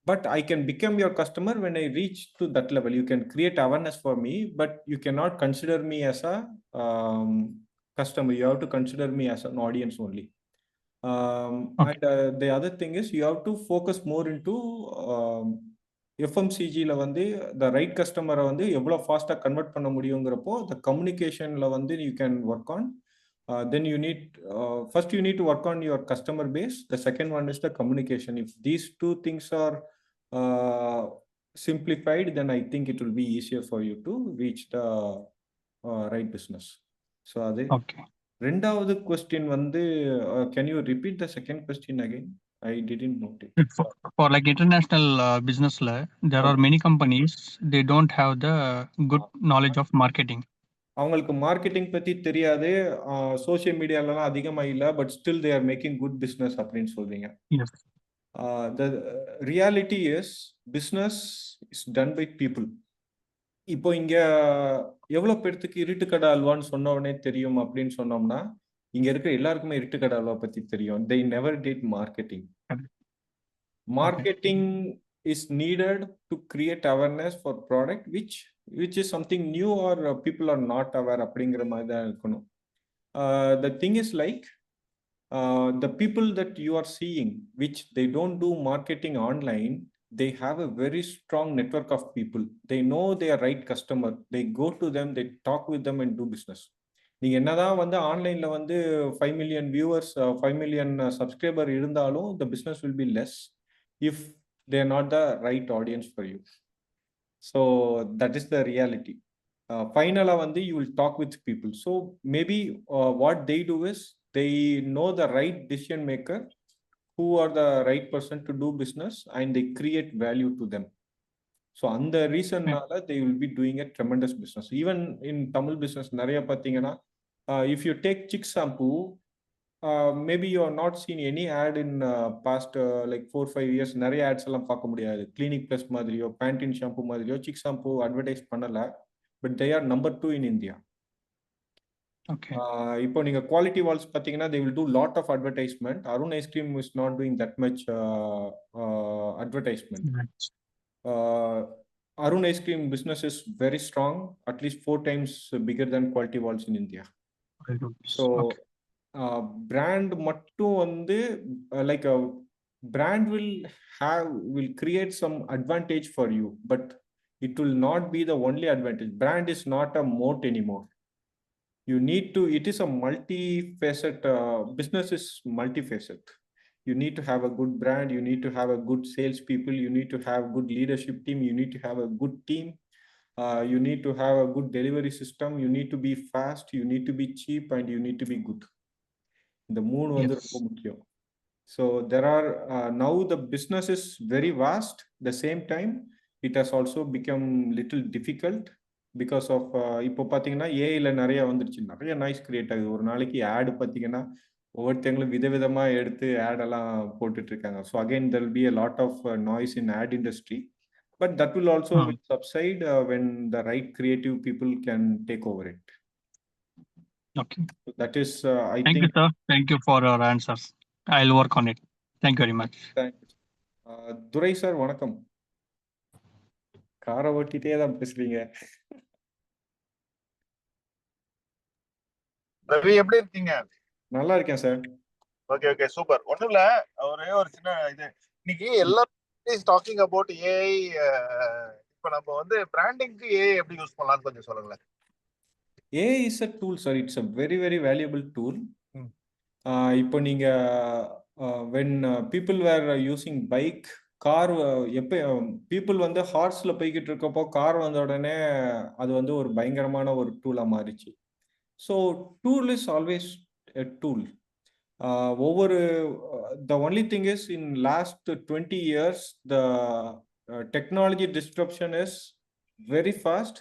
But I can become your customer when I reach to that level. You can create awareness for me, but you cannot consider me as a customer. You have to consider me as an audience only. And the other thing is you have to focus more into FMCGல வந்து the right customer வந்து எவ்வளவு ஃபாஸ்டா convert பண்ண முடியுங்கிறப்போ the communicationல வந்து you can work on. Then you need first you need to work on your customer base. The second one is the communication. If these two things are simplified, then I think it will be easier for you to reach the right business. So ade Okay. ரெண்டாவது question வந்து can you repeat the second question again? I didn't note it. For like international business there are many companies, they don't have the good knowledge of marketing. அவங்களுக்கு marketing பத்தி தெரியாது, social மீடியாலலாம் அதிகமாக இல்லை, but still they are making good business அப்படின்னு சொல்றீங்க. The reality is business is done by people. இப்போ இங்க எவ்வளவு பேர்த்துக்கு இருட்டுக்கடை அல்வான்னு சொன்ன உடனே தெரியும் அப்படின்னு சொன்னோம்னா இங்க இருக்கிற எல்லாருக்குமே இருட்டுக்கடை அல்வா பத்தி தெரியும். They never did marketing. Marketing is needed to create awareness for product which is something new or people are not aware அப்படிங்கிற மாதிரி தான் இருக்கணும். The thing is like the people that you are seeing which they don't do marketing online, they have a very strong network of people. They know their right customer, they go to them, they talk with them and do business. நீங்க என்னதான் வந்து ஆன்லைன்ல வந்து 5 million viewers 5 million subscriber இருந்தாலும் the business will be less if they are not the right audience for you. So that is the reality. Finally வந்து you will talk with people. So maybe what they do is they know the right decision maker who are the right person to do business and they create value to them. So அந்த ரீசன்னால they will be doing a tremendous business. Even in Tamil business நிறைய பார்த்தீங்கன்னா if you take Chick shampoo, maybe you are not seen any ad in past like 4-5 years. நிறைய ads எல்லாம் பார்க்க முடியாது. Clinic Plus மாதிரியோ Pantene shampoo மாதிரியோ Chick shampoo advertise பண்ணல, but they are number 2 in India. Okay. இப்போ நீங்க quality Waals பார்த்தீங்கன்னா they will do lot of advertisement. Arun ice cream is not doing that much advertisement. Right. Arun ice cream business is very strong, at least 4 times bigger than quality walls in India. Very good. So Okay. brand மட்டும் வந்து like a brand will create some advantage for you, but it will not be the only advantage. Brand is not a moat anymore. You need to, it is a multi-facet, business is multi-facet. You need to have a good brand, you need to have a good sales people, you need to have good leadership team, you need to have a good team, you need to have a good delivery system, you need to be fast, you need to be cheap, and you need to be good. The moon வந்து ரொம்ப முக்கியம். So there are now the business is very vast. The same time it has also become little difficult because of இப்போ பார்த்தீங்கன்னா ஏஐல நிறைய வந்துருச்சு, நிறைய noise create ஆகுது. ஒரு நாளைக்கு ஆட் பார்த்தீங்கன்னா ஒவ்வொருத்தங்களும் விதவிதமா எடுத்து ஆட் எல்லாம் போட்டுட்டு இருக்காங்க. So again there will be a lot of noise in ad industry, but that will also will subside when the right creative people can take over it. Okay. So that is I Thank think. you, sir. Thank you for your answers. I'll work on it. Thank you very much. Thank you. Durai sir வணக்கம். காரை ஓட்டிட்டே தான் பேசுறீங்க. ரவி எப்படி இருக்கீங்க? நல்லா இருக்கேன் sir. Okay okay super. ஒண்ணும் இல்ல, ஒரே ஒரு சின்ன இது, இன்னைக்கு எல்லாரும் டாக்கிங் அபவுட் ஏஐ. இப்ப நம்ம வந்து பிராண்டிங்க்கு ஏஐ எப்படி யூஸ் பண்ணலாம்னு கொஞ்சம் சொல்லுங்களேன். AI is a tool, sir. It's a very, very valuable tool. இப்போ நீங்க when people were using bike, car, எப்போ people வந்து ஹார்ஸ்ல போய்கிட்டு இருக்கப்போ கார் வந்த உடனே அது வந்து ஒரு பயங்கரமான ஒரு டூலா மாறிச்சு. So tool is always a tool. ஒவ்வொரு the only thing is in last 20 years the technology disruption is very fast.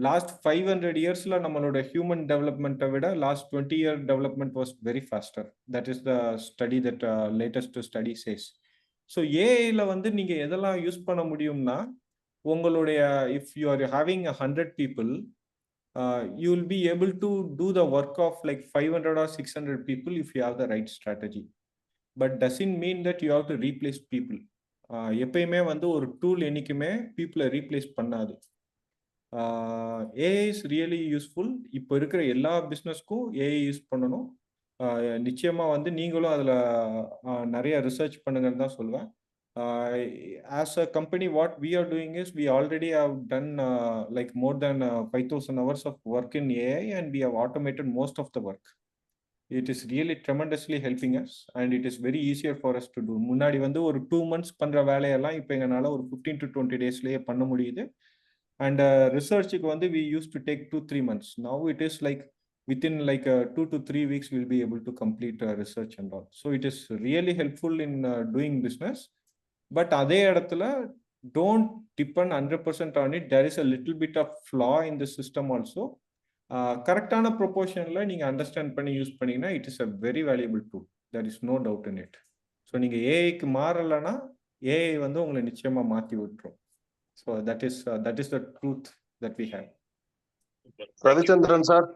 Last 500 yearsல நம்மளோட human development விட last 20 year development was very faster. That is the study that latest study says. So AIல வந்து நீங்க எதெல்லாம் use பண்ண முடியும்னா, உங்களுடைய if you are having 100 people, you will be able to do the work of like 500 or 600 people if you have the right strategy. But doesn't mean that you have to replace people. எப்பயுமே வந்து ஒரு tool என்னைக்குமே பீப்புளை replace பண்ணாது. AI is really useful. இப்போ இருக்கிற எல்லா பிஸ்னஸ்க்கும் AI use பண்ணணும். நிச்சயமா வந்து நீங்களும் அதில் நிறைய ரிசர்ச் பண்ணுங்கன்னு தான் சொல்லுவேன். As a company, what we are doing is we already have done like more than 5,000 hours of work in AI and we have automated most of the work. It is really tremendously helping us and it is very easier for us to do. முன்னாடி வந்து ஒரு 2 months பண்ற வேலையெல்லாம் இப்போ எங்களால் ஒரு 15 to 20 daysலயே பண்ண முடியுது. And researchக்கு வந்து we used to take 2-3 months. Now it is like within like 2 to 3 weeks we'll be able to complete research and all. So it is really helpful in doing business. But அதே இடத்துல don't depend 100% on it. There is a little bit of flaw in the system also. கரெக்டான ப்ரொபோர்ஷன்ல நீங்க understand பண்ணி use பண்ணீங்கன்னா it is a very valuable tool. There is no doubt in it. So நீங்க ஏஐக்கு மாறலைன்னா AI வந்து உங்களை நிச்சயமா மாற்றி விட்டுரும். So that is the truth that we have. Ravichandran sir.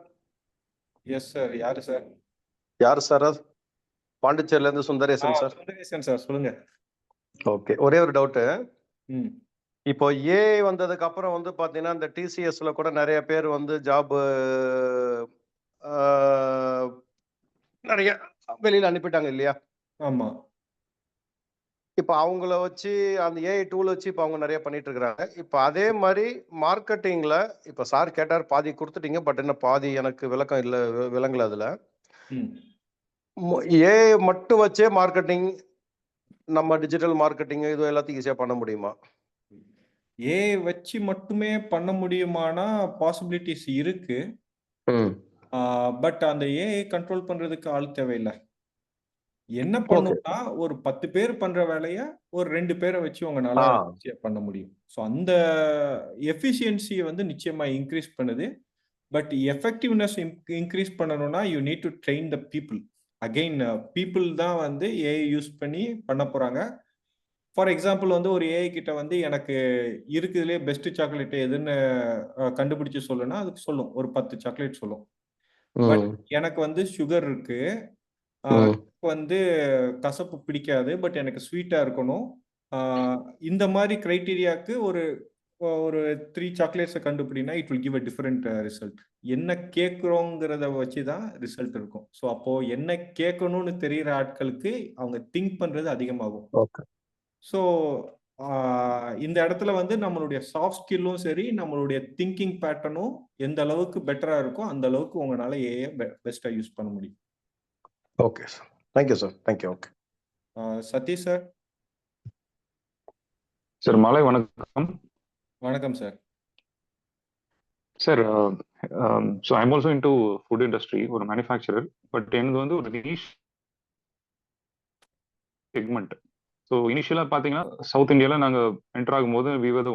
Yes sir. யாரு சார்? யாரு சார்? பாண்டிச்சேரியில இருந்து சுந்தரேசன் சார். சுந்தரேசன் சார் சொல்லுங்க. ஓகே, ஒரே ஒரு டவுட்டு. ம் இப்போ ஏஐ வந்ததுக்கு அப்புறம் வந்து பாத்தீங்கன்னா இந்த டிசிஎஸ்ல கூட நிறைய பேர் வந்து ஜாப் நிறைய வெளியில அனுப்பிட்டாங்க இல்லையா? ஆமா. இப்போ அவங்கள வச்சு அந்த ஏஐ டூல் வச்சு இப்போ அவங்க நிறைய பண்ணிட்டு இருக்கிறாங்க. இப்போ அதே மாதிரி மார்க்கெட்டிங்ல இப்போ சார் கேட்டார் பாதி கொடுத்துட்டீங்க, பட் என்ன பாதி எனக்கு விளக்கம் இல்லை, விளங்கல அதுல. ம் ஏஐ மட்டும் வச்சே மார்க்கெட்டிங், நம்ம டிஜிட்டல் மார்க்கெட்டிங் இது எல்லாத்தையும் ஈஸியா பண்ண முடியுமா? ஏஐ வச்சு மட்டுமே பண்ண முடியுமானா பாசிபிலிட்டிஸ் இருக்கு. ம் பட் அந்த ஏஐ கண்ட்ரோல் பண்றதுக்கு ஆள் தேவையில்லை. என்ன ஓகே. பண்ணும்னா ஒரு 10 பேர் பண்ற வேலைய ஒரு 2 பேரை வச்சு உங்களால ஆ ஈஸியா பண்ண முடியும். ஸோ அந்த எஃபிஷியன்சியை வந்து நிச்சயமா இன்க்ரீஸ் பண்ணுது. பட் எஃபெக்டிவ்னஸ் இன்க்ரீஸ் பண்ணணும்னா you need to train the people. Again people தான் வந்து ஏஐ யூஸ் பண்ணி பண்ண போறாங்க. ஃபார் எக்ஸாம்பிள் வந்து ஒரு ஏஐ கிட்ட வந்து எனக்கு இருக்குதுலேயே பெஸ்ட் சாக்லேட் எதுன்னு கண்டுபிடிச்சு சொல்லுன்னா அதுக்கு சொல்லும், ஒரு 10 சாக்லேட் சொல்லும். பட் ம் எனக்கு வந்து சுகர் இருக்கு, ம் எனக்கு வந்து கசப்பு பிடிக்காது, பட் எனக்கு ஸ்வீட்டா இருக்கணும். இந்த மாதிரி கிரைட்டீரியாவுக்கு ஒரு ஒரு 3 சாக்லேட்ஸை கண்டுபிடினா it will give a different result. என்ன கேட்குறோங்கிறத வச்சு தான் ரிசல்ட் இருக்கும். ஸோ அப்போ என்ன கேட்கணும்னு தெரிகிற ஆட்களுக்கு அவங்க திங்க் பண்றது அதிகமாகும். ஓகே. ஸோ இந்த இடத்துல வந்து நம்மளுடைய சாஃப்ட் ஸ்கில்லும் சரி, நம்மளுடைய திங்கிங் பேட்டர்னும் எந்த அளவுக்கு பெட்டரா இருக்கோ அந்த அளவுக்கு உங்களால ஏஐ பெஸ்டா யூஸ் பண்ண முடியும். Okay sir, thank you sir, thank you. Okay Satish sir. Sir மாலை வணக்கம். வணக்கம் sir. Sir so I'm also into food industry, ஒரு மேனுஃபேக்சரர். பட் எனக்கு வந்து ஒரு நீஷ் செக்மெண்ட். ஸோ இனிஷியலாக பார்த்தீங்கன்னா சவுத் இந்தியாவில் நாங்கள் என்டர் ஆகும்போது விவது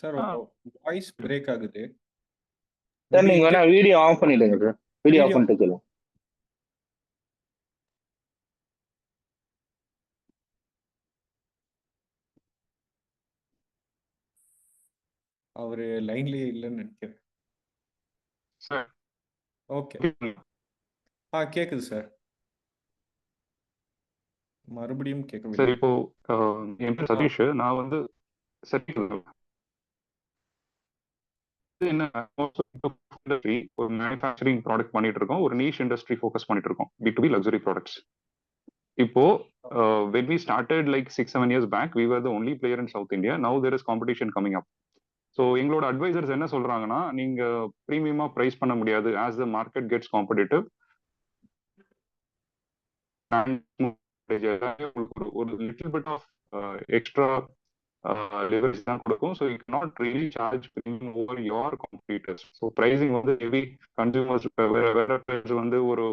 சார் வாய்ஸ் பிரேக் ஆகுது. சார் நீங்க வேணா வீடியோ ஆஃப் பண்ணிடுங்க சார். வீடியோ ஆஃப் வீடியோ பண்ணிட்டு சொல்லுங்க. அவரு லைன்லயே இல்லைன்னு நினைக்கிறேன். Sir okay. கேக்குது சார். மறுபடியும் சார் கேட்கவில்லை. இப்போ என் பேர் சதீஷ். நான் வந்து சரி என்ன இண்டஸ்ட்ரி, ஒரு மேனுஃபேக்சரிங் ப்ராடக்ட் பண்ணிட்டு இருக்கோம். ஒரு நீஷ் இண்டஸ்ட்ரி ஃபோக்கஸ் பண்ணிட்டு இருக்கோம், B2B லக்ஸரி ப்ராடக்ட்ஸ். இப்போ when we started like 6-7 years back, we were the only player in South India. Now there is competition coming up. So எங்களோட அட்வைசர்ஸ் என்ன சொல்றாங்கன்னா, நீங்க ப்ரீமியமா ப்ரைஸ் பண்ண முடியாது, as the market gets competitive. ஒரு little bit of extra levels தான் கொடுக்கும். So you not really charge premium over your competitors. So pricing வந்து மேபி கன்சூமர்ஸ் வேற பிளேயர்ஸ் வந்து ஒரு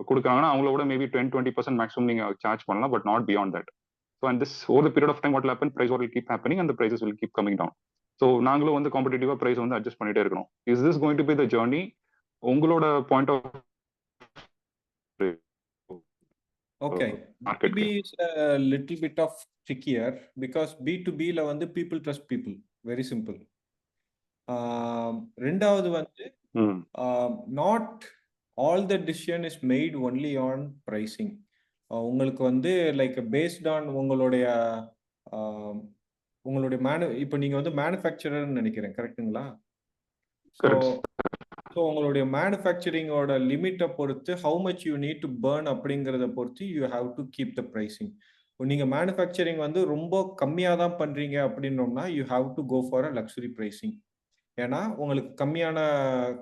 கொடுக்காங்கன்னா அவங்களோட மேபி 10-20% மேக்ஸிமம் நீங்க சார்ஜ் பண்ணலாம், but not beyond that. So and this over the period of time what will happen, price will keep happening and the prices will keep coming down. So நாங்களும் வந்து காம்படிட்டிவா price வந்து adjust பண்ணிட்டே இருக்கணும். Is this going to be the journey? உங்களோட point of Okay, market B2B is a little bit of trickier because B2B ல வந்து people trust people, very simple. ரெண்டாவது வந்து not all the decision is made only on pricing. உங்களுக்கு வந்து like based on உங்களுடைய இப்போ நீங்க வந்து மேனுஃபேக்சரர்னு நினைக்கிறேன், கரெக்ட்டுங்களா? ஸோ உங்களுடைய மேனுஃபேக்சரிங்கோட லிமிட்டை பொறுத்து how much you need to burn அப்படிங்கிறத பொறுத்து you have to keep the pricing. நீங்கள் மேனுஃபேக்சரிங் வந்து ரொம்ப கம்மியாக தான் பண்ணுறீங்க அப்படின்னோம்னா you have to go for a luxury pricing. ஏன்னா உங்களுக்கு கம்மியான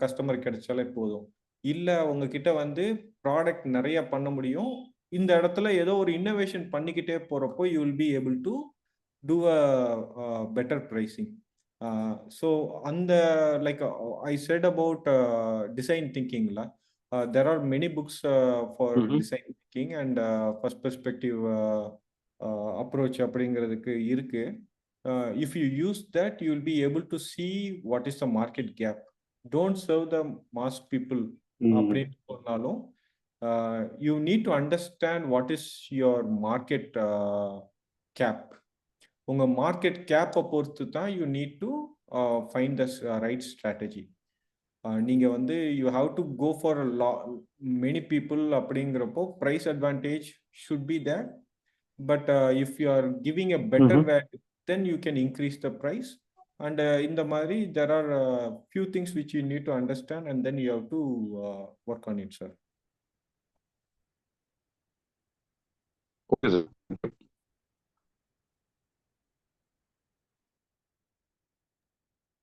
கஸ்டமர் கிடைச்சாலே போதும். இல்லை உங்ககிட்ட வந்து ப்ராடக்ட் நிறைய பண்ண முடியும், இந்த இடத்துல ஏதோ ஒரு இன்னோவேஷன் பண்ணிக்கிட்டே போகிறப்போ you will be able to do a better pricing. So on the like I said about design thinking la, there are many books for design thinking and first perspective approach அப்படிங்கிறதுக்கு இருக்கு. If you use that you will be able to see what is the market gap. Don't serve the mass people அப்படின்னு சொன்னாலும் you need to understand what is your market cap. உங்க market கேப்பை பொறுத்து தான் you need to find the right strategy. நீங்கள் வந்து you have to go for many people அப்படிங்கிறப்போ price advantage should be there. But if you are giving a better value then you can increase the price. And இந்த மாதிரி there are few things which you need to understand and then you have to work on it, sir. Okay sir.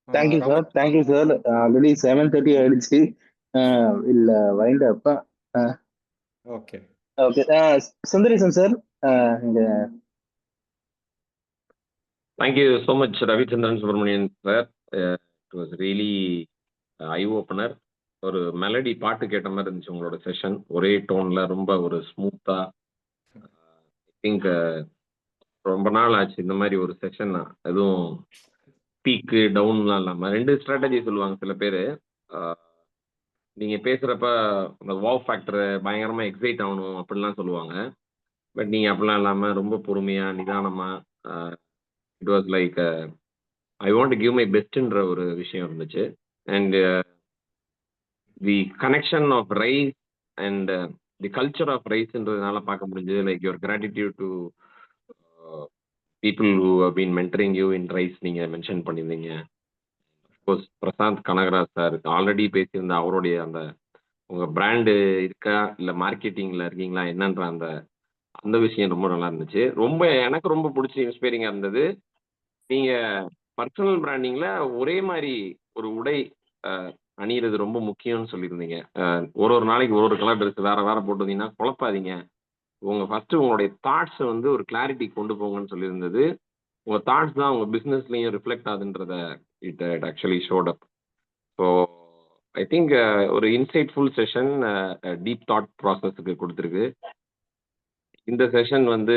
Thank you sir, thank you sir. Already 7:30 ஆயிடுச்சு. இல்ல wind அப்பா. Okay okay, Sundaresan sir, இங்க Thank you so much, Ravichandran Subramanian sir. It was really eye opener. ஒரு melody பாட்டு கேட்ட மாதிரி இருந்துச்சு உங்களோட செஷன். ஒரே டோன்ல ரொம்ப ஒரு ஸ்மூத்தா. திங்க் ரொம்ப நாள் ஆச்சு இந்த மாதிரி ஒரு செஷன். எதுவும் பீக்கு டவுன்லாம் இல்லாம 2 ஸ்ட்ராட்டஜி சொல்லுவாங்க சில பேர். நீங்க பேசுறப்ப அந்த வாவ் ஃபேக்டர் பயங்கரமா எக்ஸைட் ஆகணும் அப்படிலாம் சொல்லுவாங்க. பட் நீங்க அப்படிலாம் இல்லாம ரொம்ப பொறுமையா நிதானமா it was like I want to give my பெஸ்ட்ன்ற ஒரு விஷயம் இருந்துச்சு. And the connection of Rise and the culture of ரைஸ்ன்றதுனால பார்க்க முடிஞ்சது. Like your gratitude to people who have been mentoring you in Rise நீங்க மென்ஷன் பண்ணியிருந்தீங்க. Of course Prashanth Kanagaraj sir already பேசியிருந்த அவருடைய அந்த உங்க பிராண்டு இருக்கா இல்லை மார்க்கெட்டிங்ல இருக்கீங்களா என்னன்ற அந்த விஷயம் ரொம்ப நல்லா இருந்துச்சு. ரொம்ப எனக்கு ரொம்ப பிடிச்சி இன்ஸ்பைரிங்கா இருந்தது. நீங்க பர்சனல் பிராண்டிங்ல ஒரே மாதிரி ஒரு உடை அணியிறது ரொம்ப முக்கியம்னு சொல்லியிருந்தீங்க. ஒரு நாளைக்கு ஒரு கலர் ட்ரெஸ் வேற வேற போட்டுருந்தீங்கன்னா குழப்பாதீங்க. உங்க ஃபர்ஸ்ட் உங்களுடைய தாட்ஸ் வந்து ஒரு கிளாரிட்டி கொண்டு போங்கன்னு சொல்லியிருந்தது. உங்க தாட்ஸ் தான் உங்க பிசினஸ்லயும் ரிஃப்ளெக்ட் ஆகுதுன்றத it actually showed up. So I think ஒரு இன்சைட்ஃபுல் செஷன் டீப் தாட் ப்ராசஸ்க்கு கொடுத்துருக்கு. இந்த செஷன் வந்து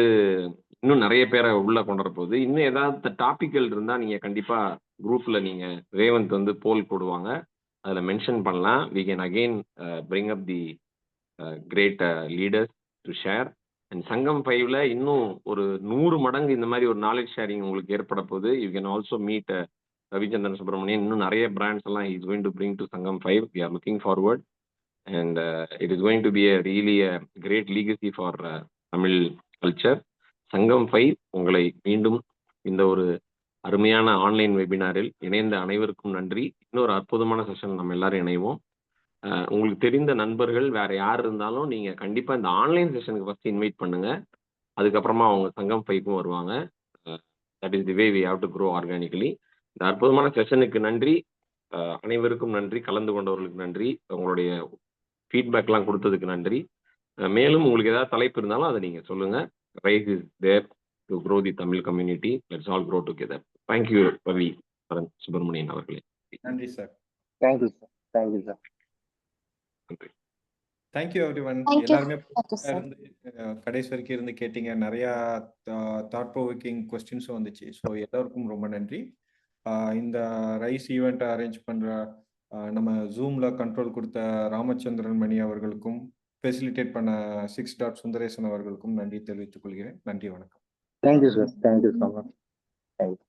இன்னும் நிறைய பேரை உள்ள கொண்டு வர போகுது. இன்னும் ஏதாவது டாபிக்கல் இருந்தா நீங்க கண்டிப்பா குரூப்ல நீங்க ரேவந்த் வந்து போல் போடுவாங்க, அதுல மென்ஷன் பண்ணலாம். We can again bring up the great leaders to share. And Sangam 5ல இன்னும் ஒரு 100 மடங்கு இந்த மாதிரி ஒரு நாலேஜ் ஷேரிங் உங்களுக்கு ஏற்பட போகுது. You can also meet Ravichandran Subramanian. இன்னும் நிறைய பிராண்ட்ஸ் எல்லாம் is going to bring to Sangam 5. We are looking forward and it is going to be a really a great legacy for Tamil culture. Sangam 5 உங்களை மீண்டும் இந்த ஒரு அருமையான ஆன்லைன் வெபினாரில் இணைந்த அனைவருக்கும் நன்றி. இன்னொரு அற்புதமான செஷன் நம்ம எல்லாரும் இணைவோம். உங்களுக்கு தெரிந்த நண்பர்கள் வேற யார் இருந்தாலும் நீங்க கண்டிப்பா இந்த ஆன்லைன் செஷனுக்கு ஃபர்ஸ்ட் இன்வைட் பண்ணுங்க. அதுக்கப்புறமா அவங்க சங்கம் 5க்கும் வருவாங்க. That is the way we have to grow organically. இந்த அற்புதமான செஷனுக்கு நன்றி. அனைவருக்கும் நன்றி. கலந்து கொண்டவர்களுக்கு நன்றி. உங்களுடைய ஃபீட்பேக்லாம் கொடுத்ததுக்கு நன்றி. மேலும் உங்களுக்கு ஏதாவது தலைப்பு இருந்தாலும் அதை நீங்க சொல்லுங்க. Rise is there to grow the Tamil community. Let's all grow together. Thank you Ravi Subramanian அவர்களே. நன்றி sir. Thank you sir, thank you sir. நன்றி. Thank you everyone. Thank you. எல்லாருமே Thank you, sir. கடைசி வரைக்கும் இருந்து கேட்டீங்க. நிறையா தாட் ப்ரோவோக்கிங் கொஸ்டின்ஸும் வந்துச்சு. ஸோ எல்லாருக்கும் ரொம்ப நன்றி. இந்த ரைஸ் ஈவெண்ட்டை அரேஞ்ச் பண்ணுற நம்ம ஜூமில் கண்ட்ரோல் கொடுத்த ராமச்சந்திரன் மணி அவர்களுக்கும் ஃபெசிலிட்டேட் பண்ண 6 சுந்தரேசன் அவர்களுக்கும் நன்றி தெரிவித்துக் கொள்கிறேன். நன்றி, வணக்கம். Thank you sir, thank you so much. Thank you.